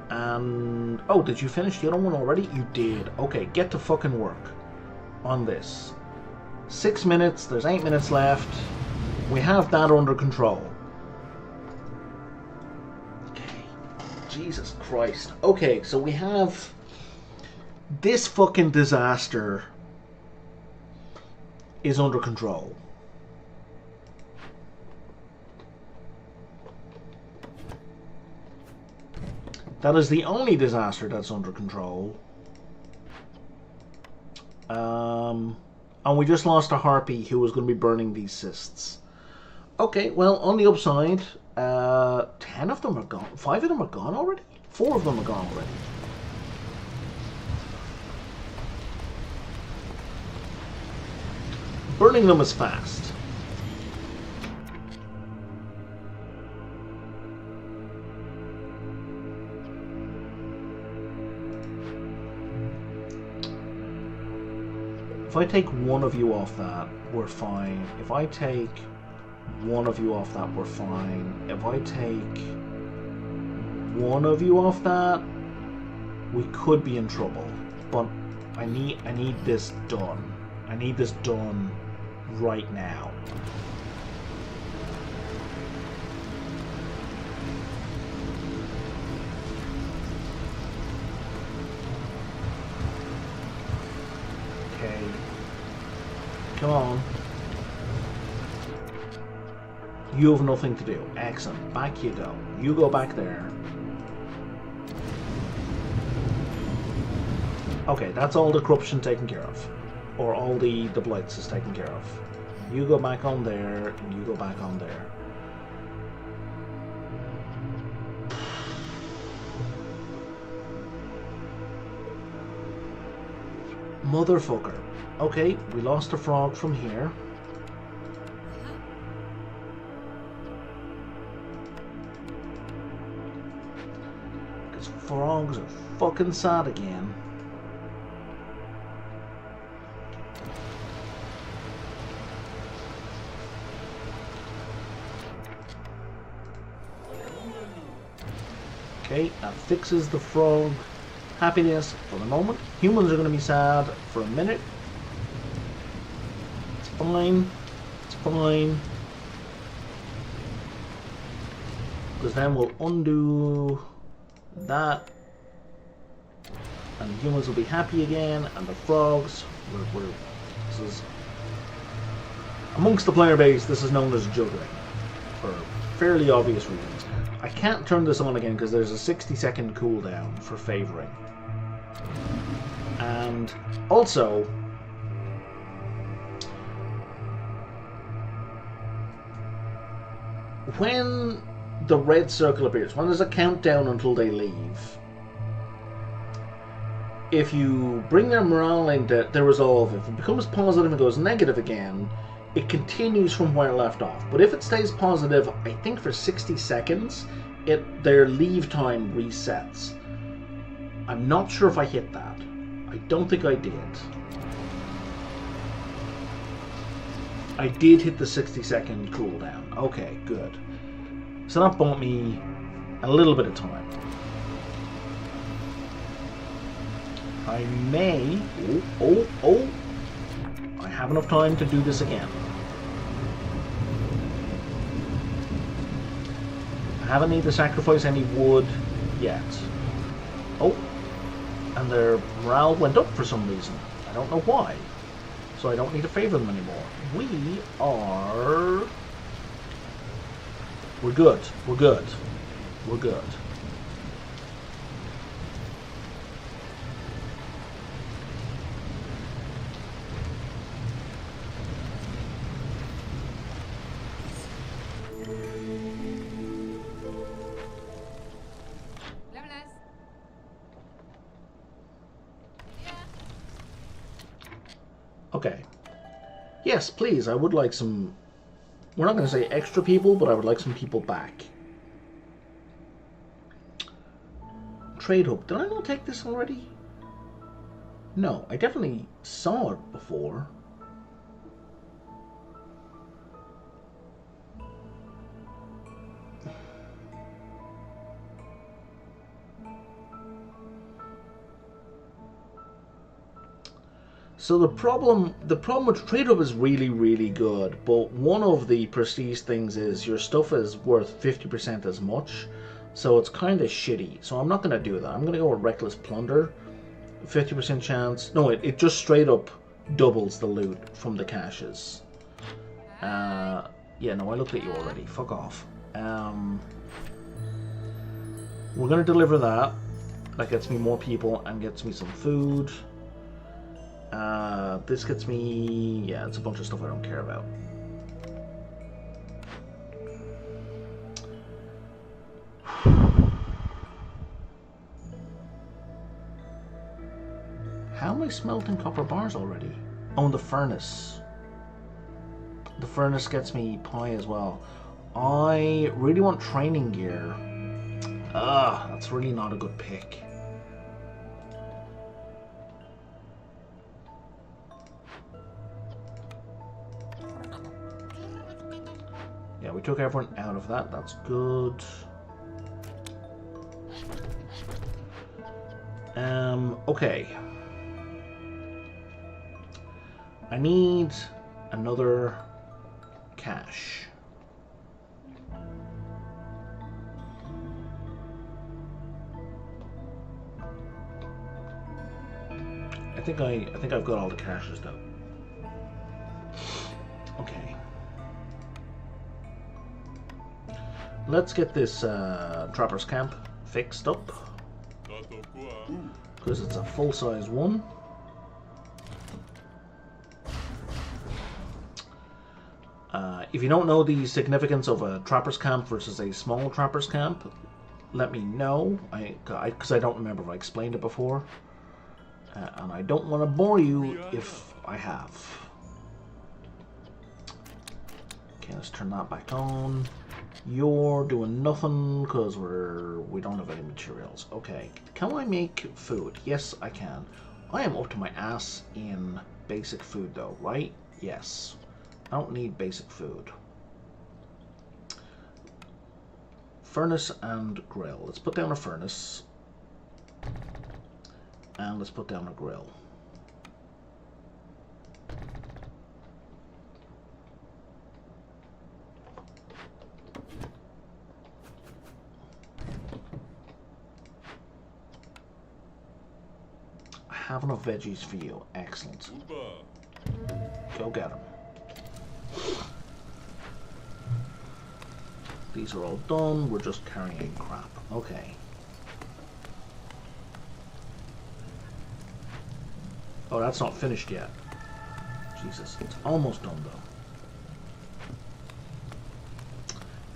And... Oh, did you finish the other one already? You did. Okay, get to fucking work on this. 6 minutes, there's 8 minutes left. We have that under control. Okay. Jesus Christ. Okay, so we have... This fucking disaster is under control. That is the only disaster that's under control. And we just lost a harpy who was going to be burning these cysts. Okay, well, on the upside, 10 of them are gone. 5 of them are gone already? 4 of them are gone already. Burning them is fast. If I take one of you off that, we're fine. If I take one of you off that, we're fine. If I take one of you off that, we could be in trouble. But I need this done. I need this done right now. Okay. Come on. You have nothing to do. Excellent. Back you go. You go back there. Okay, that's all the corruption taken care of. Or all the blights is taken care of. You go back on there, and you go back on there. Motherfucker. Okay, we lost a frog from here. Because frogs are fucking sad again. Okay, that fixes the frog happiness for the moment. Humans are going to be sad for a minute. It's fine. It's fine. Because then we'll undo that. And humans will be happy again. And the frogs this is... Amongst the player base, this is known as juggling. For fairly obvious reasons. I can't turn this on again because there's a 60-second cooldown for favoring. And also, when the red circle appears, when there's a countdown until they leave, if you bring their morale into their resolve, if it becomes positive and goes negative again, it continues from where it left off. But if it stays positive, I think for 60 seconds, their leave time resets. I'm not sure if I hit that. I don't think I did. I did hit the 60-second cooldown. Okay, good. So that bought me a little bit of time. I may... Oh! I have enough time to do this again. I haven't need to sacrifice any wood yet. Oh, and their morale went up for some reason. I don't know why. So I don't need to favor them anymore. We're good. We're good. We're good. Okay. Yes, please, I would like some... We're not going to say extra people, but I would like some people back. Trade hub. Did I not take this already? No, I definitely saw it before. So the problem with Trade Hub is really, really good, but one of the prestige things is your stuff is worth 50% as much, so it's kind of shitty. So I'm not going to do that. I'm going to go with Reckless Plunder, 50% chance. No, it just straight up doubles the loot from the caches. Yeah, no, I looked at you already. Fuck off. We're going to deliver that. That gets me more people and gets me some food. This gets me... Yeah, it's a bunch of stuff I don't care about. How am I smelting copper bars already? Oh, and the furnace. The furnace gets me pie as well. I really want training gear. That's really not a good pick. Yeah, we took everyone out of that. That's good. Okay. I need another cache. I think I've got all the caches though. Okay. Let's get this Trapper's Camp fixed up, because it's a full-size one. If you don't know the significance of a Trapper's Camp versus a small Trapper's Camp, let me know, because I don't remember if I explained it before, and I don't want to bore you if I have. Okay, let's turn that back on. You're doing nothing because we don't have any materials. Okay, can I make food? Yes, I can. I am up to my ass in basic food though, right? Yes. I don't need basic food. Furnace and grill. Let's put down a furnace. And let's put down a grill. I have enough veggies for you. Excellent. Go get them. These are all done. We're just carrying crap. Okay. Oh, that's not finished yet. Jesus, it's almost done though.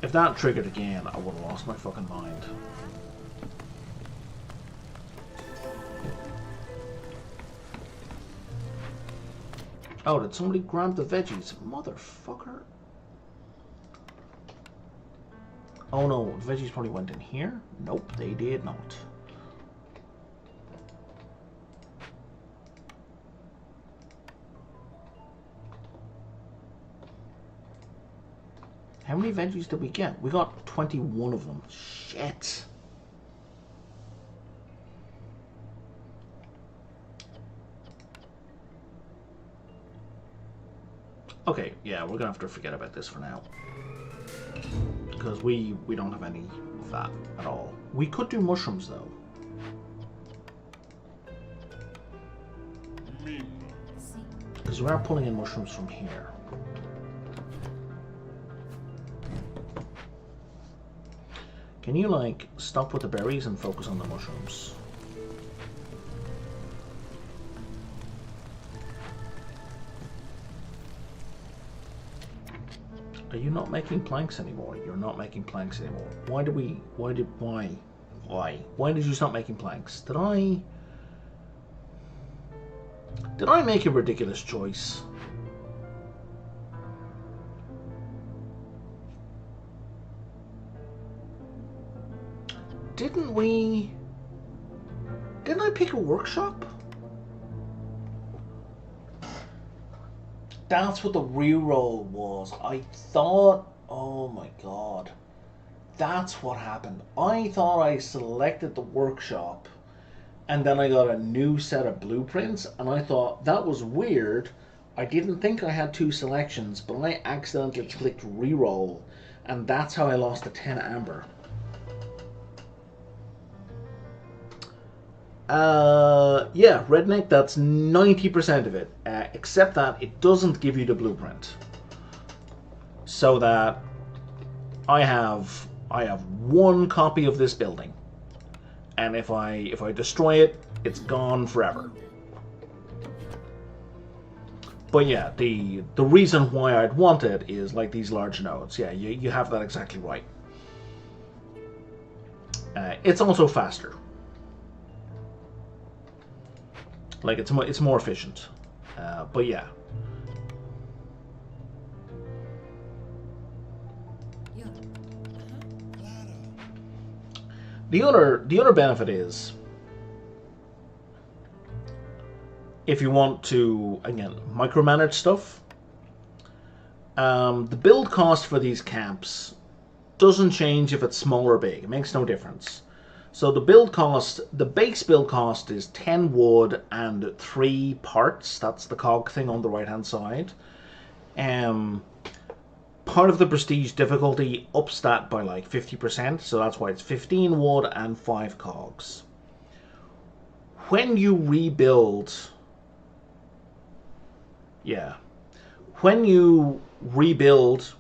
If that triggered again, I would have lost my fucking mind. Oh, did somebody grab the veggies? Motherfucker. Oh no, the veggies probably went in here? Nope, they did not. How many veggies did we get? We got 21 of them. Shit. Okay, yeah, we're gonna have to forget about this for now. Because we don't have any of that at all. We could do mushrooms though. Because we are pulling in mushrooms from here. Can you, like, stop with the berries and focus on the mushrooms? Are you not making planks anymore? You're not making planks anymore. Why did you stop making planks? Did I make a ridiculous choice? Didn't I pick a workshop? That's what the reroll was. I thought, oh my god. That's what happened. I thought I selected the workshop and then I got a new set of blueprints and I thought that was weird. I didn't think I had 2 selections, but I accidentally clicked reroll and that's how I lost the 10 amber. Yeah, redneck, that's 90% of it. Except that it doesn't give you the blueprint. So that I have 1 copy of this building. And if I destroy it, it's gone forever. But yeah, the reason why I'd want it is like these large nodes. Yeah, you have that exactly right. It's also faster. Like it's more efficient, but yeah. The other benefit is if you want to again micromanage stuff. The build cost for these camps doesn't change if it's small or big. It makes no difference. So the base build cost is 10 wood and 3 parts. That's the cog thing on the right hand side. Part of the prestige difficulty ups that by like 50%, so that's why it's 15 wood and 5 cogs. When you rebuild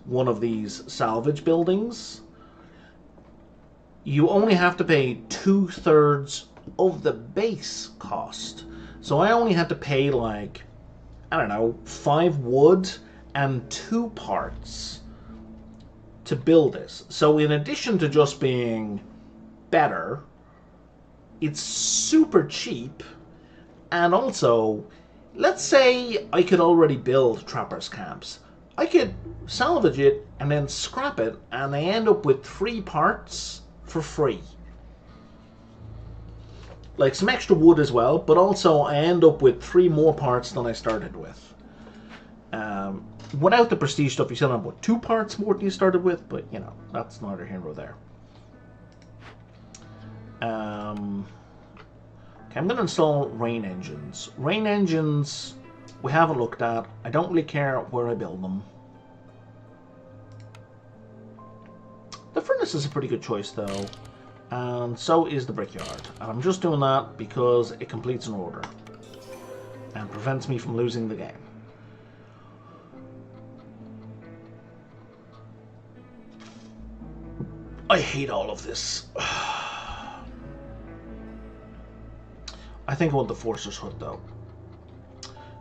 one of these salvage buildings, you only have to pay 2/3 of the base cost. So I only had to pay like, I don't know, 5 wood and 2 parts to build this. So in addition to just being better, it's super cheap. And also, let's say I could already build trappers camps. I could salvage it and then scrap it and I end up with 3 parts for free. Like some extra wood as well, but also I end up with 3 more parts than I started with. Without the prestige stuff, you still have what, 2 parts more than you started with, but you know, that's neither here nor there. Okay, I'm going to install rain engines. Rain engines we haven't looked at. I don't really care where I build them. The furnace is a pretty good choice though, and so is the brickyard. And I'm just doing that because it completes an order and prevents me from losing the game. I hate all of this. I think I want the Forcer's Hut though.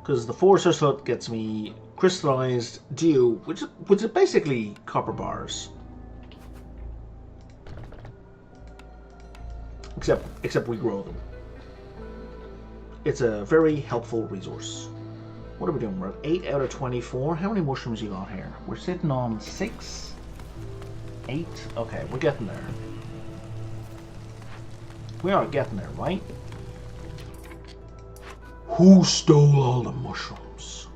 Because the Forcer's Hut gets me crystallized dew, which is basically copper bars. Except we grow them. It's a very helpful resource. What are we doing? We're at 8 out of 24. How many mushrooms you got here? We're sitting on 6? 8? Okay, we're getting there. We are getting there, right? Who stole all the mushrooms?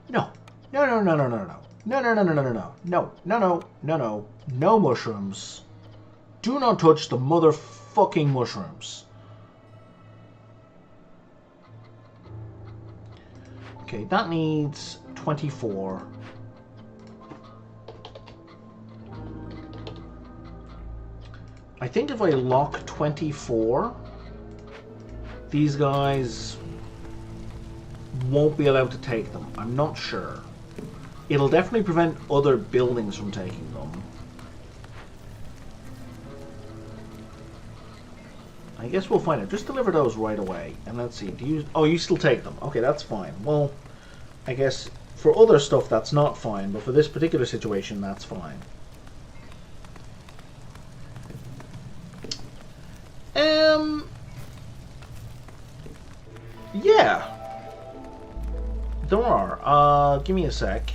No. No, no, no, no, no, no. No, no, no, no, no, no, no. No, no, no, no, no. No mushrooms. Do not touch the motherfucking mushrooms. Okay, that needs 24. I think if I lock 24, these guys won't be allowed to take them. I'm not sure. It'll definitely prevent other buildings from taking them. I guess we'll find out. Just deliver those right away. And let's see. Do you... Oh, you still take them. Okay, that's fine. Well, I guess for other stuff that's not fine, but for this particular situation, that's fine. Yeah. There are. Give me a sec.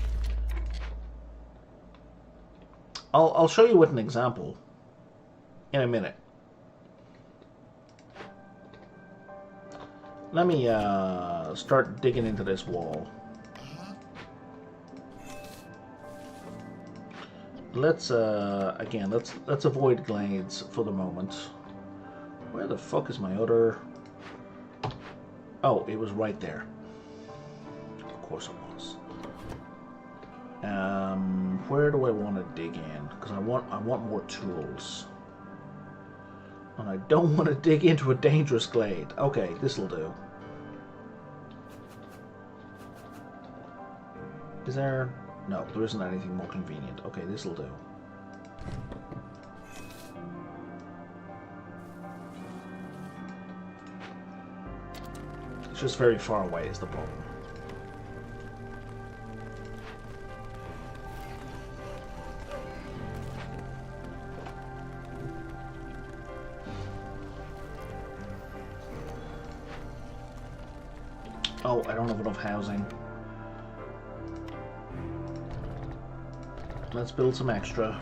I'll show you with an example in a minute. Let me start digging into this wall. Let's again, let's avoid glades for the moment. Where the fuck is my other... Oh, it was right there. Of course it was. Where do I want to dig in? Because I want more tools. And I don't want to dig into a dangerous glade. Okay, this'll do. Is there... No, there isn't anything more convenient. Okay, this'll do. It's just very far away is the problem. Oh, I don't have enough housing. Let's build some extra.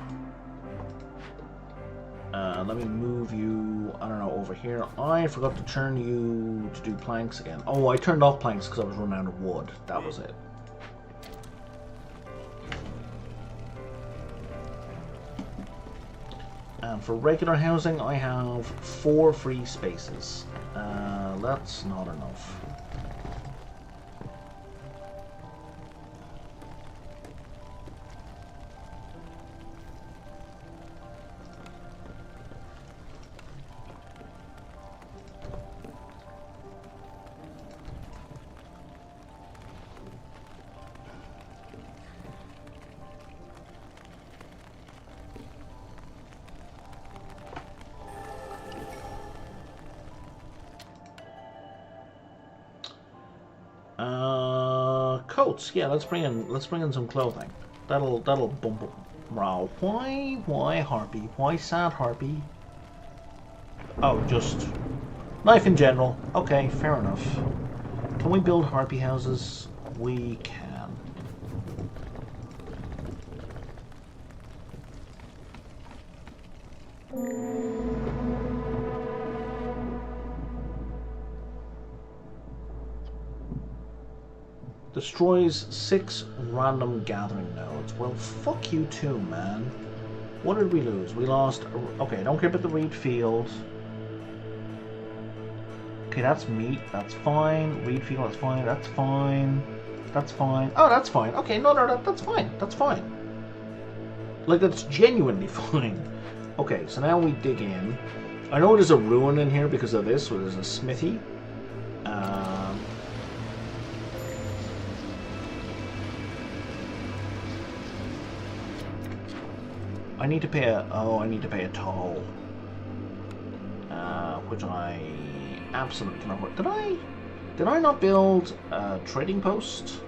Let me move you, I don't know, over here. I forgot to turn you to do planks again. Oh, I turned off planks because I was running out of wood. That was it. And for regular housing, I have 4 free spaces. That's not enough. Coats. Yeah, let's bring in some clothing. That'll bump up morale. Why harpy? Why sad harpy? Oh, just life in general. Okay, fair enough. Can we build harpy houses? We can. Destroys 6 random gathering nodes. Well, fuck you too, man. What did we lose? We lost... Okay, I don't care about the reed field. Okay, that's meat. That's fine. Reed field, that's fine. That's fine. That's fine. Oh, that's fine. Okay, no, that's fine. That's fine. Like, that's genuinely fine. Okay, so now we dig in. I know there's a ruin in here because of this, so there's a smithy. I need to pay a... Oh, I need to pay a toll. Which I absolutely cannot work. Did I not build a trading post?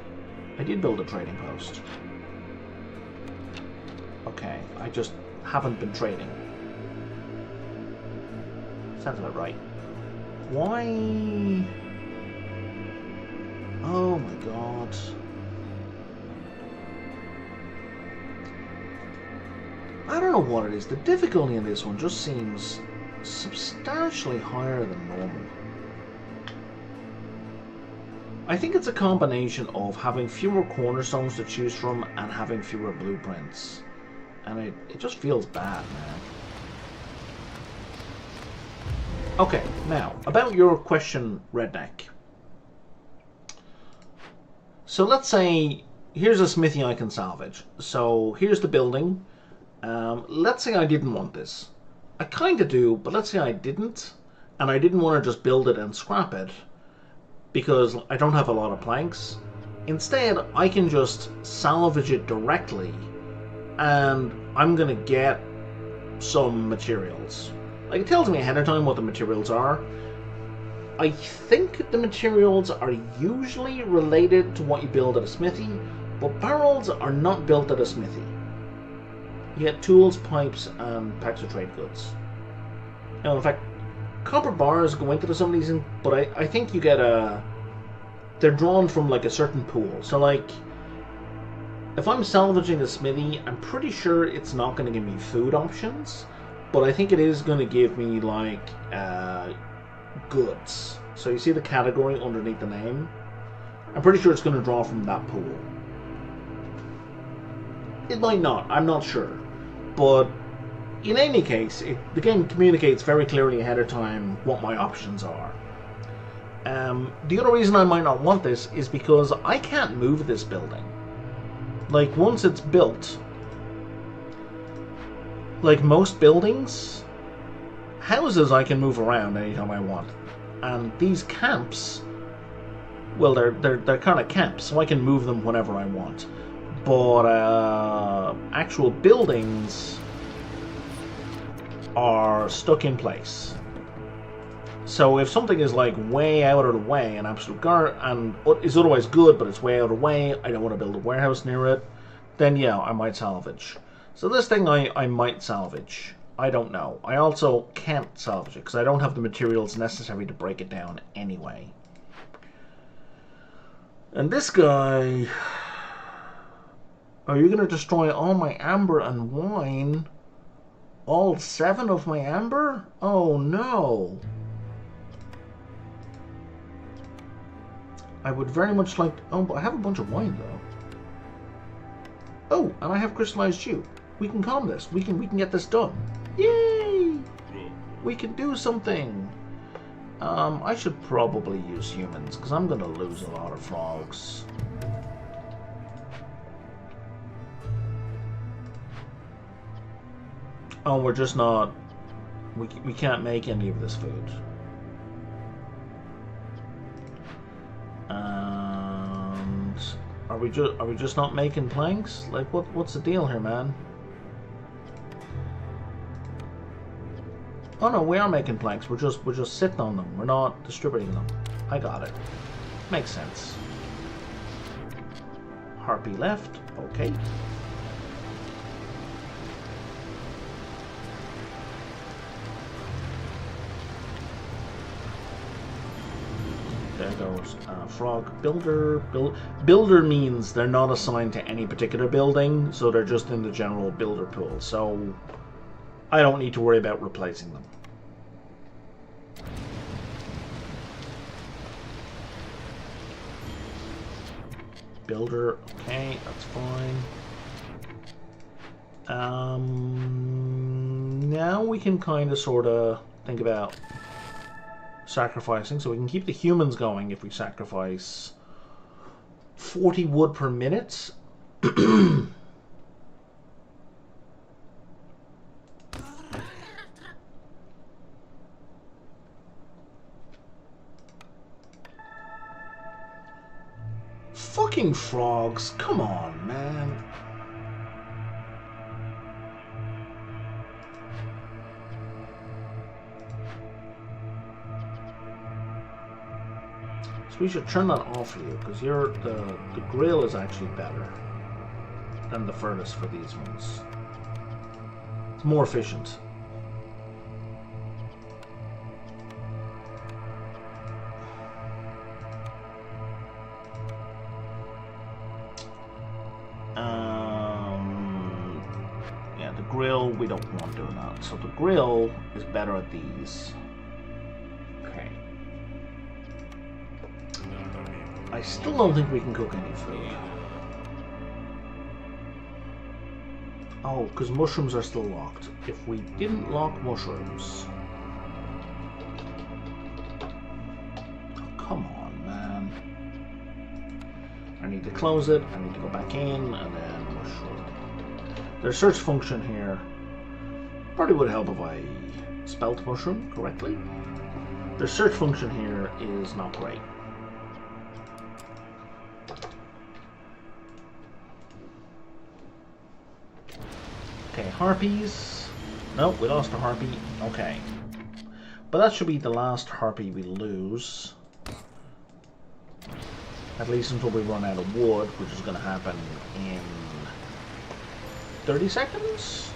I did build a trading post. Okay, I just haven't been trading. Sounds about right. Why? Oh my god. I don't know what it is. The difficulty in this one just seems substantially higher than normal. I think it's a combination of having fewer cornerstones to choose from and having fewer blueprints. And it just feels bad, man. Okay, now, about your question, Redneck. So let's say, here's a smithy I can salvage. So here's the building. Let's say I didn't want this. I kind of do, but let's say I didn't. And I didn't want to just build it and scrap it. Because I don't have a lot of planks. Instead, I can just salvage it directly. And I'm going to get some materials. Like, it tells me ahead of time what the materials are. I think the materials are usually related to what you build at a smithy, but barrels are not built at a smithy. You get tools, pipes, and packs of trade goods. Now, in fact, copper bars go into some of these, but I think you get a... They're drawn from, like, a certain pool. So, like, if I'm salvaging a smithy, I'm pretty sure it's not going to give me food options, but I think it is going to give me, like, goods. So you see the category underneath the name? I'm pretty sure it's going to draw from that pool. It might not, I'm not sure. But in any case, the game communicates very clearly ahead of time what my options are. The other reason I might not want this is because I can't move this building. Like, once it's built, like most buildings, houses I can move around anytime I want. And these camps, well, they're kind of camps, so I can move them whenever I want. But actual buildings are stuck in place. So if something is like way out of the way, an absolute and is otherwise good, but it's way out of the way, I don't want to build a warehouse near it, then yeah, I might salvage. So this thing I might salvage. I don't know. I also can't salvage it because I don't have the materials necessary to break it down anyway. And this guy... Are you going to destroy all my amber and wine? All 7 of my amber? Oh no. I would very much like... Oh, but I have a bunch of wine though. Oh, and I have crystallized dew. We can calm this. We can get this done. Yay! We can do something. I should probably use humans because I'm going to lose a lot of frogs. Oh, we're just not... We can't make any of this food. And... Are we just not making planks? Like, what's the deal here, man? Oh no, we are making planks. We're just sitting on them. We're not distributing them. I got it. Makes sense. Harpy left. Okay. There goes frog builder. Builder means they're not assigned to any particular building, so they're just in the general builder pool. So I don't need to worry about replacing them. Builder, okay, that's fine. Now we can kind of sort of think about sacrificing, so we can keep the humans going if we sacrifice 40 wood per minute. fucking frogs. Come on, man. So we should turn that off for you, because the grill is actually better than the furnace for these ones. It's more efficient. Yeah, the grill, we don't want doing that. So the grill is better at these. Okay. I still don't think we can cook any food. Oh, because mushrooms are still locked. If we didn't lock mushrooms... Oh, come on, man. I need to close it, I need to go back in, and then mushroom. There's a search function here. Probably would help if I spelt mushroom correctly. The search function here is not great. Okay, harpies. Nope, we lost a harpy. Okay. But that should be the last harpy we lose. At least until we run out of wood, which is going to happen in 30 seconds?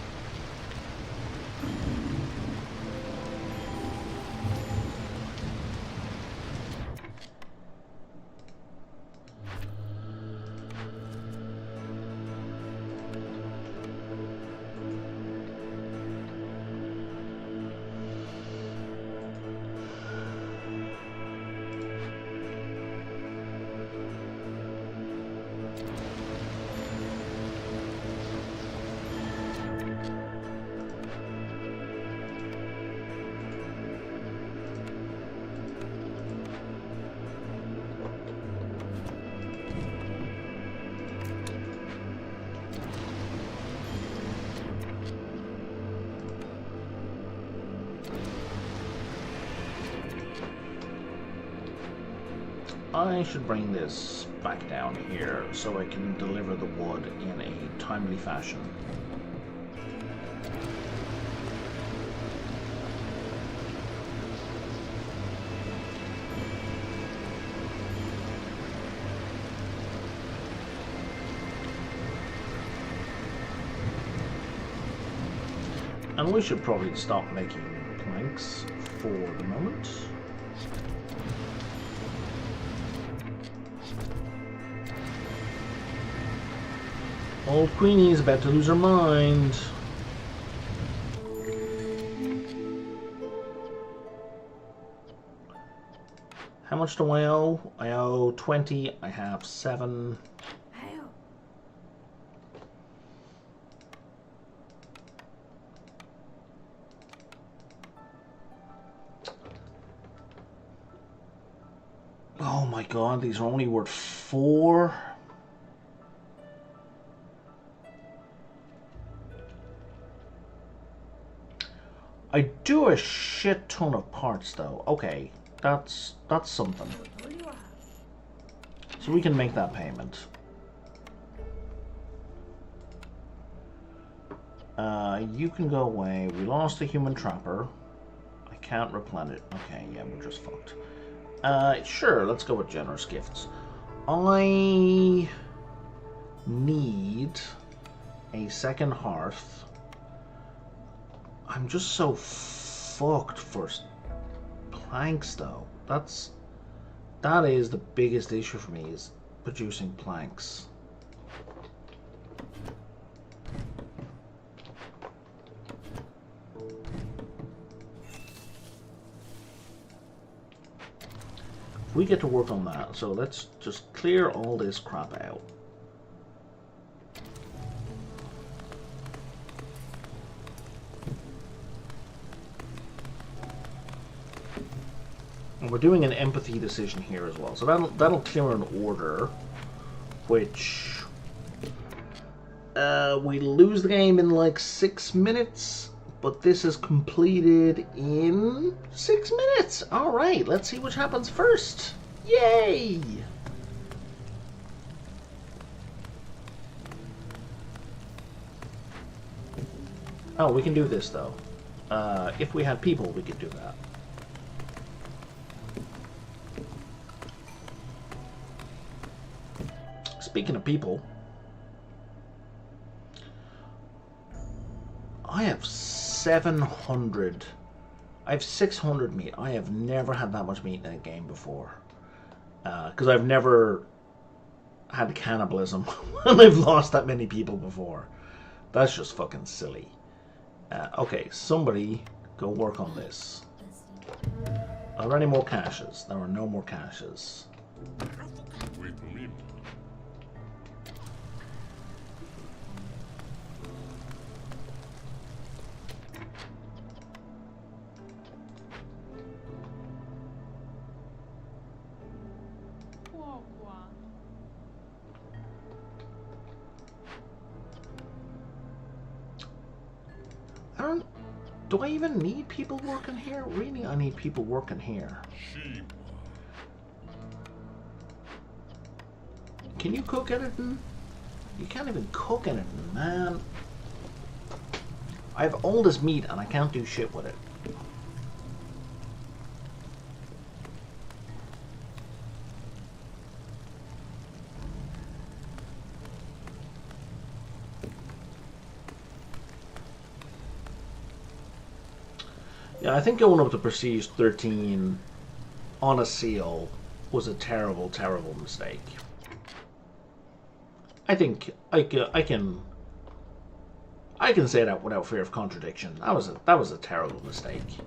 I should bring this back down here so I can deliver the wood in a timely fashion. And we should probably stop making planks for the moment. Old Queenie is about to lose her mind. How much do I owe? I owe 20. I have 7. Oh my god, these are only worth 4. I do a shit ton of parts though. Okay, that's something. So we can make that payment. You can go away. We lost a human trapper. I can't replenish it. Okay, yeah, we're just fucked. Sure, let's go with generous gifts. I need a second hearth. I'm just so fucked for planks, though. That is the biggest issue for me, is producing planks. We get to work on that, so let's just clear all this crap out. And we're doing an empathy decision here as well, so that'll clear an order, which we lose the game in like 6 minutes, but this is completed in 6 minutes. All right, let's see which happens first. Yay! Oh, we can do this, though. If we had people, we could do that. Speaking of people, I have 700. I have 600 meat. I have never had that much meat in a game before. Because I've never had cannibalism when I've lost that many people before. That's just fucking silly. Okay, somebody go work on this. Are there any more caches? There are no more caches. Do I even need people working here? Really, I need people working here. Can you cook anything? You can't even cook anything, man. I have all this meat and I can't do shit with it. Yeah, I think going up to Prestige 13 on a seal was a terrible, terrible mistake. I think I can say that without fear of contradiction. That was a terrible mistake,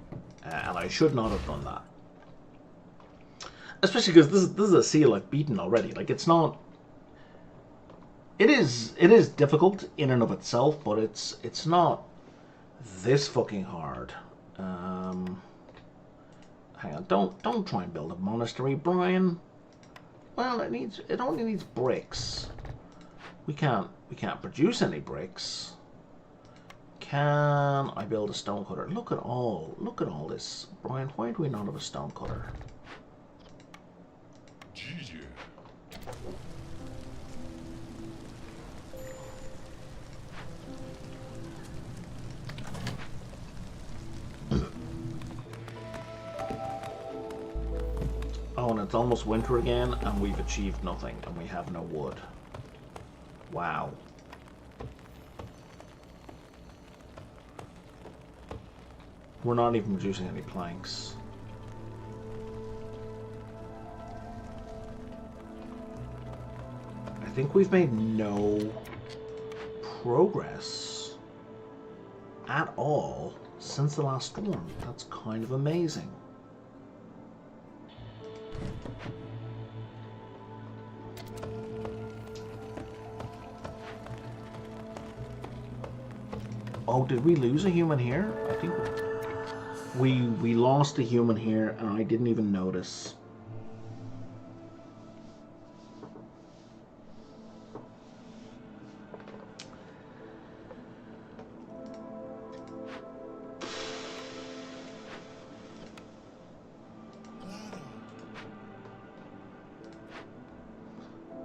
and I should not have done that. Especially because this is a seal I've beaten already. Like, it's not. It is difficult in and of itself, but it's not this fucking hard. Hang on, don't try and build a monastery, Brian. Well, it only needs bricks. We can't produce any bricks. Can I build a stone cutter? Look at all this, Brian. Why do we not have a stone cutter? Oh, and it's almost winter again, and we've achieved nothing, and we have no wood. Wow. We're not even producing any planks. I think we've made no progress at all since the last storm. That's kind of amazing. Oh, did we lose a human here? I think we lost a human here and I didn't even notice.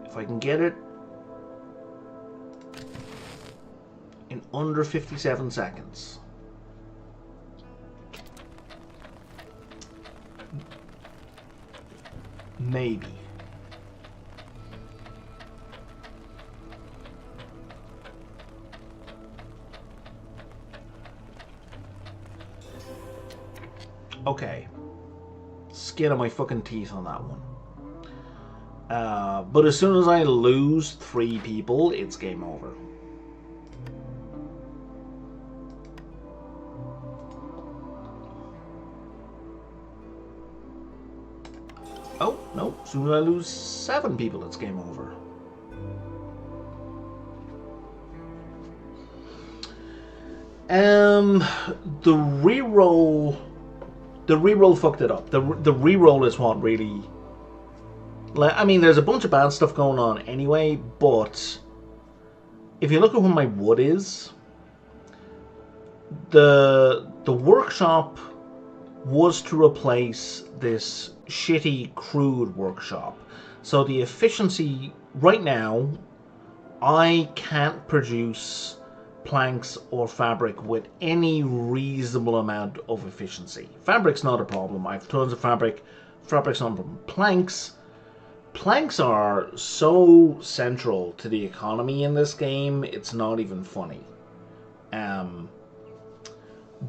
If I can get it in under 57 seconds. Maybe. Okay. Skin of my fucking teeth on that one. But as soon as I lose 3 people, it's game over. Oh, no. As soon as I lose 7 people, it's game over. The reroll fucked it up. The reroll is what really... I mean, there's a bunch of bad stuff going on anyway, but if you look at what my wood is, the workshop was to replace this shitty crude workshop. So the efficiency right now, I can't produce planks or fabric with any reasonable amount of efficiency. Fabric's not a problem. I have tons of fabric. Fabric's not a problem. Planks are so central to the economy in this game, it's not even funny.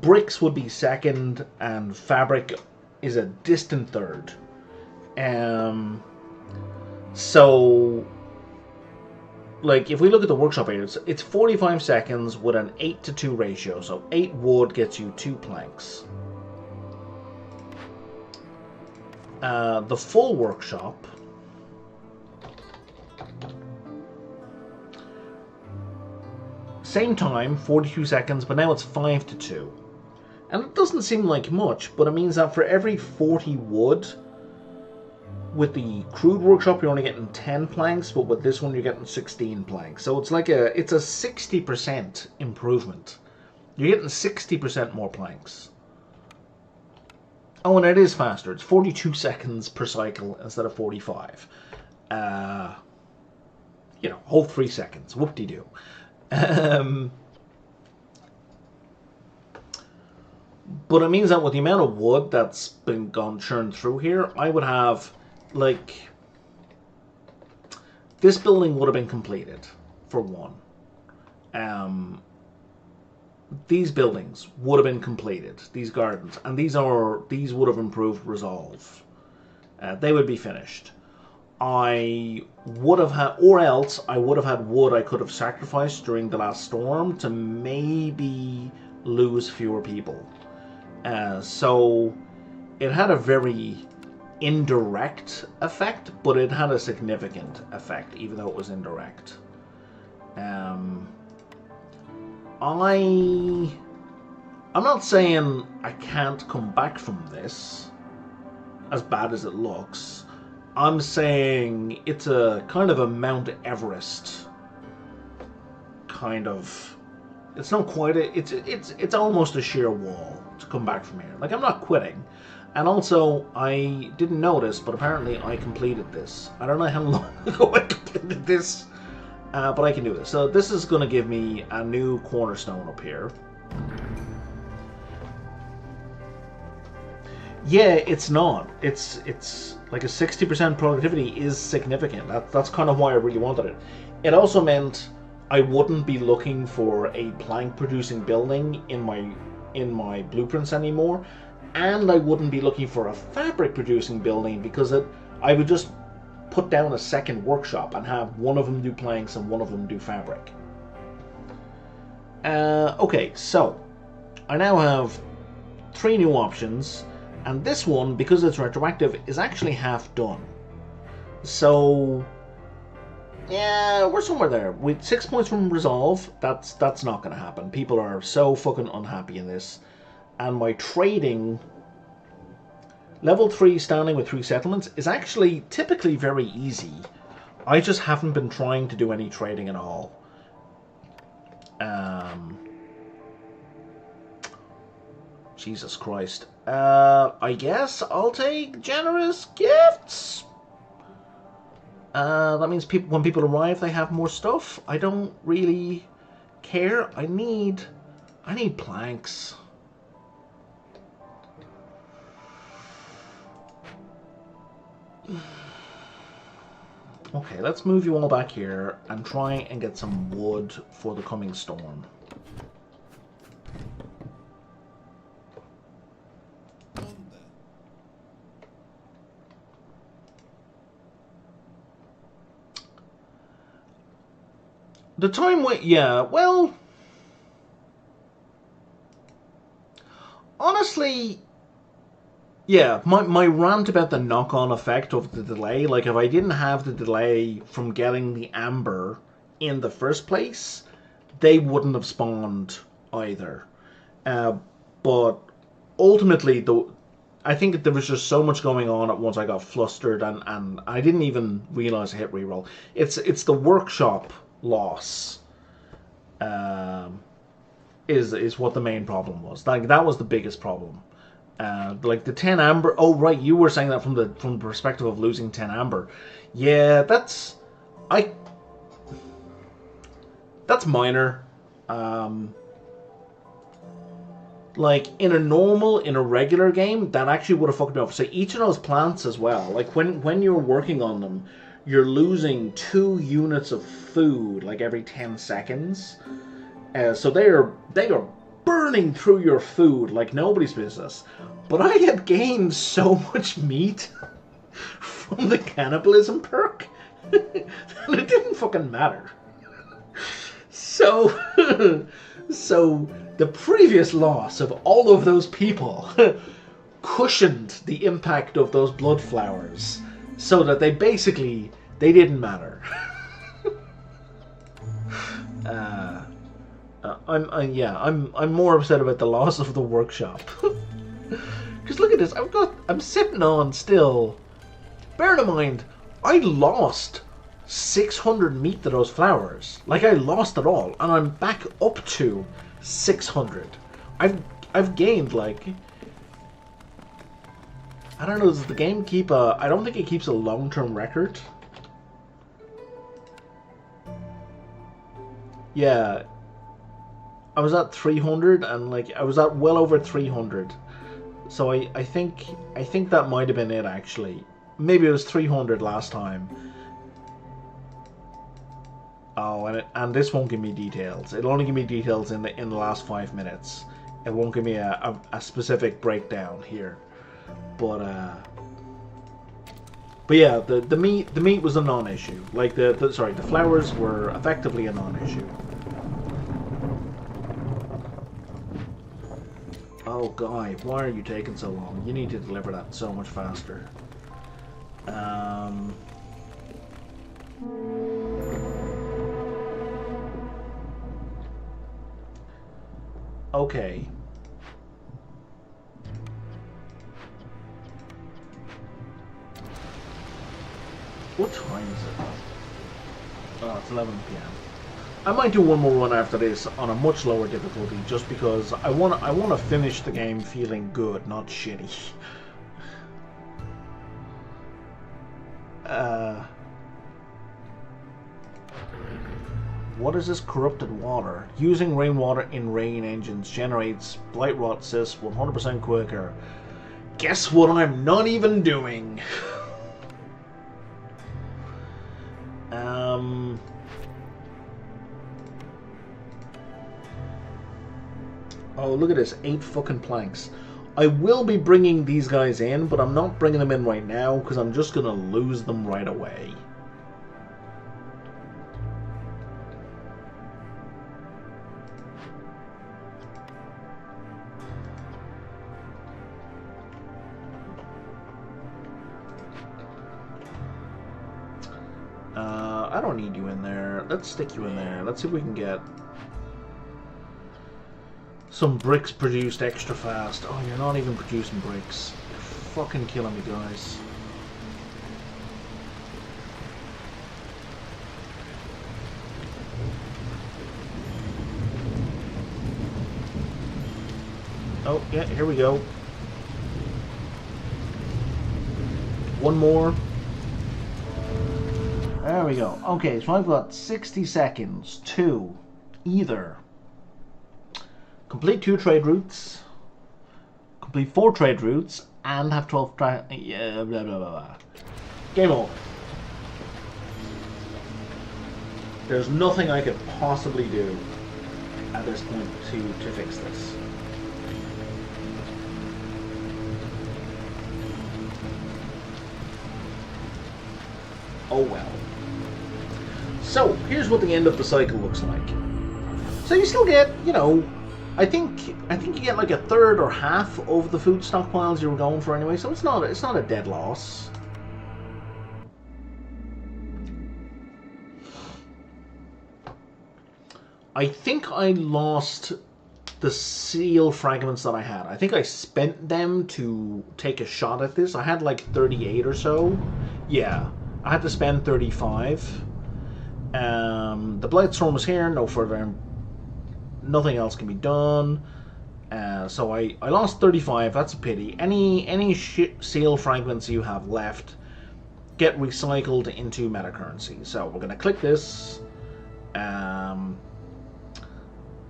Bricks would be second, and fabric is a distant third. So, like, if we look at the workshop area, it's 45 seconds with an 8:2 ratio. So 8 wood gets you 2 planks. The full workshop, same time, 42 seconds, but now it's 5:2. And it doesn't seem like much, but it means that for every 40 wood, with the crude workshop you're only getting 10 planks, but with this one you're getting 16 planks. So it's like a 60% improvement. You're getting 60% more planks. Oh, and it is faster. It's 42 seconds per cycle instead of 45. Whole 3 seconds. Whoop-de-doo. But it means that with the amount of wood that's been churned through here, I would have, like, this building would have been completed, for one. These buildings would have been completed, these gardens, and these would have improved resolve. They would be finished. I would have had, or else I would have had wood I could have sacrificed during the last storm to maybe lose fewer people. So it had a very indirect effect, but it had a significant effect, even though it was indirect. I'm not saying I can't come back from this, as bad as it looks. I'm saying it's a kind of a Mount Everest kind of. It's not quite it's almost a sheer wall to come back from here. Like, I'm not quitting. And also, I didn't notice, but apparently I completed this. I don't know how long ago I completed this, but I can do this. So this is going to give me a new cornerstone up here. Yeah, it's not. It's like a 60% productivity is significant. That's kind of why I really wanted it. It also meant I wouldn't be looking for a plank producing building in my blueprints anymore, and I wouldn't be looking for a fabric producing building because I would just put down a second workshop and have one of them do planks and one of them do fabric. Okay, so I now have 3 new options, and this one, because it's retroactive, is actually half done. So yeah, we're somewhere there. With 6 points from resolve, that's not going to happen. People are so fucking unhappy in this. And my trading, level 3 standing with 3 settlements, is actually typically very easy. I just haven't been trying to do any trading at all. Jesus Christ. I guess I'll take generous gifts. That means when people arrive, they have more stuff. I don't really care. I need planks. Okay, let's move you all back here and try and get some wood for the coming storm. The time wait, yeah, well, honestly, yeah, my rant about the knock-on effect of the delay, like, if I didn't have the delay from getting the amber in the first place, they wouldn't have spawned either. But ultimately, I think there was just so much going on at once I got flustered, and I didn't even realize I hit reroll. It's the workshop loss is what the main problem was. Like, that was the biggest problem. Like the 10 amber. Oh right, you were saying that from the perspective of losing 10 amber. Yeah, that's minor. Like, in a regular game, that actually would have fucked me up. So each of those plants as well, like, when you're working on them, you're losing 2 units of food, like, every 10 seconds. So they are burning through your food like nobody's business. But I had gained so much meat from the cannibalism perk that it didn't fucking matter. So, so the previous loss of all of those people cushioned the impact of those blood flowers, so that they didn't matter. I'm more upset about the loss of the workshop. Because look at this, I'm sitting on still. Bear in mind, I lost 600 meat to those flowers. Like, I lost it all, and I'm back up to 600. I've gained, like, I don't know, does the game keep I don't think it keeps a long-term record. Yeah, I was at 300, and like I was at well over 300. So I think that might have been it, actually. Maybe it was 300 last time. Oh, and this won't give me details. It'll only give me details in the last 5 minutes. It won't give me a specific breakdown here. But yeah, the meat was a non-issue. Like the flowers were effectively a non-issue. Oh, Guy, why are you taking so long? You need to deliver that so much faster. Okay. What time is it? Oh, it's 11 p.m. I might do one more run after this on a much lower difficulty, just because I want to finish the game feeling good, not shitty. What is this corrupted water? Using rainwater in rain engines generates blight rot cysts 100% quicker. Guess what I'm not even doing? Oh, look at this. 8 fucking planks. I will be bringing these guys in, but I'm not bringing them in right now, because I'm just going to lose them right away. I don't need you in there. Let's stick you in there. Let's see if we can get some bricks produced extra fast. Oh, you're not even producing bricks. You're fucking killing me, guys. Oh, yeah, here we go. One more. There we go. Okay, so I've got 60 seconds to either complete 2 trade routes, complete 4 trade routes, and have 12 yeah, blah, blah, blah, blah. Game over. There's nothing I could possibly do at this point to fix this. Oh well. So, here's what the end of the cycle looks like. So you still get, you know, I think you get like a third or half of the food stockpiles you were going for anyway, so it's not a dead loss. I think I lost the seal fragments that I had. I think I spent them to take a shot at this. I had like 38 or so. Yeah, I had to spend 35. The Blightstorm was here, no further, nothing else can be done. So I lost 35, that's a pity. Any seal fragments you have left get recycled into meta currency. So we're going to click this.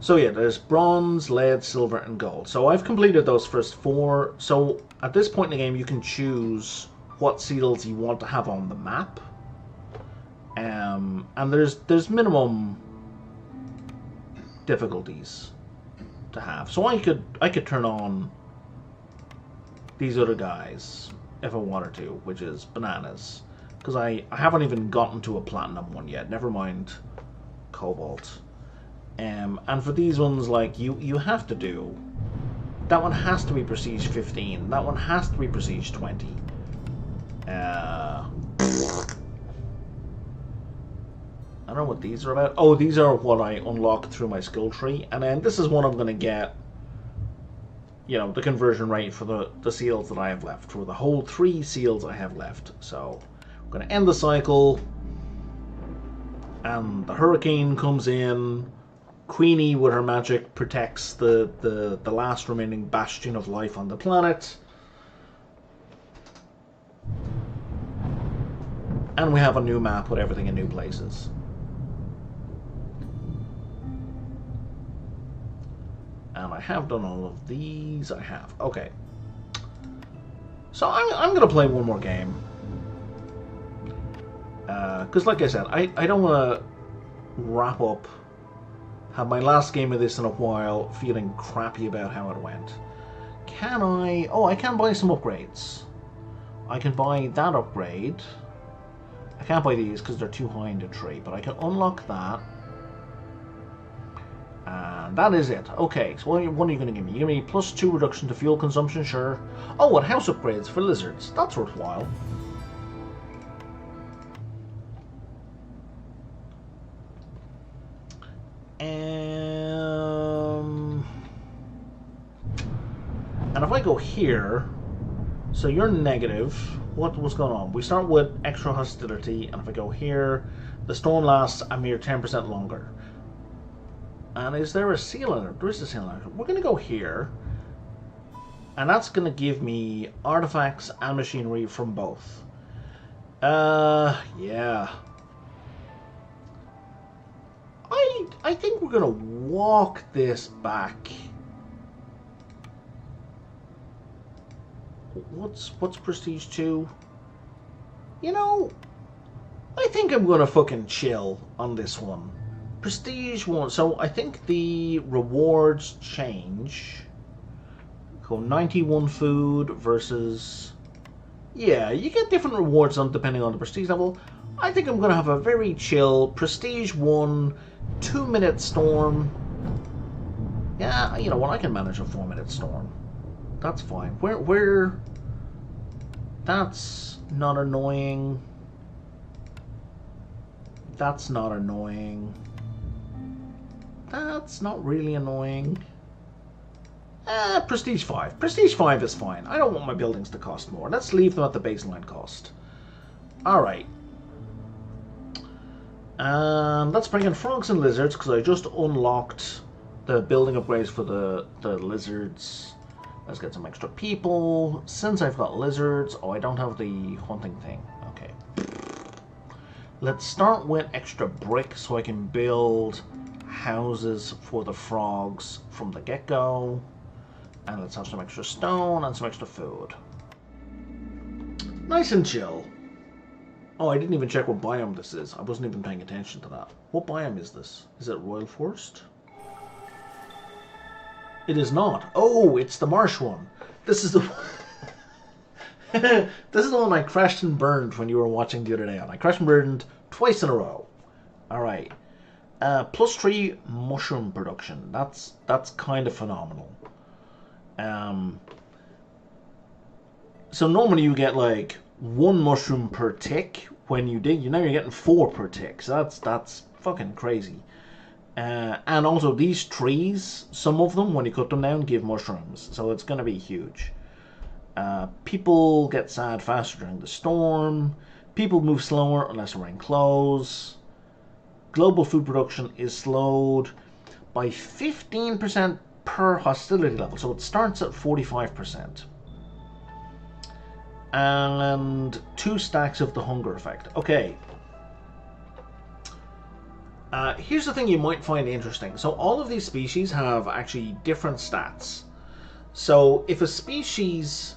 So yeah, there's bronze, lead, silver, and gold. So I've completed those first 4. So at this point in the game, you can choose what seals you want to have on the map. And there's minimum difficulties to have. So I could turn on these other guys if I wanted to, which is bananas. Because I haven't even gotten to a platinum one yet, never mind cobalt. And for these ones, like, you have to do... That one has to be Prestige 15. That one has to be Prestige 20. I don't know what these are about. Oh, these are what I unlocked through my skill tree. And then this is one I'm going to get, you know, the conversion rate for the seals that I have left. For the whole 3 seals I have left. So, I'm going to end the cycle. And the hurricane comes in. Queenie, with her magic, protects the last remaining bastion of life on the planet. And we have a new map with everything in new places. And I have done all of these. I have. Okay. So I'm going to play one more game. Because like I said, I don't want to wrap up, have my last game of this in a while, feeling crappy about how it went. Can I... Oh, I can buy some upgrades. I can buy that upgrade. I can't buy these because they're too high in the tree, but I can unlock that. And that is it. Okay, so what are you going to give me? You give me +2 reduction to fuel consumption, sure. Oh, and house upgrades for lizards. That's worthwhile. And if I go here, so you're negative. What's going on? We start with extra hostility, and if I go here, the storm lasts a mere 10% longer. And is there a seal in it? There is a seal in it. We're going to go here, and that's going to give me artifacts and machinery from both. Yeah. I think we're going to walk this back. What's Prestige 2? You know, I think I'm going to fucking chill on this one. Prestige 1. So I think the rewards change. Go 91 food versus... Yeah, you get different rewards on depending on the prestige level. I think I'm going to have a very chill Prestige 1 2-minute storm. Yeah, you know what? I can manage a 4-minute storm. That's fine. Where... That's not annoying. That's not annoying. That's not really annoying. Prestige 5. Prestige 5 is fine. I don't want my buildings to cost more. Let's leave them at the baseline cost. Alright. And let's bring in frogs and lizards, because I just unlocked the building upgrades for the lizards. Let's get some extra people. Since I've got lizards... Oh, I don't have the hunting thing. Okay. Let's start with extra brick so I can build houses for the frogs from the get-go. And let's have some extra stone and some extra food. Nice and chill. Oh, I didn't even check what biome this is. I wasn't even paying attention to that. What biome is this? Is it Royal Forest? It is not. Oh, it's the marsh one. This is the this is the one I crashed and burned when you were watching the other day on. I crashed and burned twice in a row. Alright. +3 mushroom production. That's kind of phenomenal. So normally you get like 1 mushroom per tick when you dig. Now you're getting 4 per tick. So that's fucking crazy. And also these trees, some of them, when you cut them down, give mushrooms. So it's going to be huge. People get sad faster during the storm. People move slower unless we're in clothes. Global food production is slowed by 15% per hostility level. So it starts at 45%. And 2 stacks of the hunger effect. Okay. Here's the thing you might find interesting. So all of these species have actually different stats. So if a species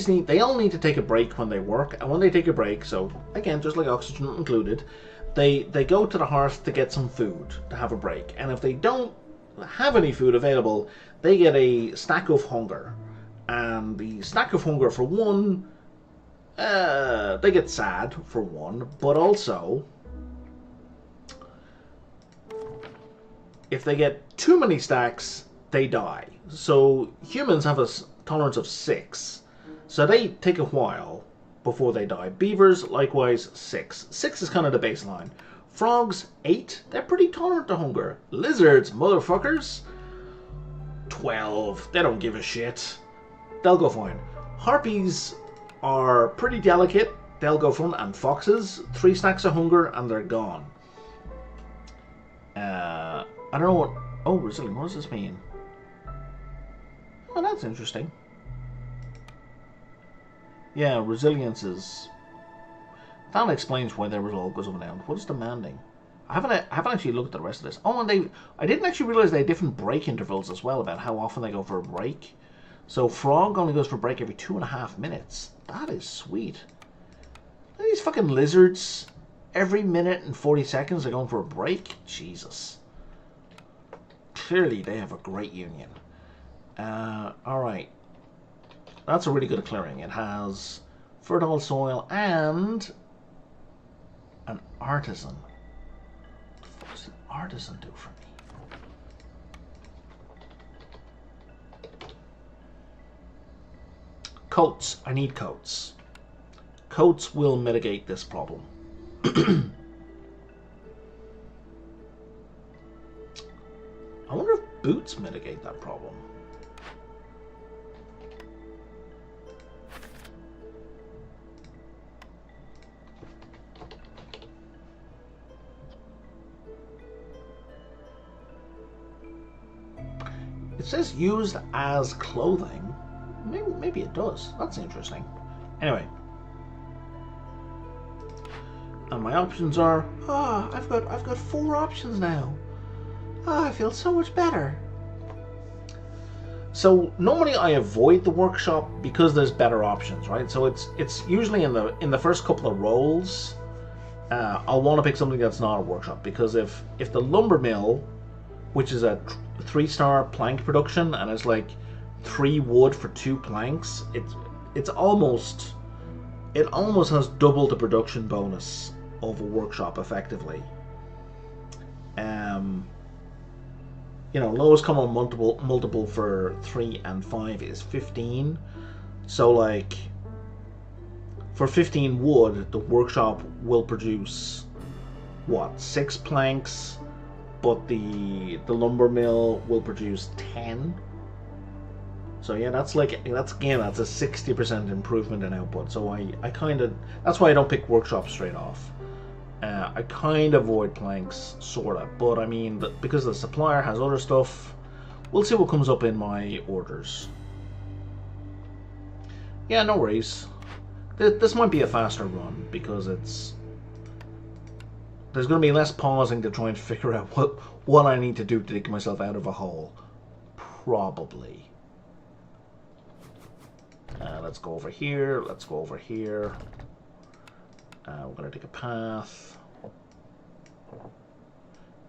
need, they all need to take a break when they work, and when they take a break, so again, just like oxygen included, they go to the hearth to get some food to have a break, and if they don't have any food available, they get a stack of hunger, and the stack of hunger for one, they get sad for one, but also if they get too many stacks, they die. So humans have a tolerance of 6. So they take a while before they die. Beavers, likewise, 6. 6 is kind of the baseline. Frogs, 8. They're pretty tolerant to hunger. Lizards, motherfuckers, 12. They don't give a shit. They'll go fine. Harpies are pretty delicate. They'll go fine. And foxes, 3 stacks of hunger and they're gone. I don't know what... Oh, resilient. What does this mean? Oh, that's interesting. Yeah, resilience is... That explains why their result goes up and down. What is demanding? I haven't actually looked at the rest of this. Oh, and I didn't actually realize they had different break intervals as well about how often they go for a break. So frog only goes for a break every 2.5 minutes. That is sweet. Look at these fucking lizards. Every minute and 40 seconds they're going for a break. Jesus. Clearly they have a great union. Alright. That's a really good clearing. It has fertile soil and an artisan. What the fuck does an artisan do for me? Coats. I need coats. Coats will mitigate this problem. I wonder if boots mitigate that problem. It says used as clothing. Maybe it does. That's interesting. Anyway. And my options are, I've got 4 options now. I feel so much better. So normally I avoid the workshop because there's better options, right? So it's usually in the first couple of rolls, I'll want to pick something that's not a workshop, because if the lumber mill, which is a 3-star plank production and it's like 3 wood for 2 planks, it almost has double the production bonus of a workshop effectively. You know, lowest common multiple for 3 and 5 is 15. So like for 15 wood, the workshop will produce what, 6 planks, but the lumber mill will produce 10. So yeah, that's a 60% improvement in output. So I kind of, that's why I don't pick workshop straight off. I kind of avoid planks, sorta, but I mean, because the supplier has other stuff, we'll see what comes up in my orders. Yeah, no worries. This might be a faster run because there's going to be less pausing to try and figure out what I need to do to dig myself out of a hole. Probably. Let's go over here. Let's go over here. We're going to take a path.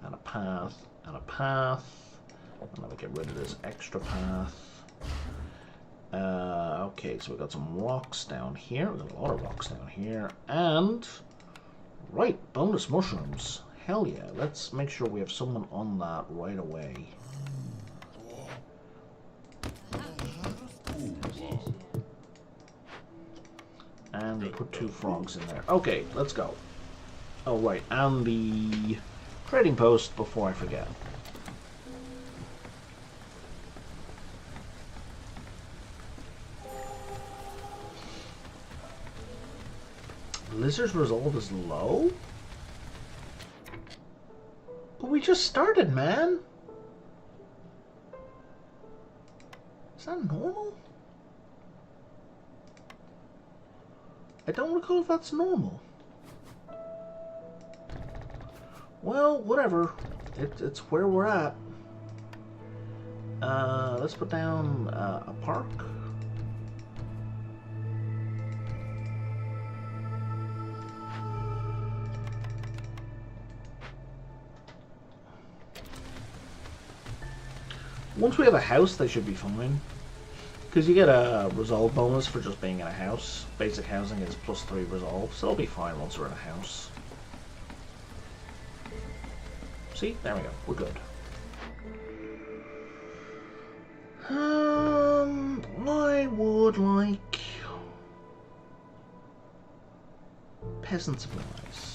And a path. And a path. And then we get rid of this extra path. Okay, so we've got some rocks down here. We've got a lot of rocks down here. And... right, bonus mushrooms. Hell yeah. Let's make sure we have someone on that right away. And we put 2 frogs in there. Okay, let's go. Oh, right, and the trading post before I forget. Lizard's resolve is low? But we just started, man. Is that normal? I don't recall if that's normal. Well, whatever. It's where we're at. Let's put down a park. Once we have a house, they should be fine. Because you get a resolve bonus for just being in a house. Basic housing is +3 resolve, so it'll be fine once we're in a house. See? There we go. We're good. I would like peasant supplies.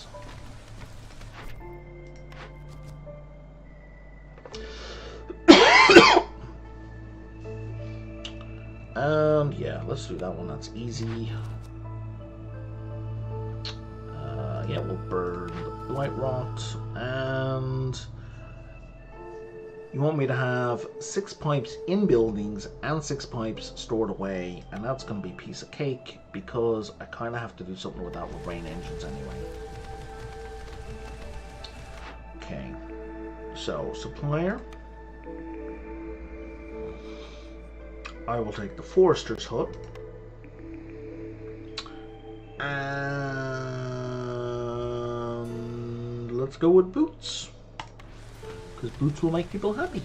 Yeah, let's do that one. That's easy. Yeah, we'll burn the blight rot, and you want me to have 6 pipes in buildings and 6 pipes stored away, and that's going to be a piece of cake because I kind of have to do something with that with rain engines anyway. Okay, so supplier. I will take the forester's hut. And let's go with boots. Because boots will make people happy.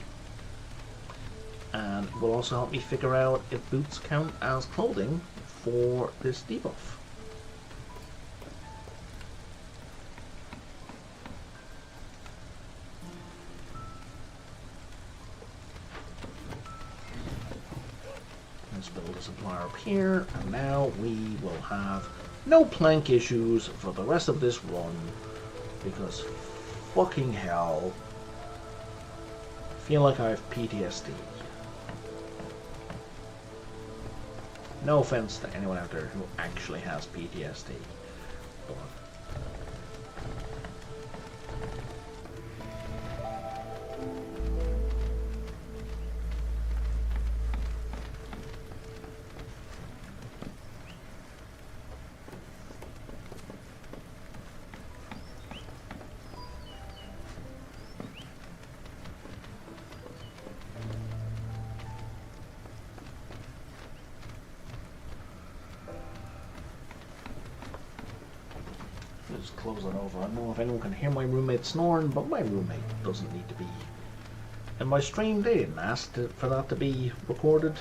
And it will also help me figure out if boots count as clothing for this debuff. Let's build a supplier up here, and now we will have no plank issues for the rest of this run, because fucking hell, I feel like I have PTSD. No offense to anyone out there who actually has PTSD, but just close it over. I don't know if anyone can hear my roommate snoring, but my roommate doesn't need to be. And my stream, they didn't ask for that to be recorded.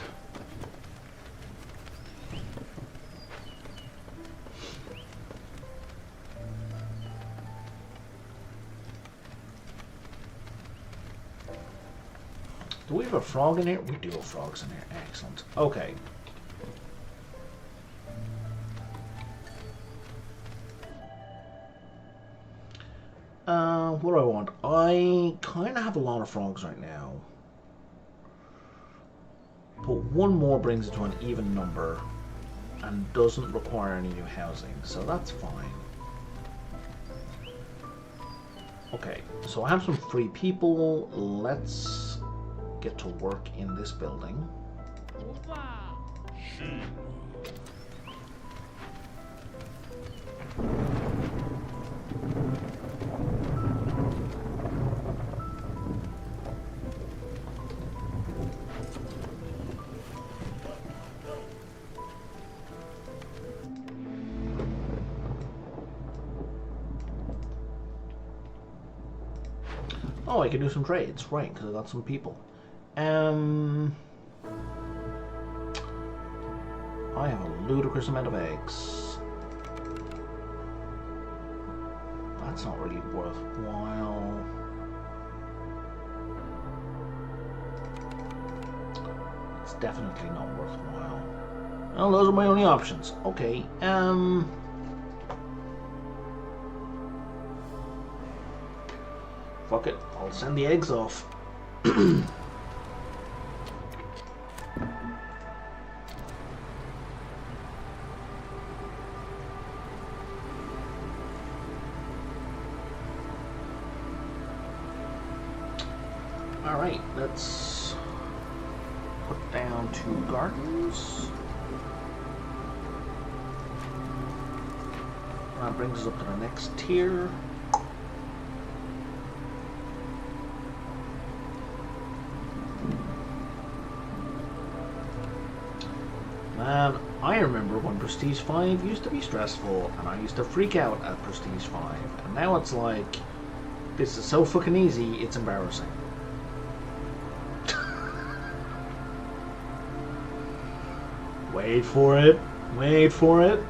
Do we have a frog in here? We do have frogs in here. Excellent. Okay. What do I want? I kind of have a lot of frogs right now. But one more brings it to an even number and doesn't require any new housing, so that's fine. Okay, so I have some free people. Let's get to work in this building. Oh, I can do some trades, right, because I got some people. I have a ludicrous amount of eggs. That's not really worthwhile. It's definitely not worthwhile. Well, those are my only options. Okay, fuck it, I'll send the eggs off. Alright, let's put down 2 gardens. That brings us up to the next tier. I remember when Prestige 5 used to be stressful, and I used to freak out at Prestige 5, and now it's like, this is so fucking easy, it's embarrassing. Wait for it. Wait for it.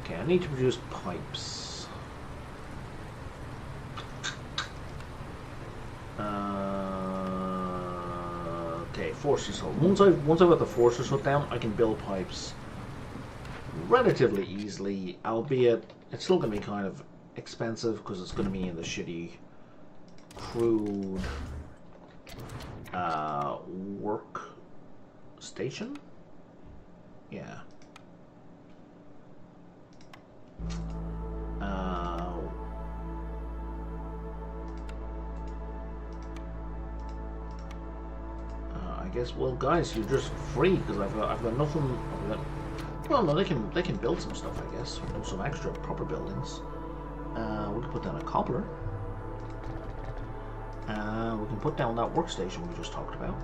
Okay, I need to produce pipes. Okay, forces hut. Once I've got the forces hut down, I can build pipes relatively easily, albeit it's still going to be kind of expensive because it's going to be in the shitty, crude work station. Yeah. I guess. Well, guys, you're just free because I've got nothing. Well, no, they can build some stuff. I guess some extra proper buildings. We can put down a cobbler. We can put down that workstation we just talked about.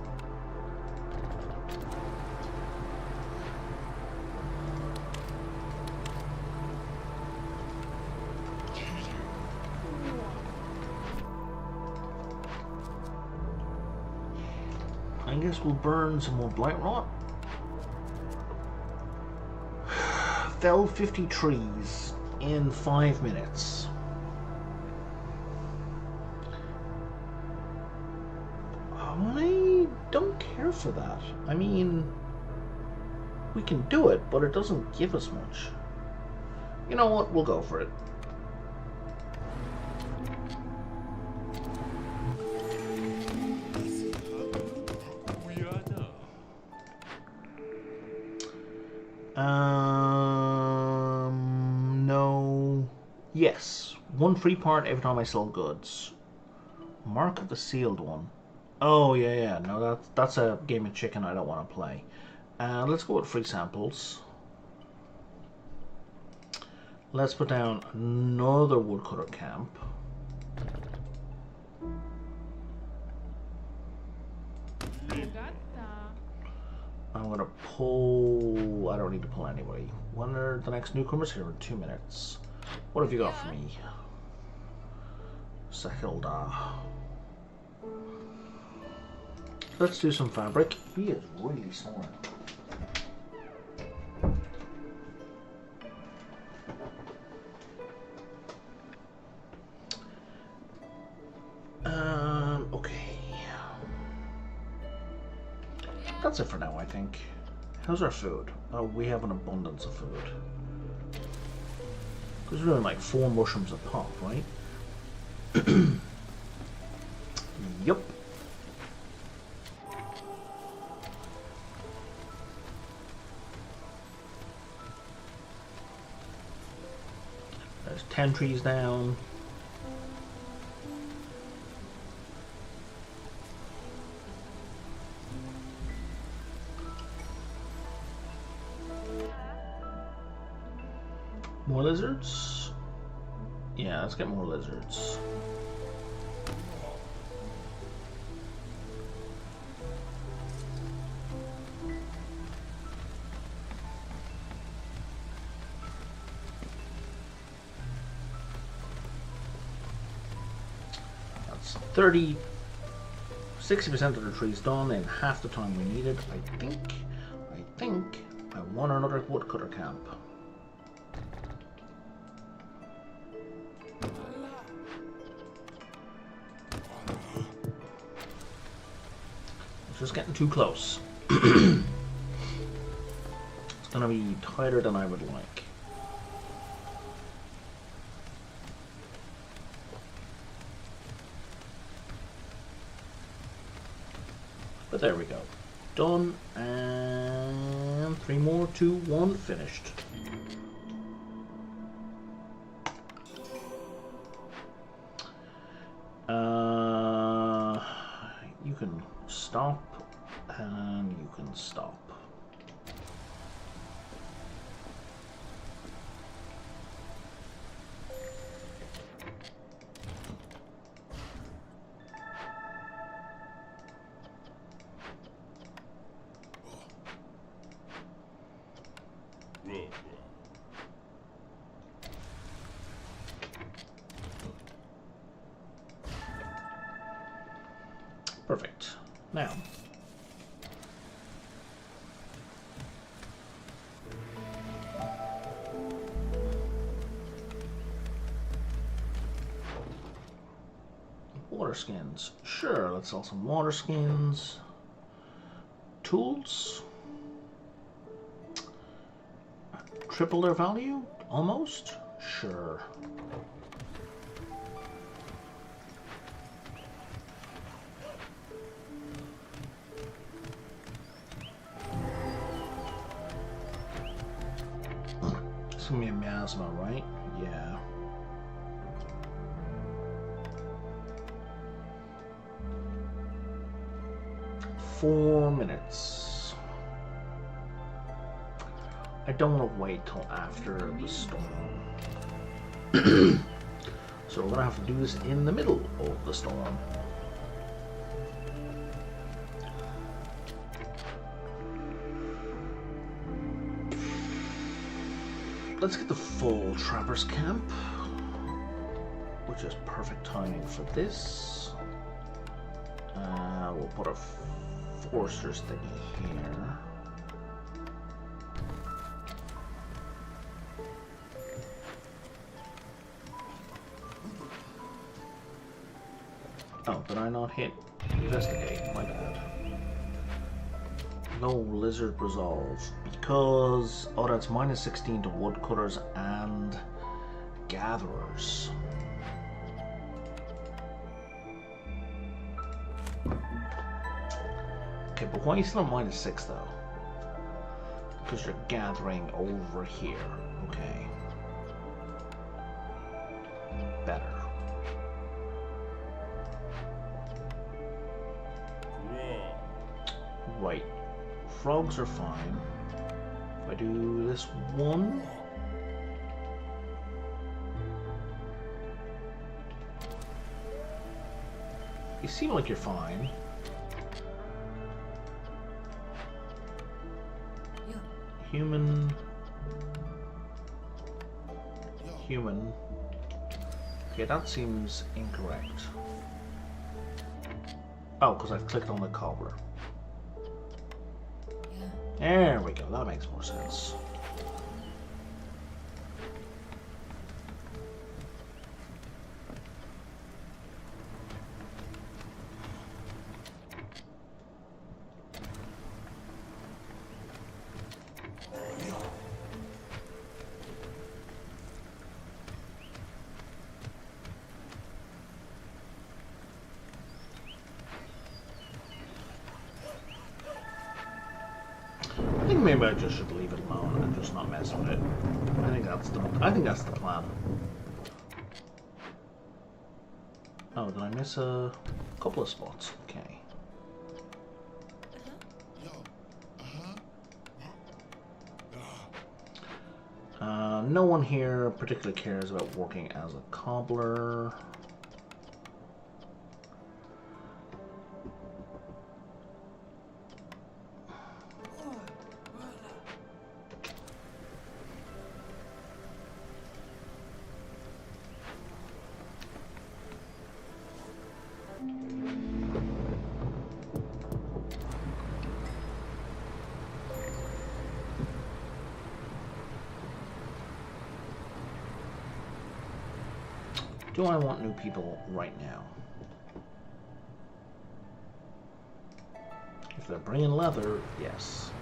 I guess we'll burn some more blight rot. Fell 50 trees in 5 minutes. I don't care for that. I mean, we can do it, but it doesn't give us much. You know what? We'll go for it. No. Yes. 1 free part every time I sell goods. Mark of the sealed one. Oh, yeah. No, that's a game of chicken I don't want to play. Let's go with free samples. Let's put down another woodcutter camp. I'm gonna pull. I don't need to pull anybody. When are the next newcomers here in 2 minutes? What have you got for me? Sahilda. Let's do some fabric. He is really smart. Okay. That's it for now, I think. How's our food? Oh, we have an abundance of food. Because we're doing like 4 mushrooms a pop, right? Yup. There's 10 trees down. More lizards? Yeah, let's get more lizards. That's 60% of the trees done in half the time we needed. I think I want another woodcutter camp. Just getting too close. It's gonna be tighter than I would like. But there we go. Done, and 3 more, 2, 1, finished. You can stop, and you can stop. Perfect. Now. Water skins. Sure, let's sell some water skins. Tools. Triple their value? Almost? Sure. It's gonna be a miasma, right? Yeah. Four minutes. I don't want to wait till after the storm. So we're gonna have to do this in the middle of the storm. Let's get the full Trapper's Camp, which is perfect timing for this. We'll put a Forcer's thingy here. Oh, did I not hit investigate? My bad. No lizard resolve because that's minus 16 to woodcutters and gatherers. Okay, but why are you still on minus 6 though? Because you're gathering over here. Okay. Better. Right. Frogs are fine. If I do this one. You seem like you're fine. Human. Human. Okay, that seems incorrect. Oh, because I've clicked on the cobbler. There we go, that makes more sense. Maybe I just should leave it alone and just not mess with it. I think that's the plan. Oh, did I miss a couple of spots? Okay. No one here particularly cares about working as a cobbler. Do I want new people right now? If they're bringing leather, yes.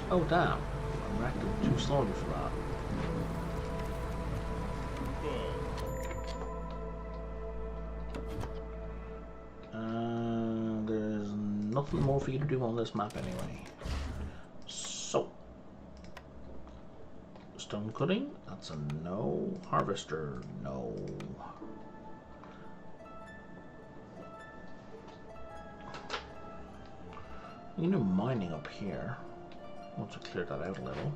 Oh damn, I'm reacting too slowly for that. There's nothing more for you to do on this map anyway. So, stone cutting, that's a no. Harvester, no. You can do mining up here. Once I clear that out a little.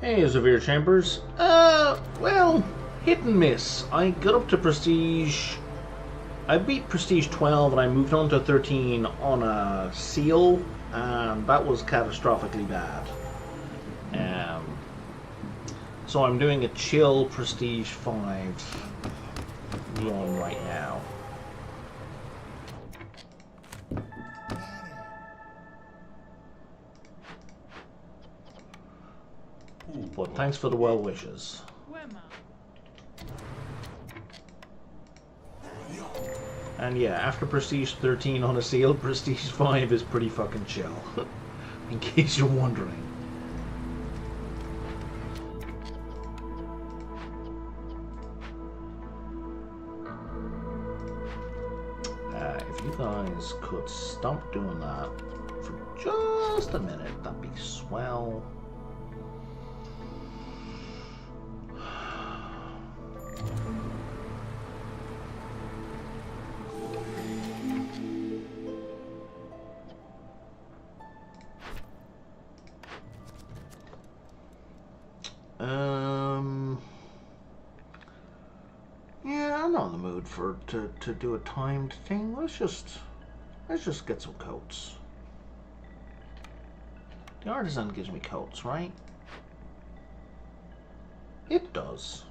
Hey, Severe Chambers. Well, hit and miss. I got up to Prestige. I beat Prestige 12 and I moved on to 13 on a seal, and that was catastrophically bad. So I'm doing a chill Prestige 5 run right now. But thanks for the well wishes. And yeah, after Prestige 13 on a seal, Prestige 5 is pretty fucking chill. In case you're wondering. If you guys could stop doing that for just a minute, that'd be swell. Yeah, I'm not in the mood for to do a timed thing. Let's just get some coats. The artisan gives me coats, right? It does.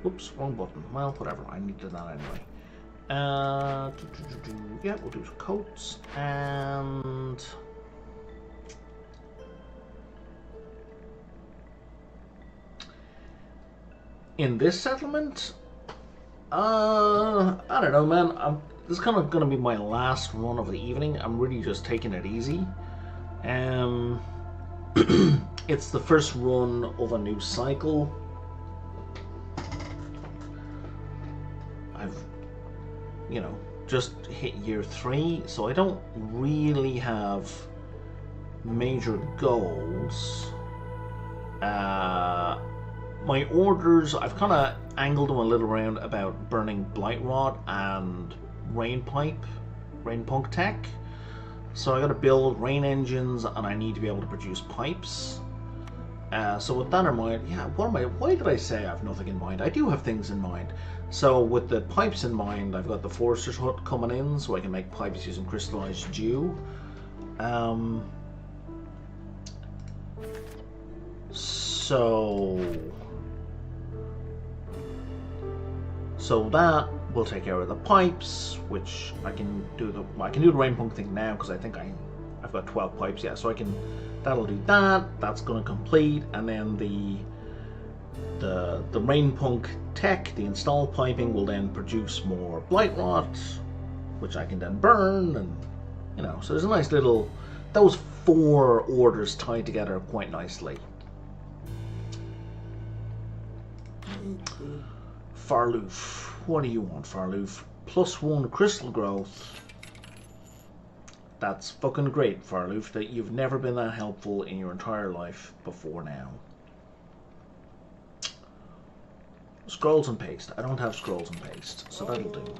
Oops, wrong button. Well, whatever. I needed that anyway. Yeah, we'll do some coats and. In this settlement, I don't know, man. This is kind of going to be my last run of the evening. I'm really just taking it easy. It's the first run of a new cycle. I've, just hit year 3, so I don't really have major goals. My orders, I've kind of angled them a little around about burning Blight Rod and Rain Punk tech. So I got to build rain engines, and I need to be able to produce pipes. So with that in mind, yeah, why did I say I have nothing in mind? I do have things in mind. So with the pipes in mind, I've got the Forester's Hut coming in, so I can make pipes using crystallized dew. So that will take care of the pipes, which I can do the rain punk thing now because I think I've got 12 pipes, yeah. So that'll do that. That's going to complete, and then the rain punk tech, the installed piping, will then produce more blight rot, which I can then burn, and so there's a nice little. Those 4 orders tied together quite nicely. Farloof. What do you want, Farloof? +1 crystal growth. That's fucking great, Farloof, that you've never been that helpful in your entire life before now. Scrolls and paste. I don't have scrolls and paste, so that'll do.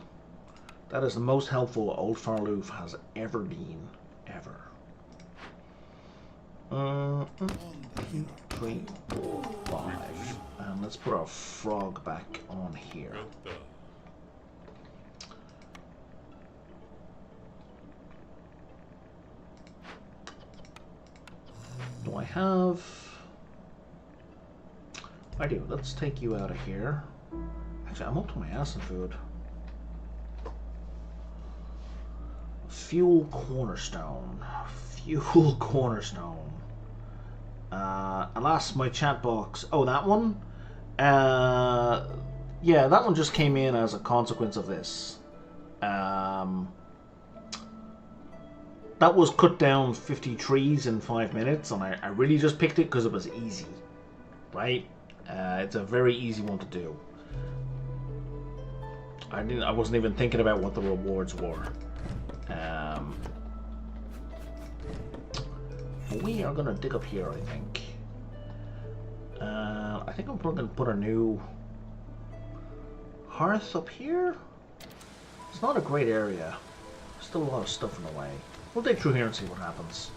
That is the most helpful old Farloof has ever been. Ever. 3, 4, 5. And let's put our frog back on here. Do I have... I do. Let's take you out of here. Actually, I'm up to my ass in food. Fuel cornerstone. Fuel cornerstone. Alas, my chat box. Oh, that one? Yeah, that one just came in as a consequence of this. That was cut down 50 trees in 5 minutes, and I really just picked it because it was easy. Right? It's a very easy one to do. I wasn't even thinking about what the rewards were. We are gonna dig up here, I think. I think I'm gonna put a new hearth up here. It's not a great area. Still a lot of stuff in the way. We'll dig through here and see what happens.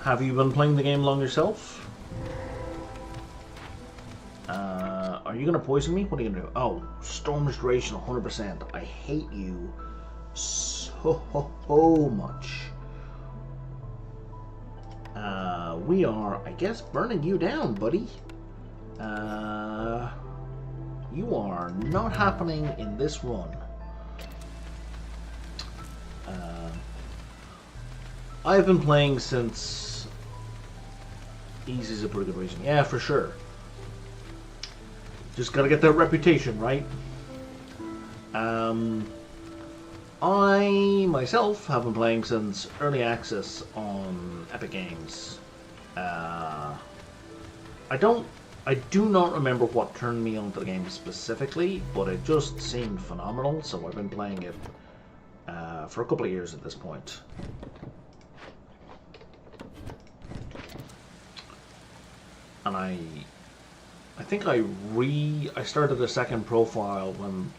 Have you been playing the game long yourself? Are you gonna poison me? What are you gonna do? Oh, storm restoration 100%. I hate you so much. We are, I guess, burning you down, buddy. You are not happening in this run. I've been playing since... Easy's a pretty good reason. Yeah, for sure. Just gotta get that reputation, right? I, myself, have been playing since early access on Epic Games. I do not remember what turned me onto the game specifically, but it just seemed phenomenal, so I've been playing it for a couple of years at this point. And I think I started a second profile when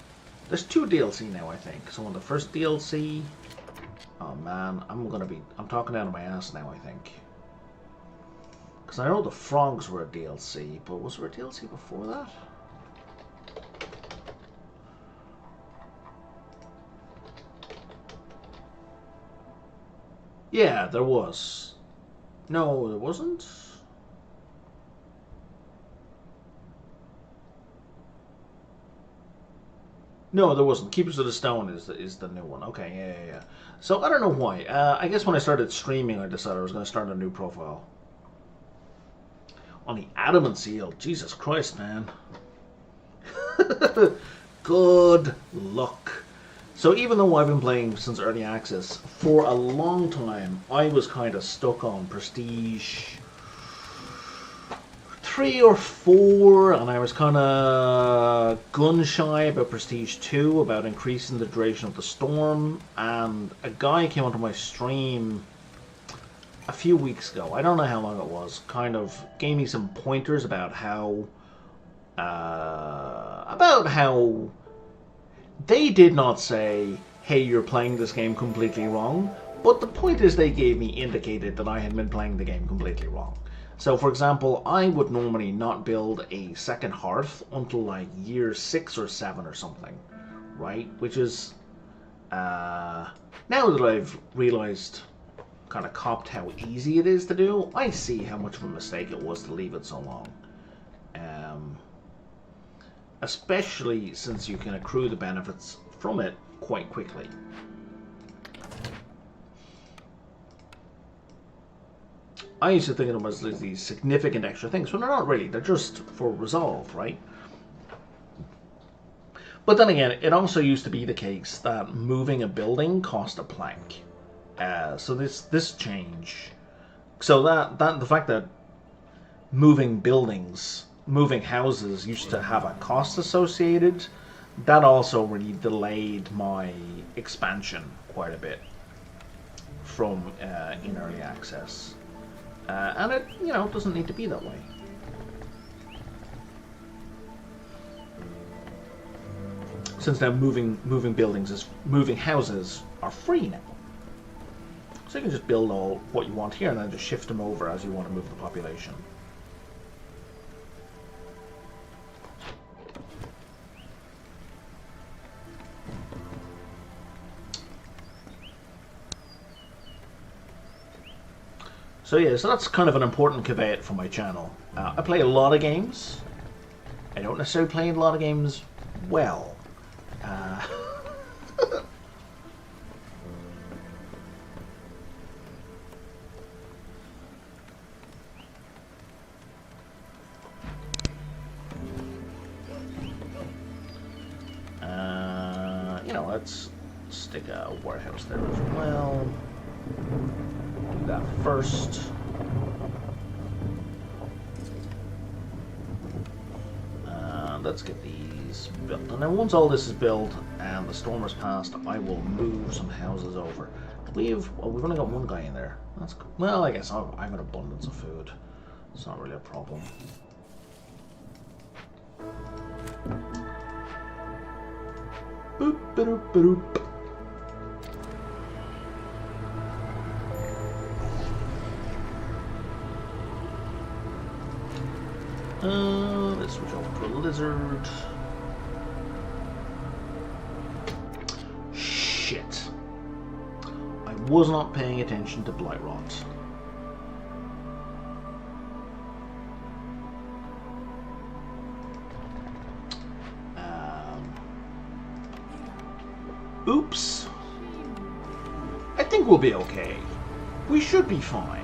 there's 2 DLC now, I think. So on the first DLC, oh man, I'm talking out of my ass now, I think. Because I know the frogs were a DLC, but was there a DLC before that? Yeah, there was. No, there wasn't. No, there wasn't. Keepers of the Stone is the new one. Okay, yeah. So I don't know why. I guess when I started streaming, I decided I was going to start a new profile. On the Adamant Seal. Jesus Christ, man. Good luck. So even though I've been playing since early access, for a long time, I was kind of stuck on Prestige 3 or 4, and I was kind of gun-shy about Prestige 2, about increasing the duration of the storm, and a guy came onto my stream a few weeks ago, I don't know how long it was, kind of gave me some pointers about how they did not say, hey, you're playing this game completely wrong, but the pointers they gave me indicated that I had been playing the game completely wrong. So, for example, I would normally not build a second hearth until like year 6 or 7 or something, right? Which is, now that I've realized, kind of copped how easy it is to do, I see how much of a mistake it was to leave it so long. Especially since you can accrue the benefits from it quite quickly. I used to think of them as these significant extra things, but they're not really. They're just for resolve, right? But then again, it also used to be the case that moving a building cost a plank. So this change, so that the fact that moving houses used to have a cost associated, that also really delayed my expansion quite a bit from in early access. And it, doesn't need to be that way. Since now moving houses are free now. So you can just build all what you want here and then just shift them over as you want to move the population. So yeah, so that's kind of an important caveat for my channel. I play a lot of games. I don't necessarily play a lot of games well. let's stick a warehouse there as well. Do that first. Let's get these built. And then once all this is built and the storm has passed, I will move some houses over. We've only got one guy in there. That's cool. Well, I guess I've got abundance of food. It's not really a problem. Boop, ba-doop, ba-doop. Let's switch over to a lizard. Shit. I was not paying attention to blight rot. Oops. I think we'll be okay. We should be fine.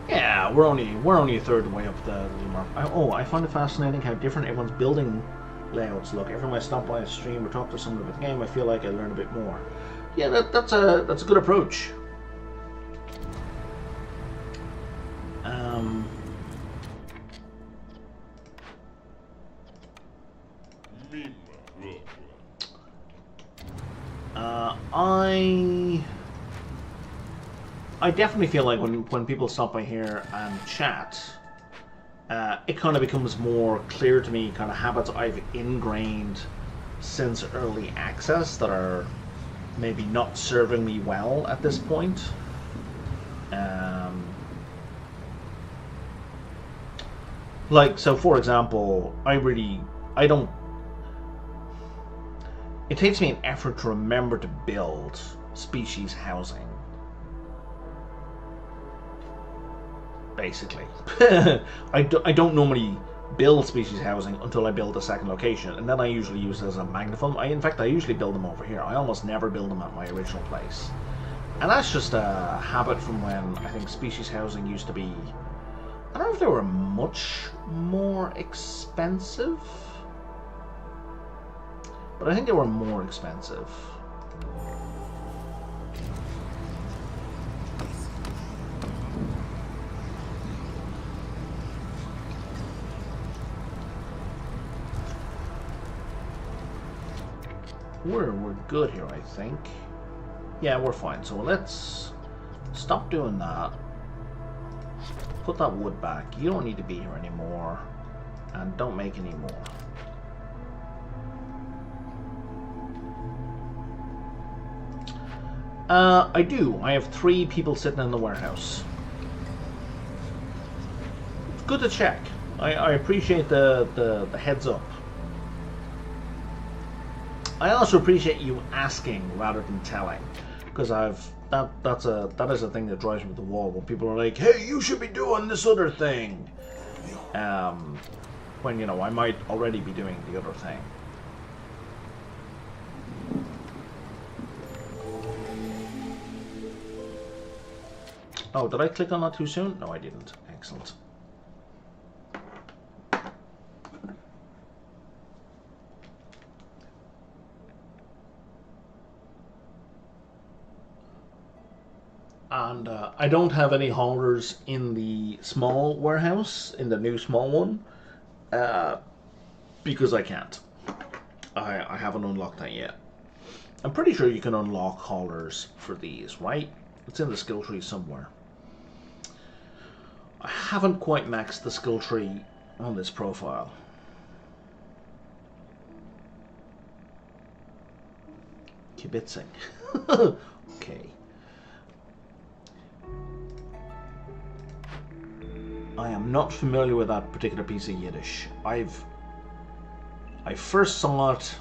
Yeah, we're only a third way up the mark. I find it fascinating how different everyone's building layouts look. Every time I stop by a stream or talk to someone about the game, I feel like I learn a bit more. Yeah, that's a good approach. I definitely feel like when people stop by here and chat, it kind of becomes more clear to me kind of habits I've ingrained since early access that are maybe not serving me well at this point. Like, so for example, it takes me an effort to remember to build species housing. Basically. I don't normally build species housing until I build a second location, and then I usually use it as a magnifying. In fact, I usually build them over here. I almost never build them at my original place. And that's just a habit from when I think species housing used to be... I don't know if they were much more expensive, but I think they were more expensive. We're good here, I think. Yeah, we're fine. So let's stop doing that. Put that wood back. You don't need to be here anymore. And don't make any more. I do. I have 3 people sitting in the warehouse. It's good to check. I appreciate the heads up. I also appreciate you asking rather than telling, because that is a thing that drives me to the wall when people are like, "Hey, you should be doing this other thing," when I might already be doing the other thing. Oh, did I click on that too soon? No, I didn't. Excellent. And I don't have any haulers in the small warehouse, in the new small one, because I can't. I haven't unlocked that yet. I'm pretty sure you can unlock haulers for these, right? It's in the skill tree somewhere. I haven't quite maxed the skill tree on this profile. Kibitzing. Okay. I am not familiar with that particular piece of Yiddish. I first saw it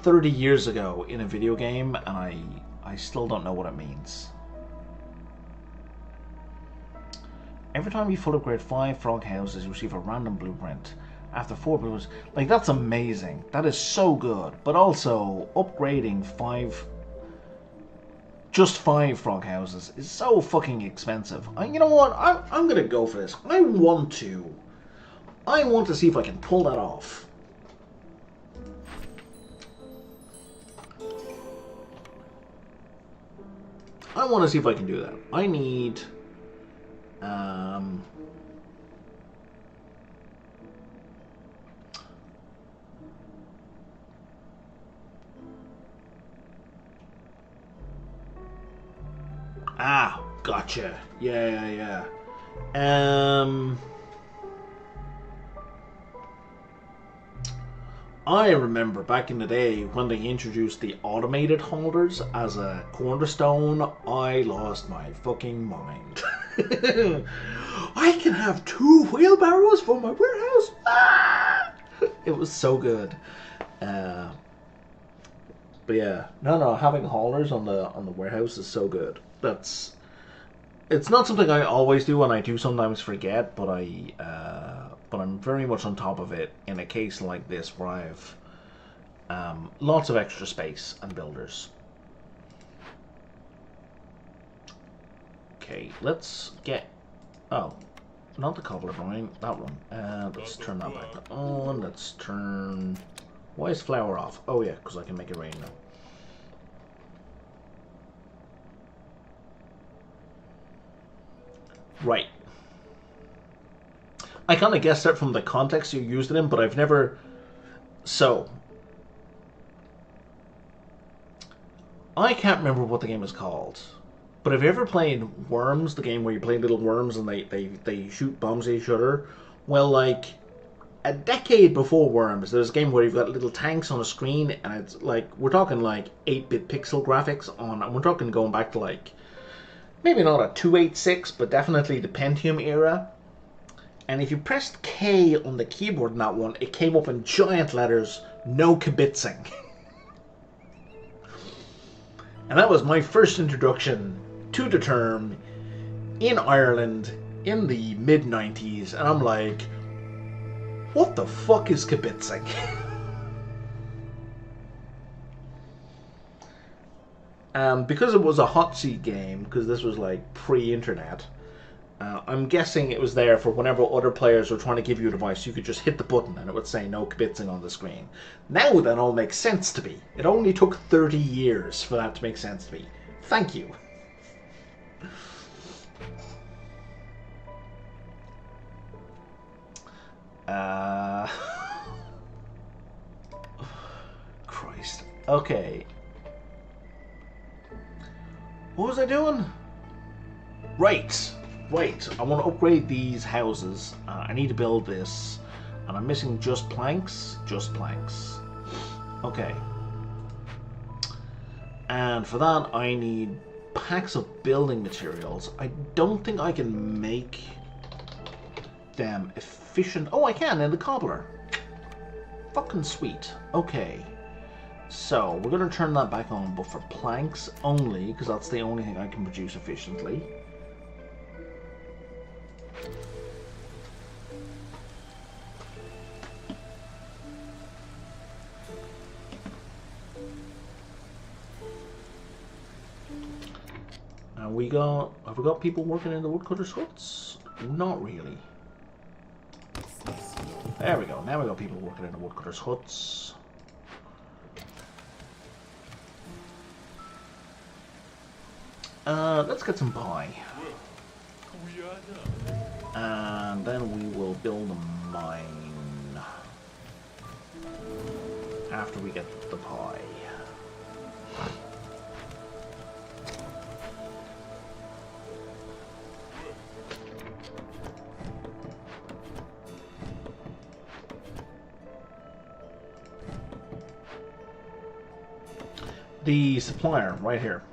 30 years ago in a video game, and I still don't know what it means. Every time you full upgrade 5 frog houses, you receive a random blueprint. After 4 blueprints, like, that's amazing. That is so good. But also, upgrading 5, just 5 frog houses is so fucking expensive. You know what? I'm gonna go for this. I want to see if I can pull that off. I want to see if I can do that. I need... Ah, gotcha. Yeah. I remember back in the day when they introduced the automated holders as a cornerstone, I lost my fucking mind. I can have 2 wheelbarrows for my warehouse. Ah! It was so good. But yeah, no, having haulers on the warehouse is so good. It's not something I always do, and I do sometimes forget, but I'm very much on top of it in a case like this where I have lots of extra space and builders. Okay, let's get... Oh, not the cobbler brine, that one. Let's turn that back on. Let's turn... Why is flour off? Oh yeah, because I can make it rain now. Right. I kind of guessed that from the context you used it in, but I've never... So... I can't remember what the game is called. But have you ever played Worms, the game where you play little worms and they shoot bombs at each other? Well, like, a decade before Worms, there's a game where you've got little tanks on a screen, and it's like, we're talking like 8-bit pixel graphics on, and we're talking going back to like, maybe not a 286, but definitely the Pentium era. And if you pressed K on the keyboard in that one, it came up in giant letters, no kibitzing. And that was my first introduction to the term in Ireland in the mid-90s. And I'm like, what the fuck is kibitzing? Because it was a hot seat game, because this was like pre-internet, I'm guessing it was there for whenever other players were trying to give you advice, you could just hit the button and it would say no kibitzing on the screen. Now that all makes sense to me. It only took 30 years for that to make sense to me. Thank you. Christ. Okay. What was I doing? Right. I want to upgrade these houses. I need to build this. And I'm missing just planks. Okay. And for that, I need packs of building materials. I don't think I can make them efficient. Oh, I can in the cobbler. Fucking sweet. Okay. So, we're going to turn that back on, but for planks only, because that's the only thing I can produce efficiently. And have we got people working in the woodcutters' huts? Not really. There we go. Now we got people working in the woodcutters' huts. Let's get some pie. And then we will build a mine after we get the pie. The supplier right here.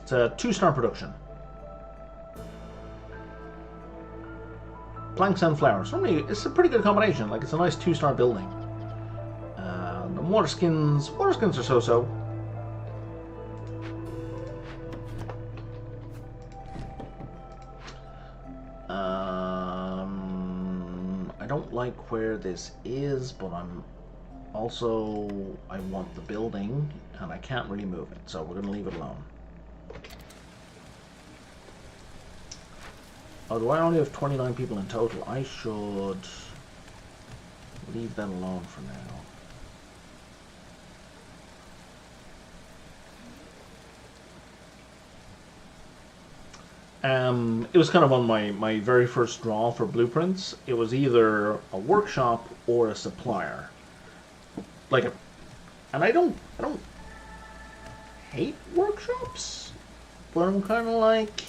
It's a 2-star production. Planks and flowers. It's a pretty good combination. Like, it's a nice 2-star building. The Water skins are so-so. I don't like where this is, but I want the building, and I can't really move it, so we're going to leave it alone. Although I only have 29 people in total, I should leave that alone for now. It was kind of on my very first draw for blueprints. It was either a workshop or a supplier. And I don't hate workshops, but I'm kind of like,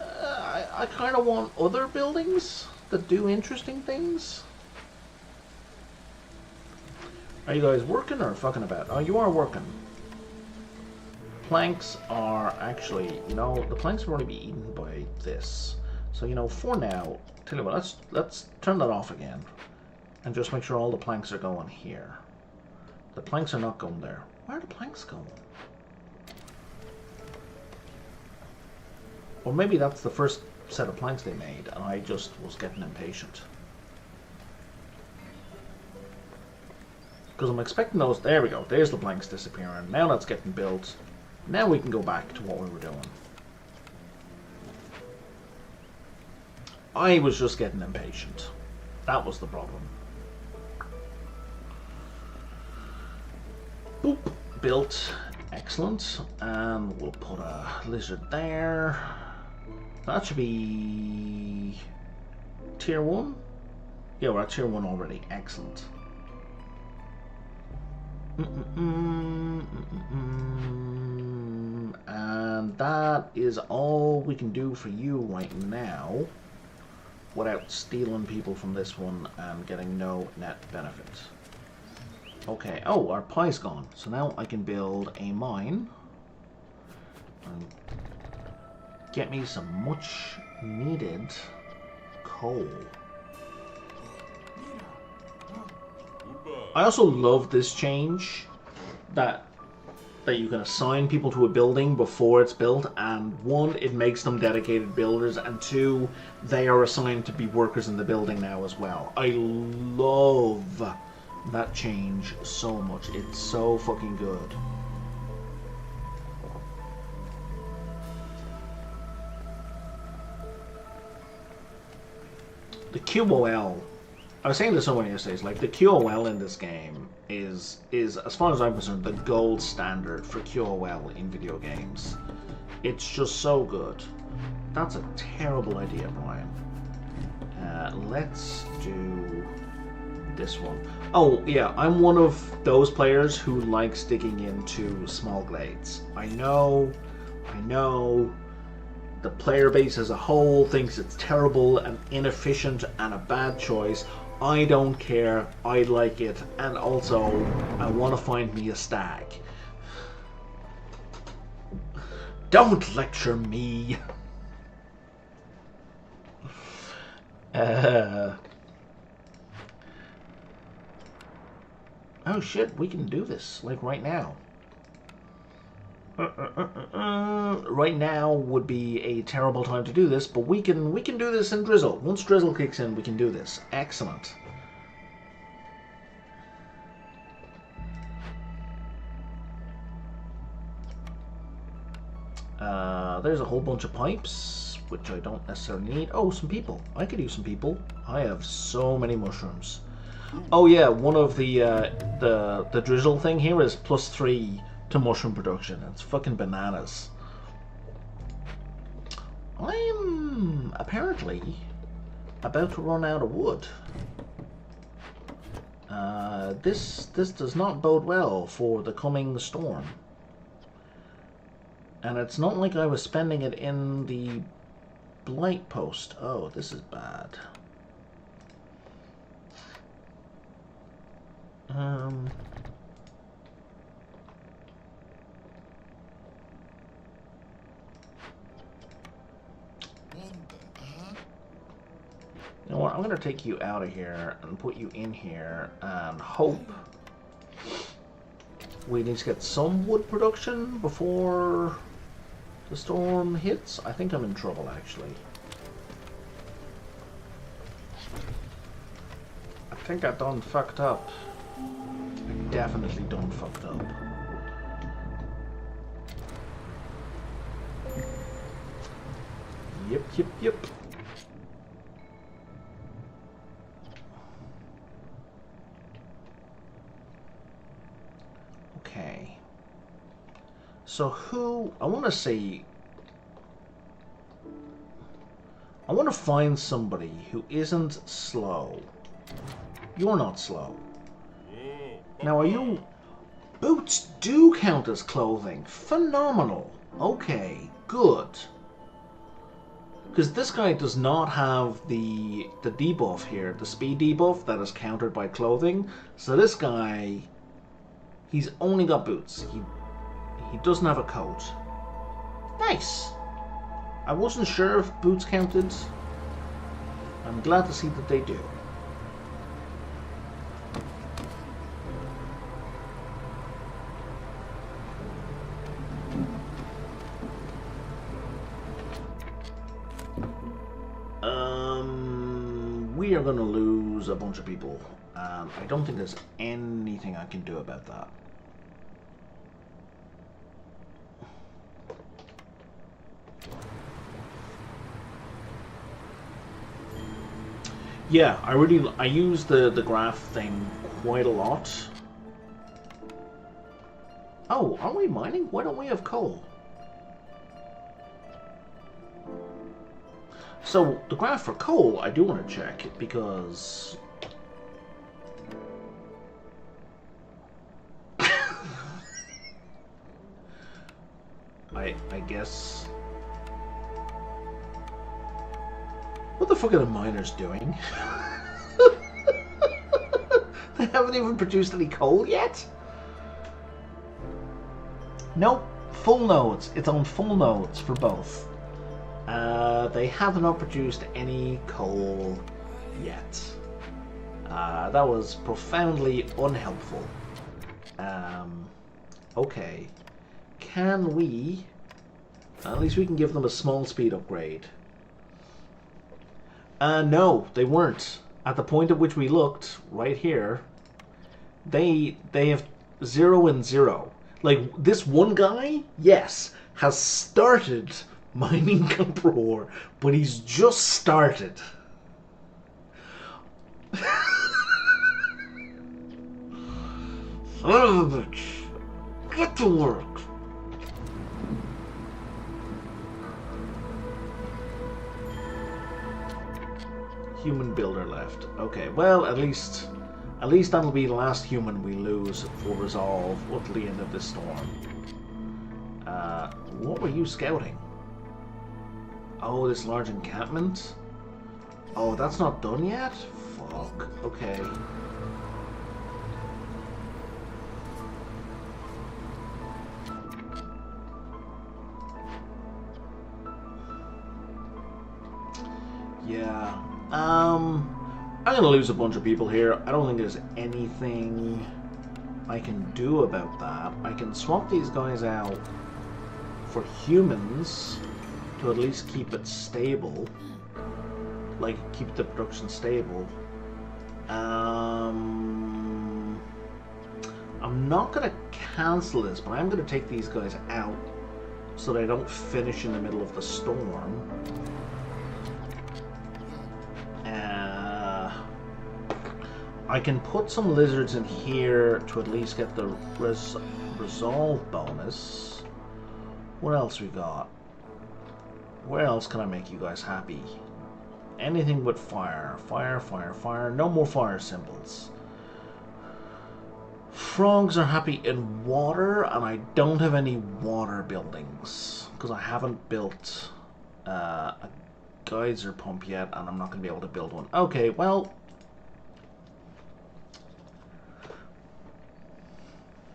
I kind of want other buildings that do interesting things. Are you guys working or fucking about? Oh, you are working. Planks are actually, the planks will only be eaten by this. So, for now, tell you what, let's turn that off again. And just make sure all the planks are going here. The planks are not going there. Where are the planks going? Or maybe that's the first set of planks they made, and I just was getting impatient. Because I'm expecting those. There we go. There's the planks disappearing. Now that's getting built. Now we can go back to what we were doing. I was just getting impatient. That was the problem. Boop. Built. Excellent. And we'll put a lizard there. That should be tier 1. Yeah, we're at tier 1 already. Excellent. And that is all we can do for you right now without stealing people from this one and getting no net benefit. Okay, oh, our pie's gone. So now I can build a mine and get me some much needed coal. I also love this change that you can assign people to a building before it's built, and 1, it makes them dedicated builders, and 2, they are assigned to be workers in the building now as well. I love that change so much. It's so fucking good. The QOL, I was saying this so many yesterday, like the QOL in this game is as far as I'm concerned the gold standard for QOL in video games. It's just so good. That's a terrible idea, Brian. Let's do this one. Oh yeah, I'm one of those players who likes digging into small glades. I know the player base as a whole thinks it's terrible and inefficient and a bad choice. I don't care, I like it, and also I want to find me a stag. Don't lecture me. Oh shit, we can do this, like right now. Right now would be a terrible time to do this, but we can do this in drizzle. Once drizzle kicks in, we can do this. Excellent. There's a whole bunch of pipes, which I don't necessarily need. Oh, some people. I could use some people. I have so many mushrooms. Oh yeah, one of the drizzle thing here is +3 to mushroom production. It's fucking bananas. I'm apparently about to run out of wood. This does not bode well for the coming storm. And it's not like I was spending it in the blight post. Oh, this is bad. You know what? I'm going to take you out of here and put you in here and hope we need to get some wood production before the storm hits. I think I'm in trouble, actually. I think I done fucked up. I definitely done fucked up. Yep. Okay. So who... I want to say... I want to find somebody who isn't slow. You're not slow. Now, are you... Boots do count as clothing. Phenomenal. Okay, good. Because this guy does not have the debuff here, the speed debuff that is countered by clothing. So this guy, he's only got boots. He doesn't have a coat. Nice. I wasn't sure if boots counted. I'm glad to see that they do. We are going to lose a bunch of people. I don't think there's anything I can do about that. Yeah, I use the graph thing quite a lot. Oh, aren't we mining? Why don't we have coal? So, the graph for coal, I do want to check, because... I guess... What the fuck are the miners doing? They haven't even produced any coal yet? Nope, full nodes. It's on full nodes for both. They have not produced any coal yet. That was profoundly unhelpful. Okay. Can we... At least we can give them a small speed upgrade. No, they weren't. At the point at which we looked, right here, they have 0 and 0. Like, this one guy, yes, has started mining copper ore, but he's just started. Son of a bitch. Get to work. Human builder left. Okay, well, at least that'll be the last human we lose for resolve until the end of this storm. What were you scouting? Oh, this large encampment? Oh, that's not done yet? Fuck. Okay. Yeah. I'm gonna lose a bunch of people here. I don't think there's anything I can do about that. I can swap these guys out for humans to at least keep it stable. Like, keep the production stable. I'm not gonna cancel this, but I'm gonna take these guys out so they don't finish in the middle of the storm. I can put some lizards in here to at least get the resolve bonus. What else we got? Where else can I make you guys happy? Anything but fire. Fire, fire, fire. No more fire symbols. Frogs are happy in water, and I don't have any water buildings because I haven't built a geyser pump yet, and I'm not going to be able to build one. Okay, well...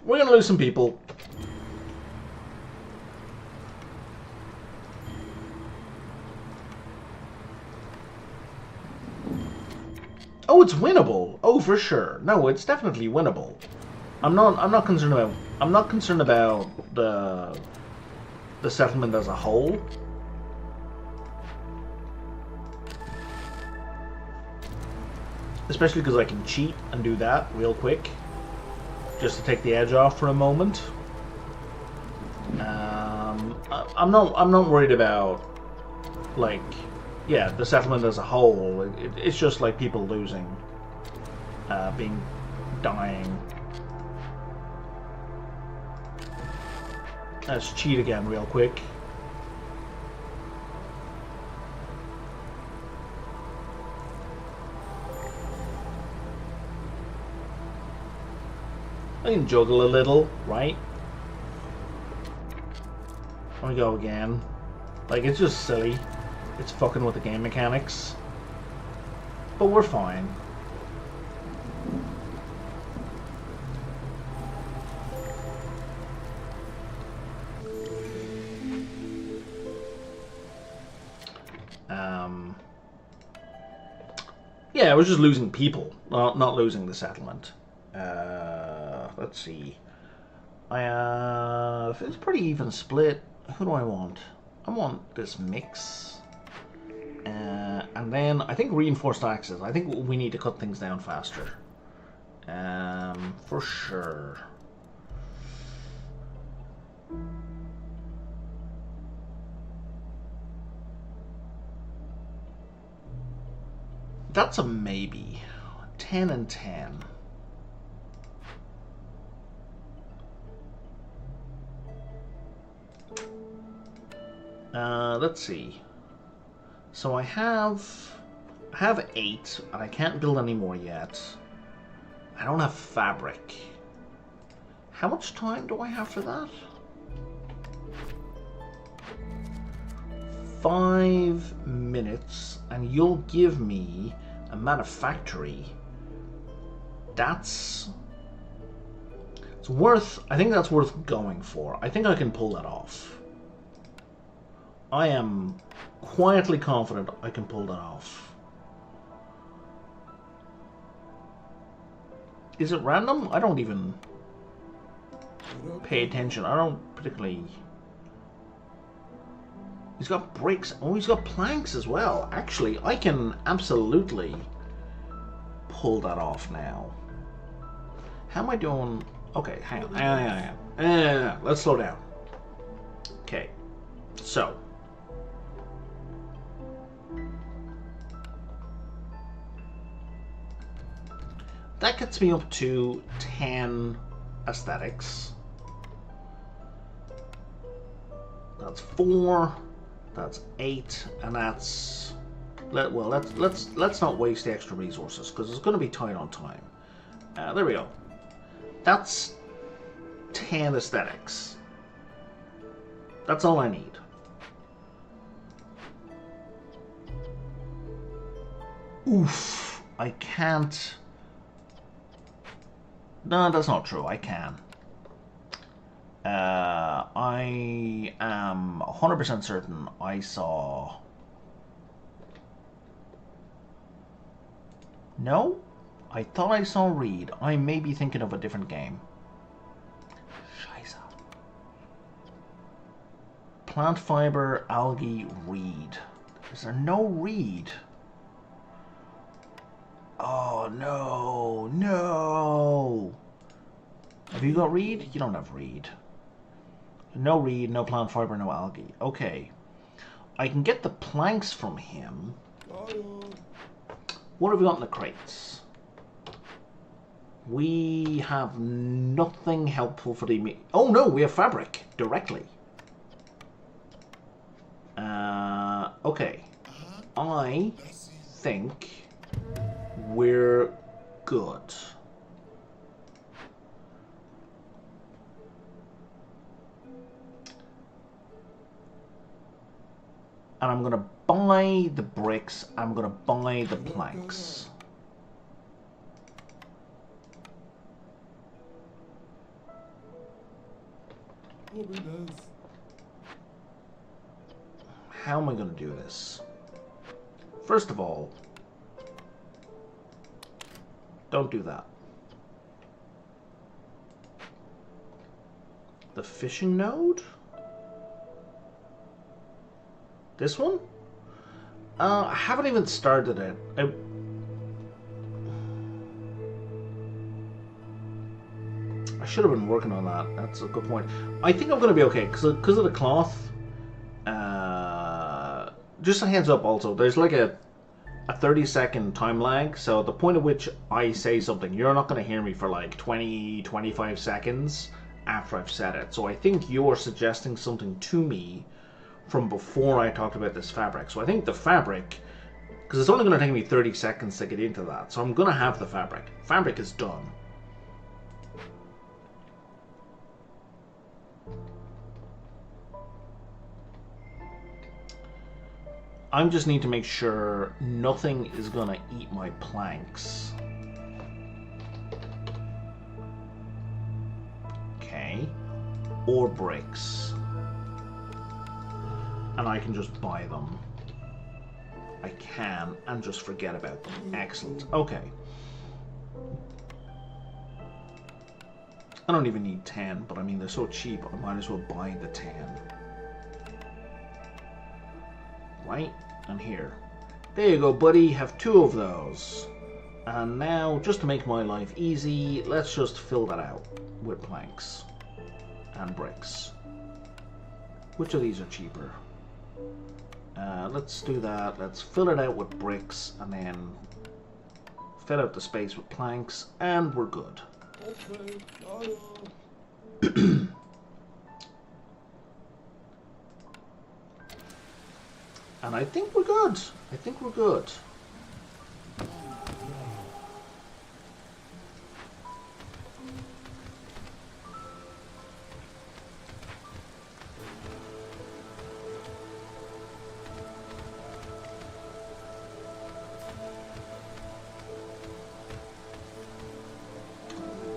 We're going to lose some people. Oh, it's winnable. Oh, for sure. No, it's definitely winnable. I'm not concerned about the settlement as a whole. Especially because I can cheat and do that real quick, just to take the edge off for a moment. I'm not worried about, like, yeah, the settlement as a whole. It's just like people losing, dying. Let's cheat again real quick. I can juggle a little, right? Let me go again. Like, it's just silly. It's fucking with the game mechanics. But we're fine. Yeah, I was just losing people, not losing the settlement. Let's see. It's a pretty even split. Who do I want? I want this mix. And then I think reinforced axes. I think we need to cut things down faster. For sure. That's a maybe. 10 and 10. Let's see. So I have 8, and I can't build any more yet. I don't have fabric. How much time do I have for that? 5 minutes, and you'll give me a manufactory. It's worth. I think that's worth going for. I think I can pull that off. I am quietly confident I can pull that off. Is it random? I don't even pay attention. I don't particularly... He's got bricks. Oh, he's got planks as well. Actually, I can absolutely pull that off now. How am I doing? Okay, hang on. Let's slow down. Okay, so... that gets me up to 10 aesthetics. That's 4. That's 8, and that's... well, let's not waste the extra resources because it's going to be tight on time. There we go. That's 10 aesthetics. That's all I need. Oof! I can't. No, that's not true. I can. I am 100% certain I saw... No? I thought I saw reed. I may be thinking of a different game. Scheiße. Plant fiber, algae, reed. Is there no reed? Oh, no. No! Have you got reed? You don't have reed. No reed, no plant fiber, no algae. Okay. I can get the planks from him. What have we got in the crates? We have nothing helpful for the... Oh no, we have fabric directly. Okay. I think we're good. And I'm going to buy the bricks. I'm going to buy the planks. How am I going to do this? First of all, Don't do that. The fishing node? This one? I haven't even started it. I should have been working on that. That's a good point. I think I'm going to be okay because of the cloth. Just a heads up also, there's like a 30-second time lag, so at the point at which I say something, you're not going to hear me for like 20-25 seconds after I've said it. So I think you're suggesting something to me from before I talked about this fabric. So I think the fabric, because it's only going to take me 30 seconds to get into that, so I'm going to have the fabric. Fabric is done. I just need to make sure nothing is going to eat my planks. Okay. Or bricks. And I can just buy them. I can, and just forget about them. Excellent. Okay. I don't even need 10, but I mean, they're so cheap, I might as well buy the 10. Right? And here. There you go, buddy. Have 2 of those. And now, just to make my life easy, let's just fill that out with planks and bricks. Which of these are cheaper? Let's do that. Let's fill it out with bricks and then fill out the space with planks, and we're good. Okay. And I think we're good. I think we're good.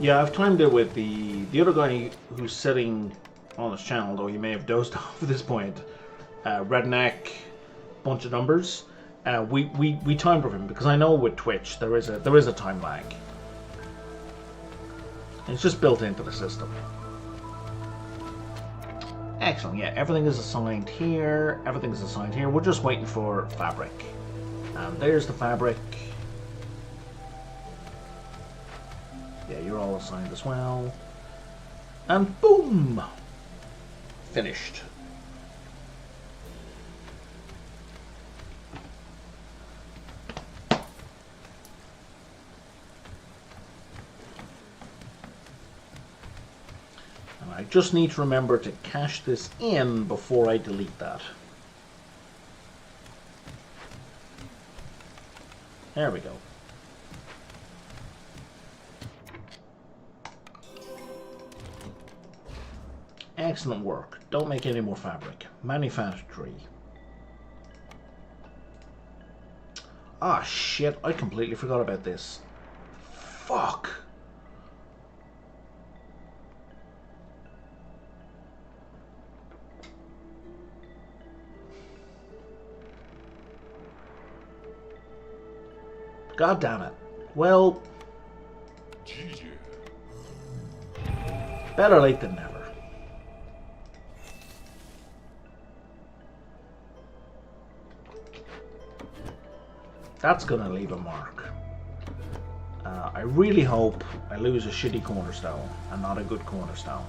Yeah, I've timed it with the other guy who's sitting on this channel, though he may have dozed off at this point. Redneck, bunch of numbers. We timed with him because I know with Twitch there is a time lag. It's just built into the system. Excellent. Yeah, everything is assigned here. Everything is assigned here. We're just waiting for fabric. And there's the fabric. Yeah, you're all assigned as well. And boom! Finished. And I just need to remember to cache this in before I delete that. There we go. Excellent work. Don't make any more fabric. Manufactory. Ah, shit. I completely forgot about this. Fuck. God damn it. Well, better late than never. That's gonna leave a mark. I really hope I lose a shitty cornerstone and not a good cornerstone.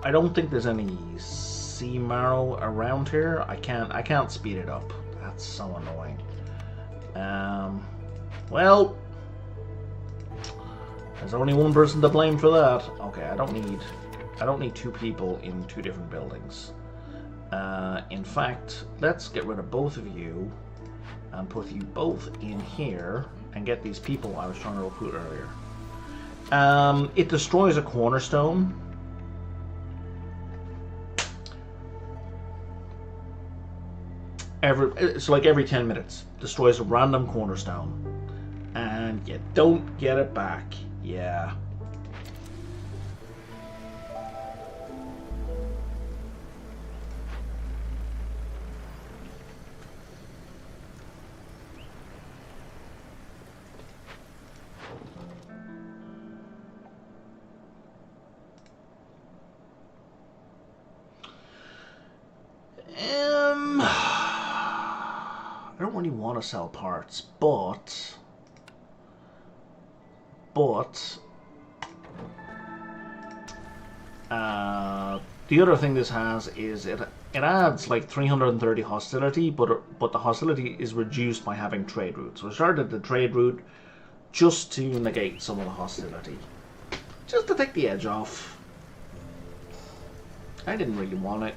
I don't think there's any sea marrow around here. I can't speed it up. That's so annoying. Well, there's only one person to blame for that. Okay, I don't need 2 people in 2 different buildings. In fact, let's get rid of both of you and put you both in here and get these people I was trying to recruit earlier. It destroys a cornerstone. It's like every 10 minutes. Destroys a random cornerstone. And you don't get it back. Yeah. I don't really want to sell parts, but the other thing this has is it adds like 330 hostility, but the hostility is reduced by having trade route. So I started the trade route just to negate some of the hostility, just to take the edge off. I didn't really want it.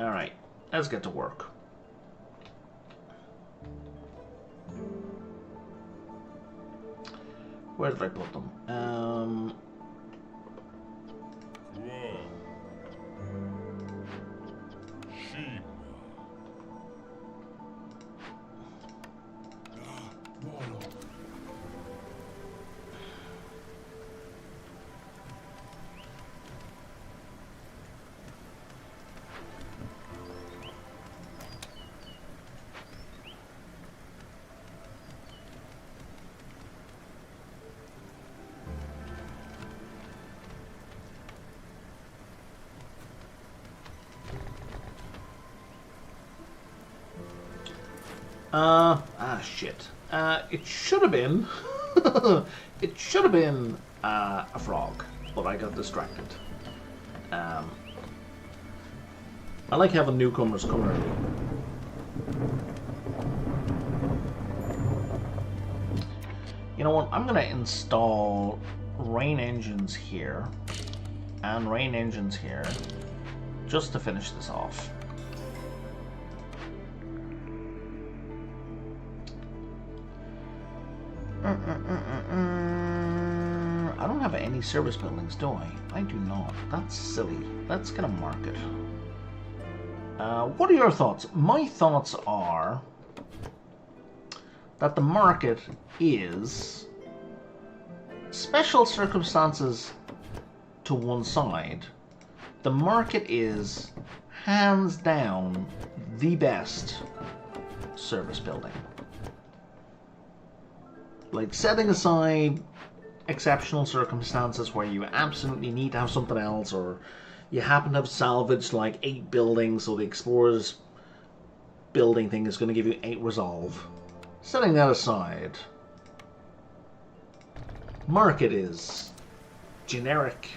Alright, let's get to work. Where did I put them? Shit. It should have been... it should have been a frog, but I got distracted. I like having newcomers come early. You know what? I'm going to install rain engines here and rain engines here just to finish this off. I don't have any service buildings, do I? I do not. That's silly. Let's get a market. What are your thoughts? My thoughts are that the market is special circumstances to one side. The market is hands down the best service building. Like, setting aside exceptional circumstances where you absolutely need to have something else, or you happen to have salvaged like 8 buildings, so the explorer's building thing is going to give you 8 resolve. Setting that aside, market is generic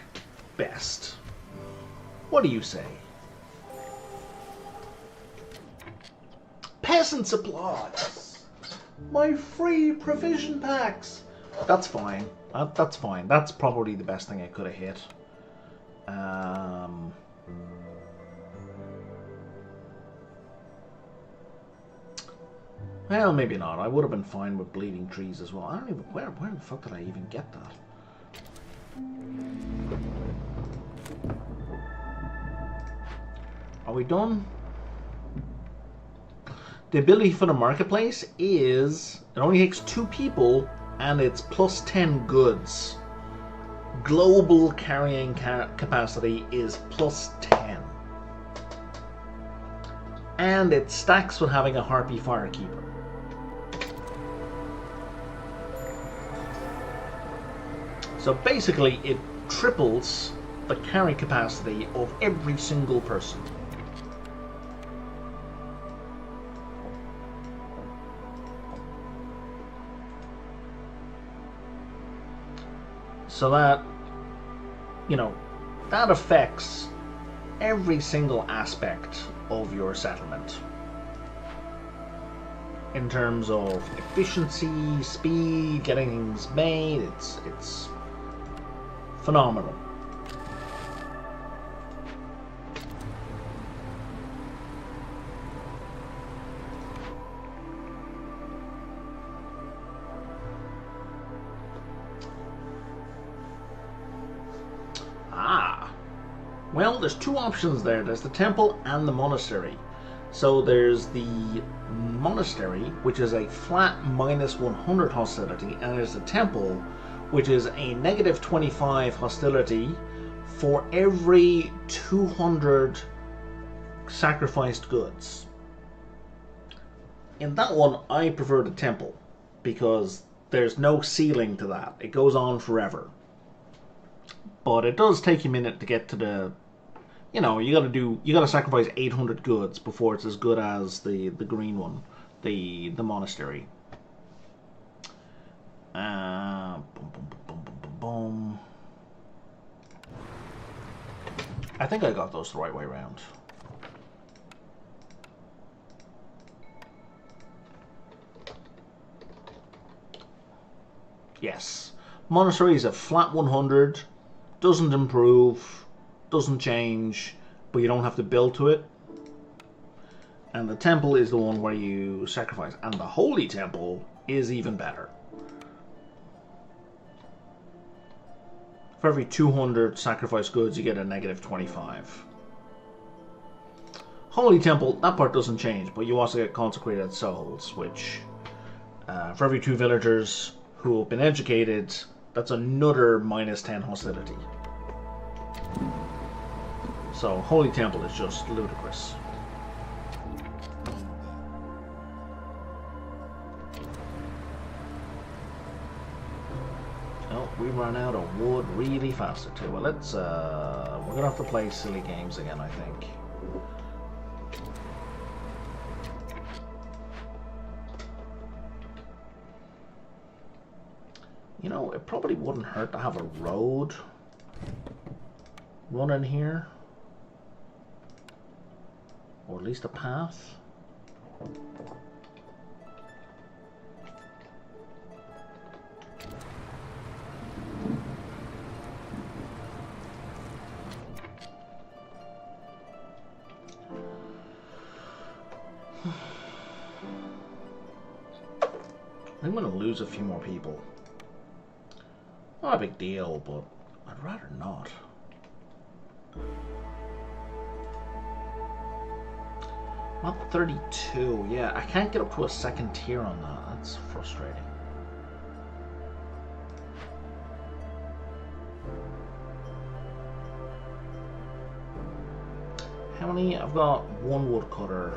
best. What do you say? Peasant supplies! My free provision packs! That's fine. That's fine. That's probably the best thing I could have hit. Well, maybe not. I would have been fine with bleeding trees as well. I don't even... Where the fuck did I even get that? Are we done? The ability for the marketplace is... It only takes 2 people, and it's plus 10 goods. Global carrying capacity is plus 10. And it stacks with having a Harpy Firekeeper. So basically it triples the carry capacity of every single person. So that, you know, that affects every single aspect of your settlement. In terms of efficiency, speed, getting things made, it's phenomenal. Well, there's 2 options there. There's the temple and the monastery. So there's the monastery, which is a flat minus 100 hostility, and there's the temple, which is a negative 25 hostility for every 200 sacrificed goods. In that one, I prefer the temple, because there's no ceiling to that. It goes on forever. but it does take you a minute to get to the. You know, you gotta sacrifice 800 goods before it's as good as the green one, the monastery. Boom, boom, boom, boom, boom, boom. I think I got those the right way around. Yes. Monastery is a flat 100, doesn't improve, doesn't change, but you don't have to build to it. And the temple is the one where you sacrifice. And the holy temple is even better. For every 200 sacrifice goods, you get a negative 25. Holy temple, that part doesn't change, but you also get consecrated souls, which for every 2 villagers who have been educated, that's another minus 10 hostility. So holy temple is just ludicrous. Oh, we ran out of wood really faster too. Well, let's we're gonna have to play silly games again, I think. You know, it probably wouldn't hurt to have a road running here. Or at least a path. I'm going to lose a few more people. Not a big deal, but I'd rather not. Not 32. Yeah, I can't get up to a second tier on that. That's frustrating. How many? I've got 1 woodcutter.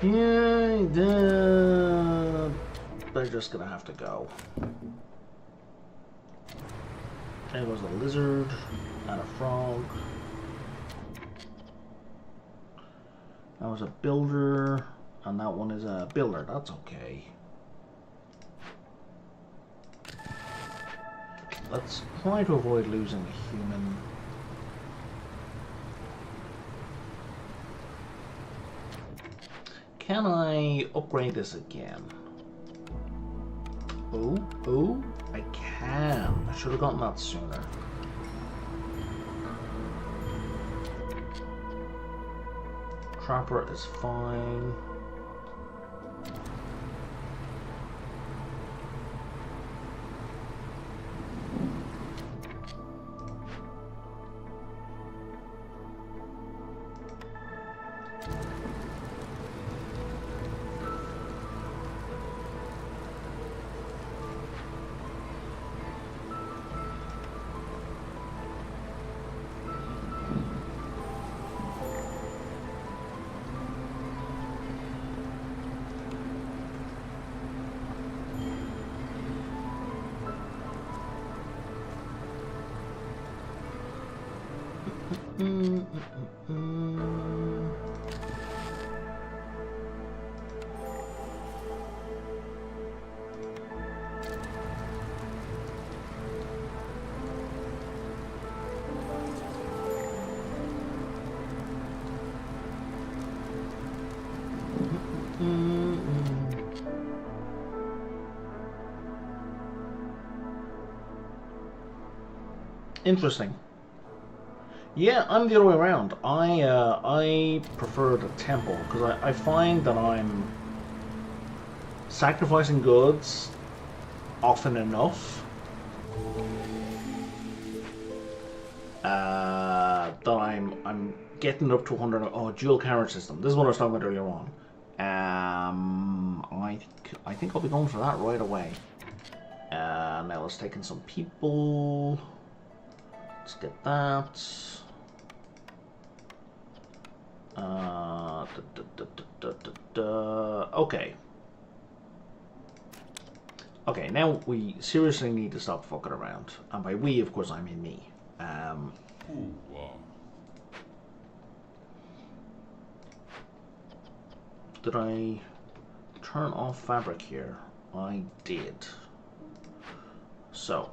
Yeah, they're just gonna have to go. There was a lizard and a frog. That was a builder, and that one is a builder. That's okay. Let's try to avoid losing a human. Can I upgrade this again? Oh, I can. I should have gotten that sooner. Trapper is fine. Interesting. Yeah, I'm the other way around. I prefer the temple because I find that I'm sacrificing goods often enough that I'm getting up to 100. Oh, dual carriage system. This is what I was talking about earlier on. I think I'll be going for that right away. Now let's take in some people. Let's get that. Okay. Okay, now we seriously need to stop fucking around. And by we, of course, I mean me. Ooh, wow. Did I turn off fabric here? I did. So,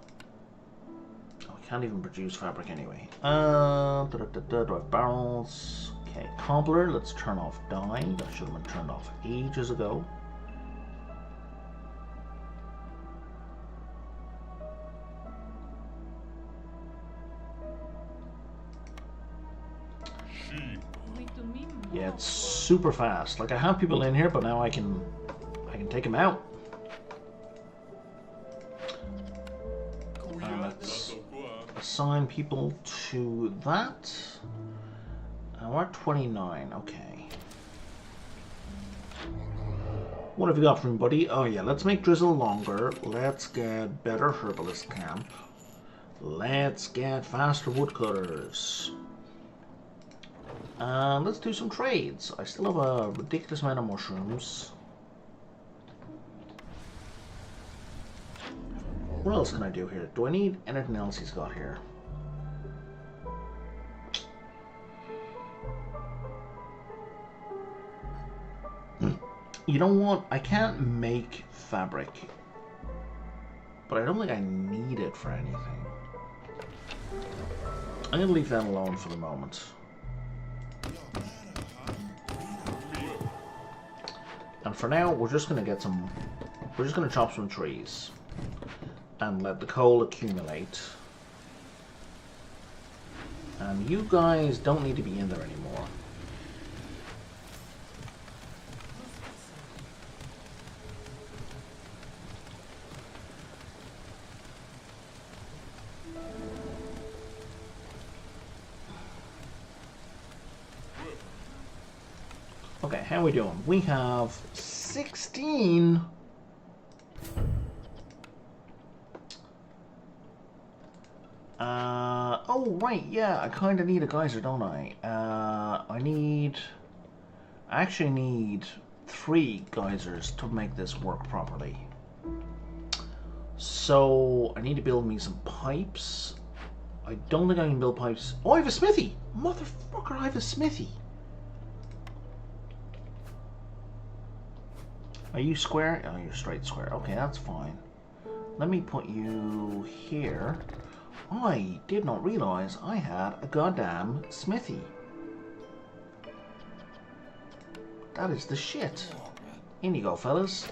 I can't even produce fabric anyway. Do I have barrels? Okay, cobbler, let's turn off dye. That should have been turned off ages ago. Yeah, it's super fast. Like, I have people in here, but now I can take them out. Let's assign people to that. We're at 29. Okay. What have you got for me, buddy? Oh yeah, let's make drizzle longer. Let's get better herbalist camp. Let's get faster woodcutters. Let's do some trades. I still have a ridiculous amount of mushrooms. What else can I do here? Do I need anything else he's got here? You know what? I can't make fabric, but I don't think I need it for anything. I'm gonna leave that alone for the moment. And for now, we're just gonna chop some trees and let the coal accumulate. And you guys don't need to be in there anymore. Okay, how are we doing? We have 16. Oh, right, yeah, I kind of need a geyser, don't I? I actually need 3 geysers to make this work properly. So, I need to build me some pipes. I don't think I can build pipes. Oh, I have a smithy! Motherfucker, I have a smithy! Are you square? Oh, you're straight square. Okay, that's fine. Let me put you here. I did not realize I had a goddamn smithy. That is the shit. In you go, fellas.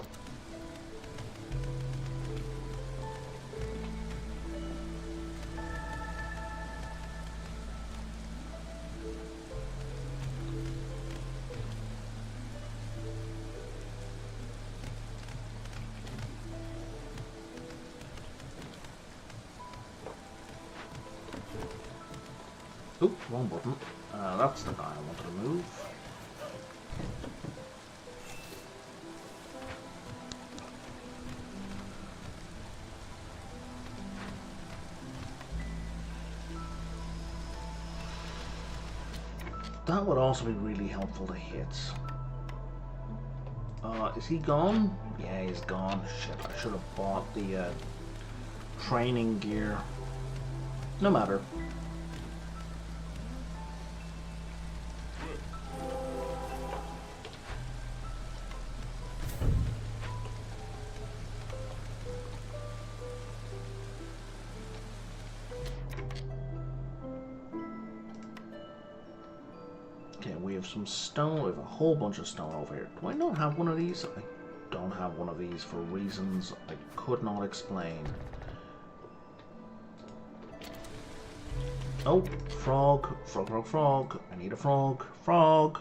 Oop, wrong button. That's the guy I wanted to move. That would also be really helpful to hit. Is he gone? Yeah, he's gone. Shit, I should have bought the training gear. No matter. Okay, we have some stone. We have a whole bunch of stone over here. Do I not have one of these? I don't have one of these for reasons I could not explain. Oh, frog. Frog, frog, frog. I need a frog. Frog.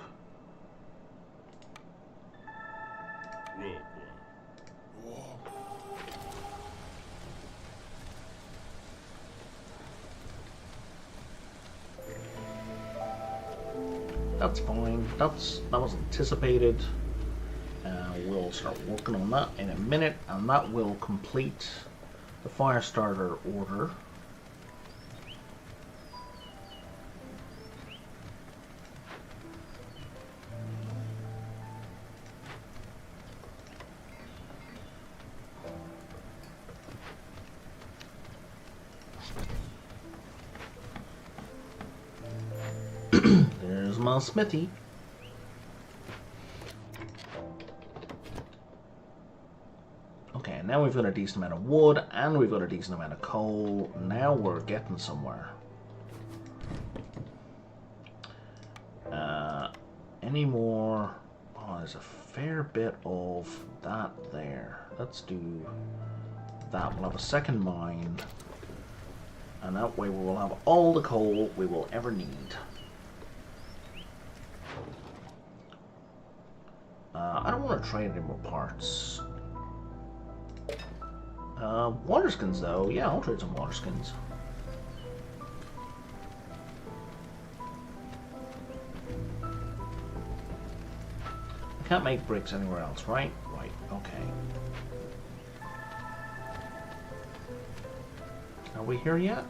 That's fine. That was anticipated. We'll start working on that in a minute, and that will complete the fire starter order. There's my smithy. Okay, now we've got a decent amount of wood and we've got a decent amount of coal. Now we're getting somewhere. Any more? Oh, there's a fair bit of that there. Let's do that. We'll have a second mine. And that way we will have all the coal we will ever need. I don't want to trade any more parts. Water skins though. Yeah, I'll trade some water skins. I can't make bricks anywhere else, right? Right, okay. Are we here yet?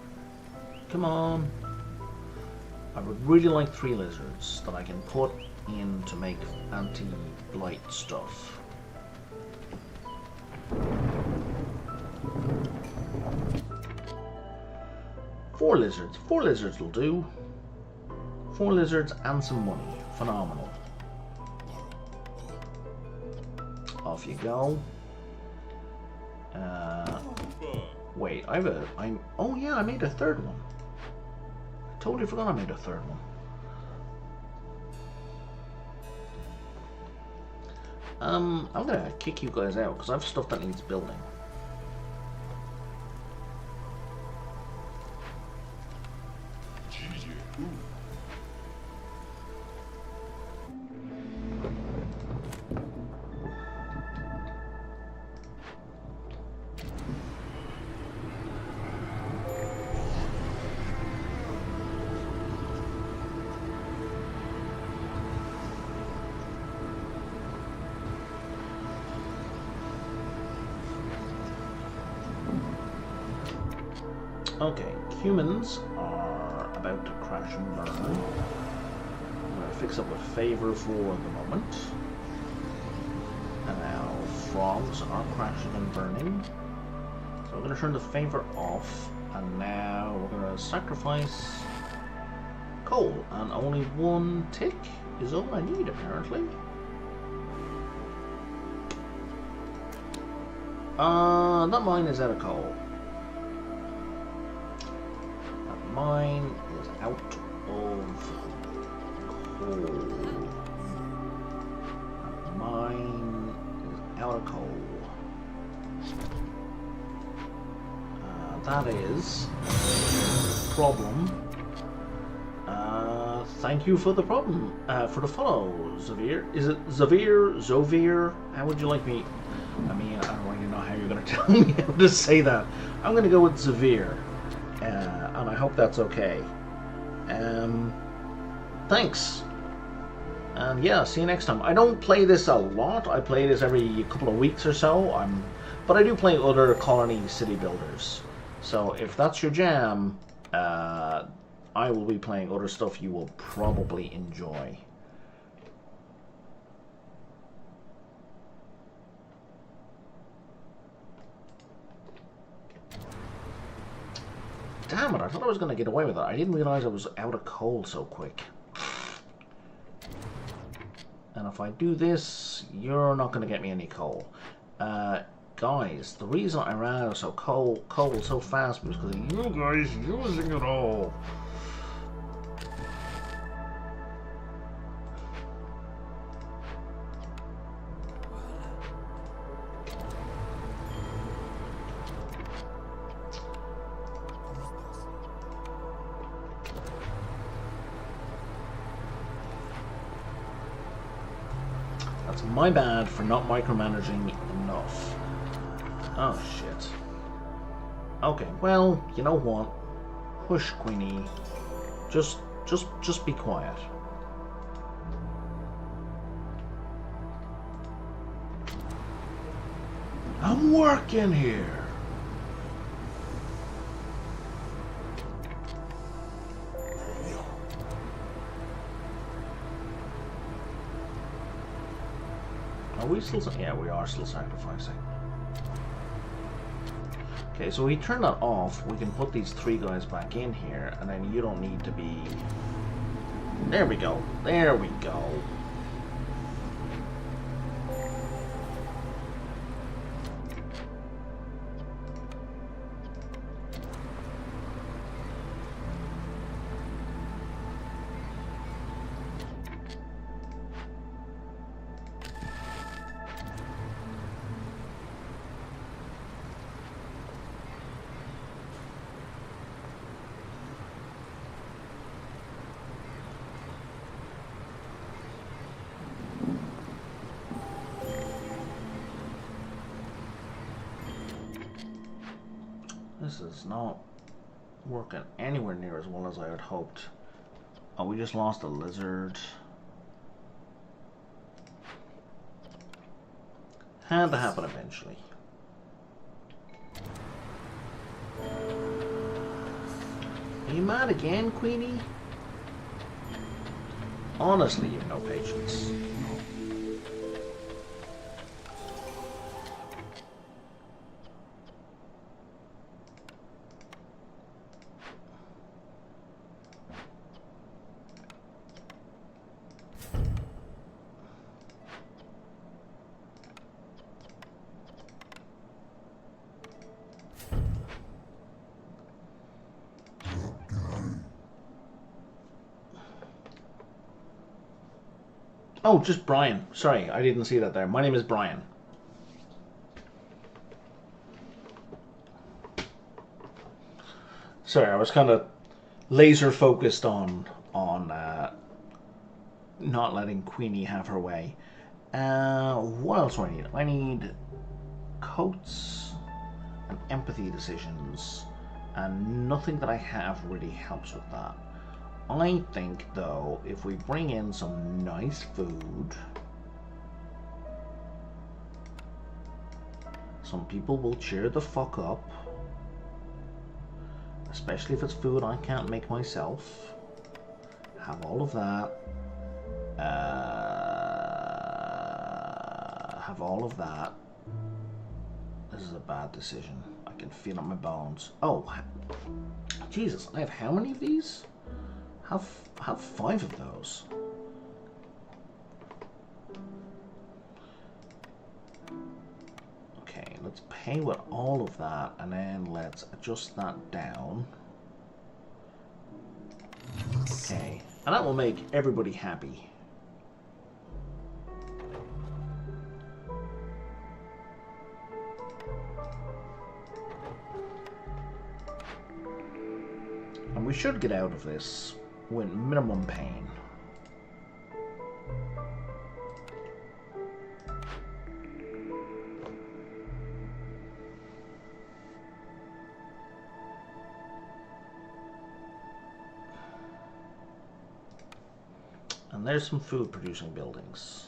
Come on. I would really like 3 lizards that I can put in to make anti-blight stuff. Four lizards will do. 4 lizards and some money. Phenomenal. Off you go. Wait, oh yeah, I made a 3rd one. I totally forgot I made a 3rd one. I'm gonna kick you guys out because I have stuff that needs building. Okay, humans are about to crash and burn. I'm going to fix up a favor for the moment. And now frogs are crashing and burning. So we're going to turn the favor off. And now we're going to sacrifice coal. And only 1 tick is all I need apparently. That mine is out of coal. Mine is out of coal. Mine is out of coal. That is a problem. Thank you for the problem. For the follow, Zavir. Is it Zavir? Zovir? How would you like me? I mean, I don't really know how you're going to tell me how to say that. I'm going to go with Zavir. And I hope that's okay. Thanks. And yeah, see you next time. I don't play this a lot. I play this every couple of weeks or so. But I do play other colony city builders. So if that's your jam, I will be playing other stuff you will probably enjoy. Damn it, I thought I was going to get away with it. I didn't realize I was out of coal so quick. And if I do this, you're not going to get me any coal. Guys, the reason I ran out of coal so fast was because of you guys using it all. That's my bad for not micromanaging enough. Oh shit. Okay, well, you know what? Hush, Queenie. Just be quiet. I'm working here. Are we still? Yeah, we are still sacrificing. Okay, so we turn that off. We can put these 3 guys back in here, and then you don't need to be There we go. There we go. This is not working anywhere near as well as I had hoped. Oh, we just lost a lizard. Had to happen eventually. Are you mad again, Queenie? Honestly, you have no patience. Oh, just Brian. Sorry, I didn't see that there. My name is Brian. Sorry, I was kind of laser focused on not letting Queenie have her way. What else do I need? I need coats and empathy decisions, and nothing that I have really helps with that. I think, though, if we bring in some nice food, some people will cheer the fuck up, especially if it's food I can't make myself. Have all of that. Have all of that. This is a bad decision. I can feel it in my bones. Oh, Jesus, I have how many of these? Have 5 of those. Okay, let's pay with all of that, and then let's adjust that down. Okay, and that will make everybody happy. And we should get out of this with minimum pain. And there's some food producing buildings.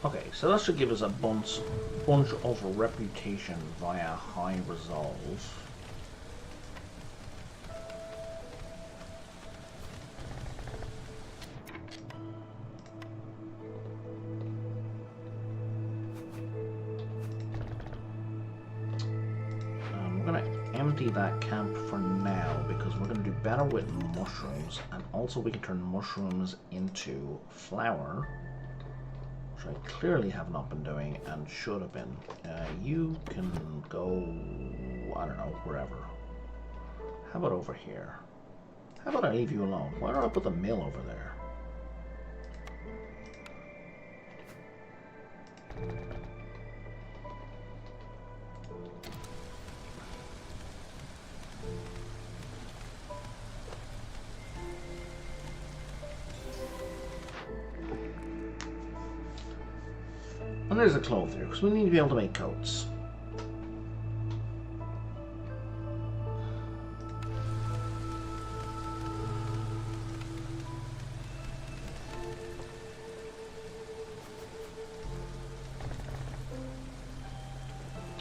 Okay, so that should give us a bunch of reputation via high resolve. We're going to empty that camp for now because we're going to do better with mushrooms, and also we can turn mushrooms into flour, which I clearly have not been doing and should have been. You can go, I don't know, wherever. How about over here? How about I leave you alone? Why don't I put the mill over there? And there's a clothier, because we need to be able to make coats.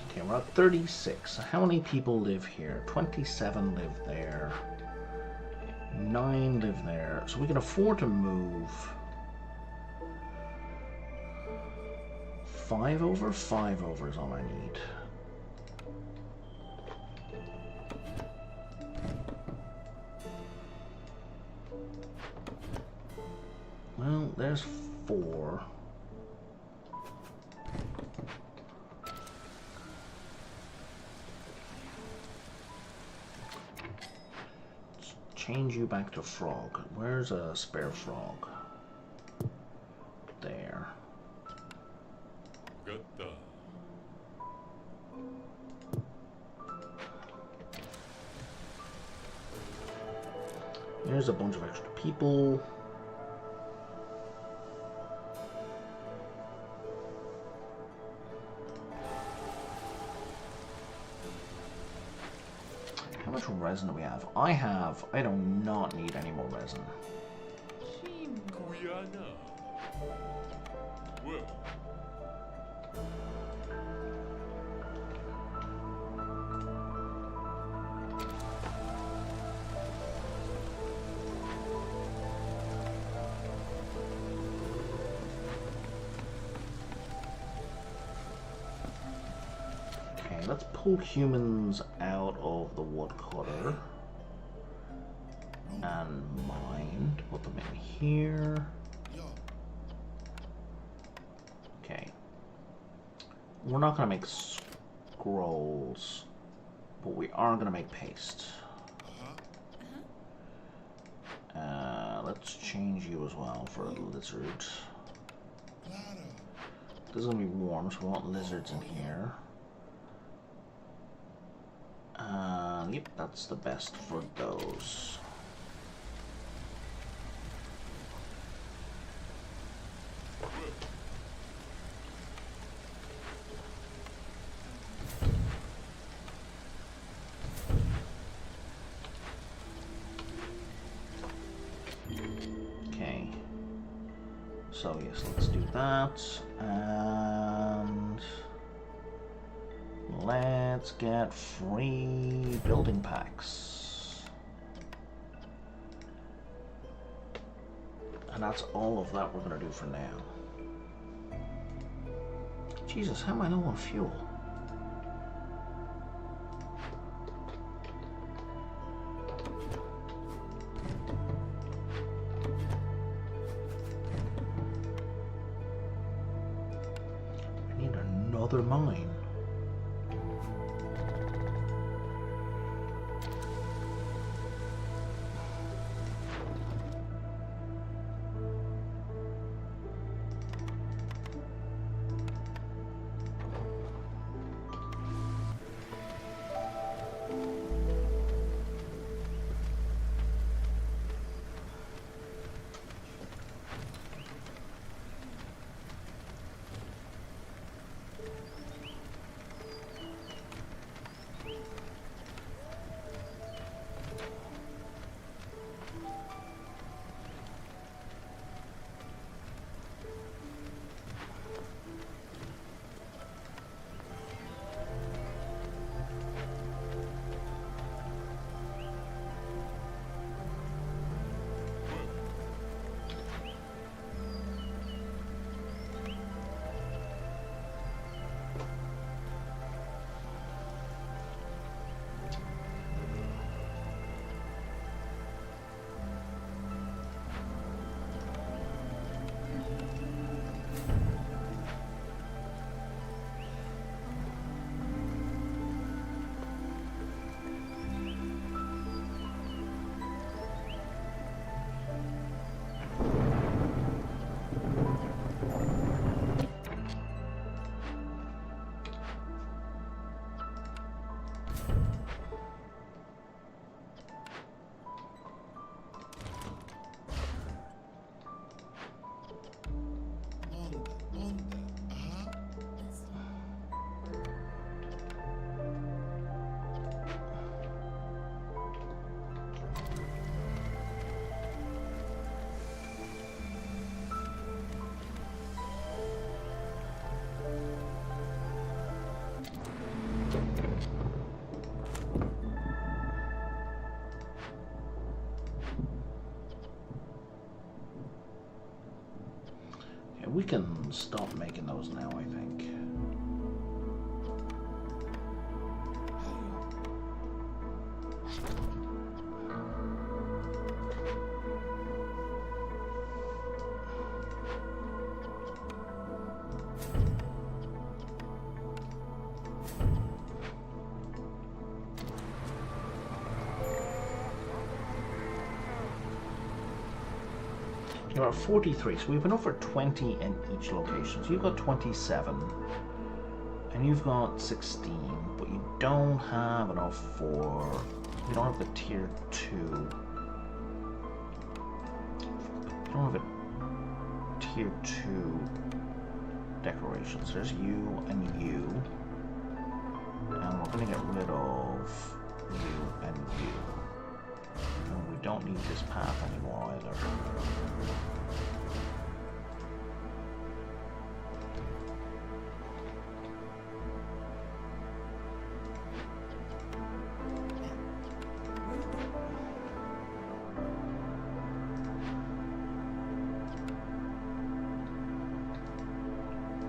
Okay, we're at 36. How many people live here? 27 live there. 9 live there. So we can afford to move 5 over? 5 over is all I need. Well, there's 4. Let's change you back to frog. Where's a spare frog? There. There's a bunch of extra people. How much resin do we have? I do not need any more resin. Let's pull humans out of the woodcutter and mine. Put them in here. Okay. We're not going to make scrolls, but we are going to make paste. Let's change you as well for a lizard. This is going to be warm, so we want lizards in here. Yep, that's the best for those. Okay. So yes, let's do that. And let's get free building packs. And that's all of that we're going to do for now. Jesus, how am I low on fuel? I need another mine. we can stop making those now, I think. You're at 43, so we have enough for 20 in each location. So you've got 27, and you've got 16, but you don't have enough for... You don't have the tier 2. You don't have a tier 2 decorations. There's you and you. And we're going to get rid of you and you. And we don't need this path anymore either.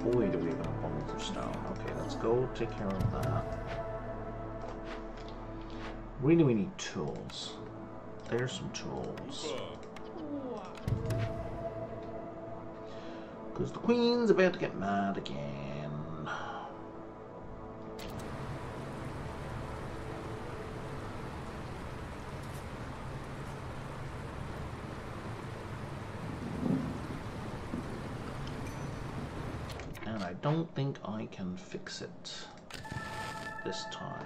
Boy, do we have an abundance of stone. Okay, let's go take care of that. Really, we need tools. There's some tools. Because the queen's about to get mad again. And I don't think I can fix it this time.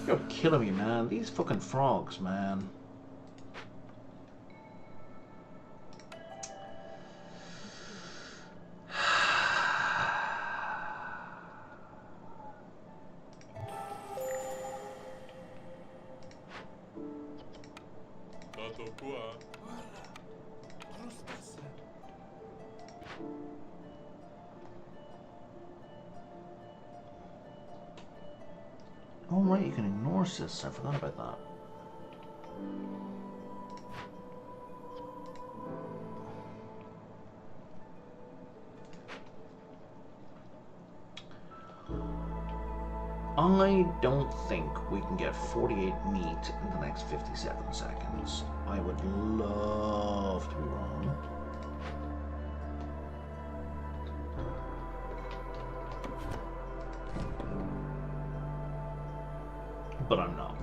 You're killing me, man. These fucking frogs, man. Oh right, you can ignore sis. I forgot about that. I don't think we can get 48 meat in the next 57 seconds. I would love to be wrong. But I'm not.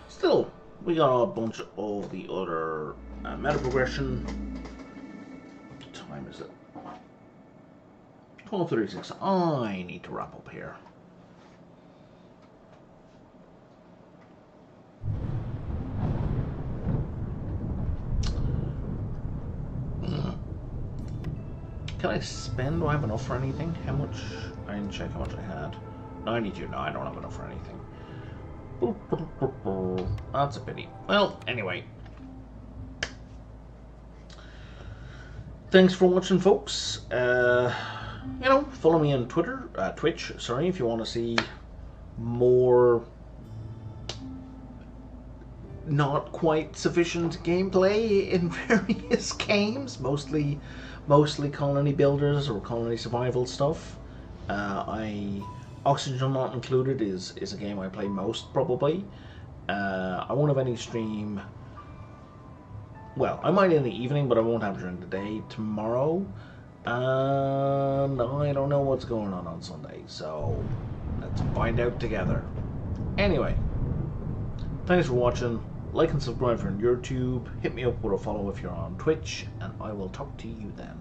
Still, we got a bunch of the other meta progression. What time is it? 12:36. I need to wrap up here. Can I spend? Do I have enough for anything? How much? I didn't check how much I had. 92. No, I don't have enough for anything. That's a pity. Well, anyway. Thanks for watching, folks. Follow me on Twitter, Twitch, sorry, if you want to see more not quite sufficient gameplay in various games, mostly colony builders or colony survival stuff. Oxygen Not Included is a game I play most, probably. I won't have any stream. Well, I might in the evening, but I won't have during the day tomorrow. And I don't know what's going on Sunday, so let's find out together. Anyway, thanks for watching. Like and subscribe if you're on YouTube. Hit me up with a follow if you're on Twitch, and I will talk to you then.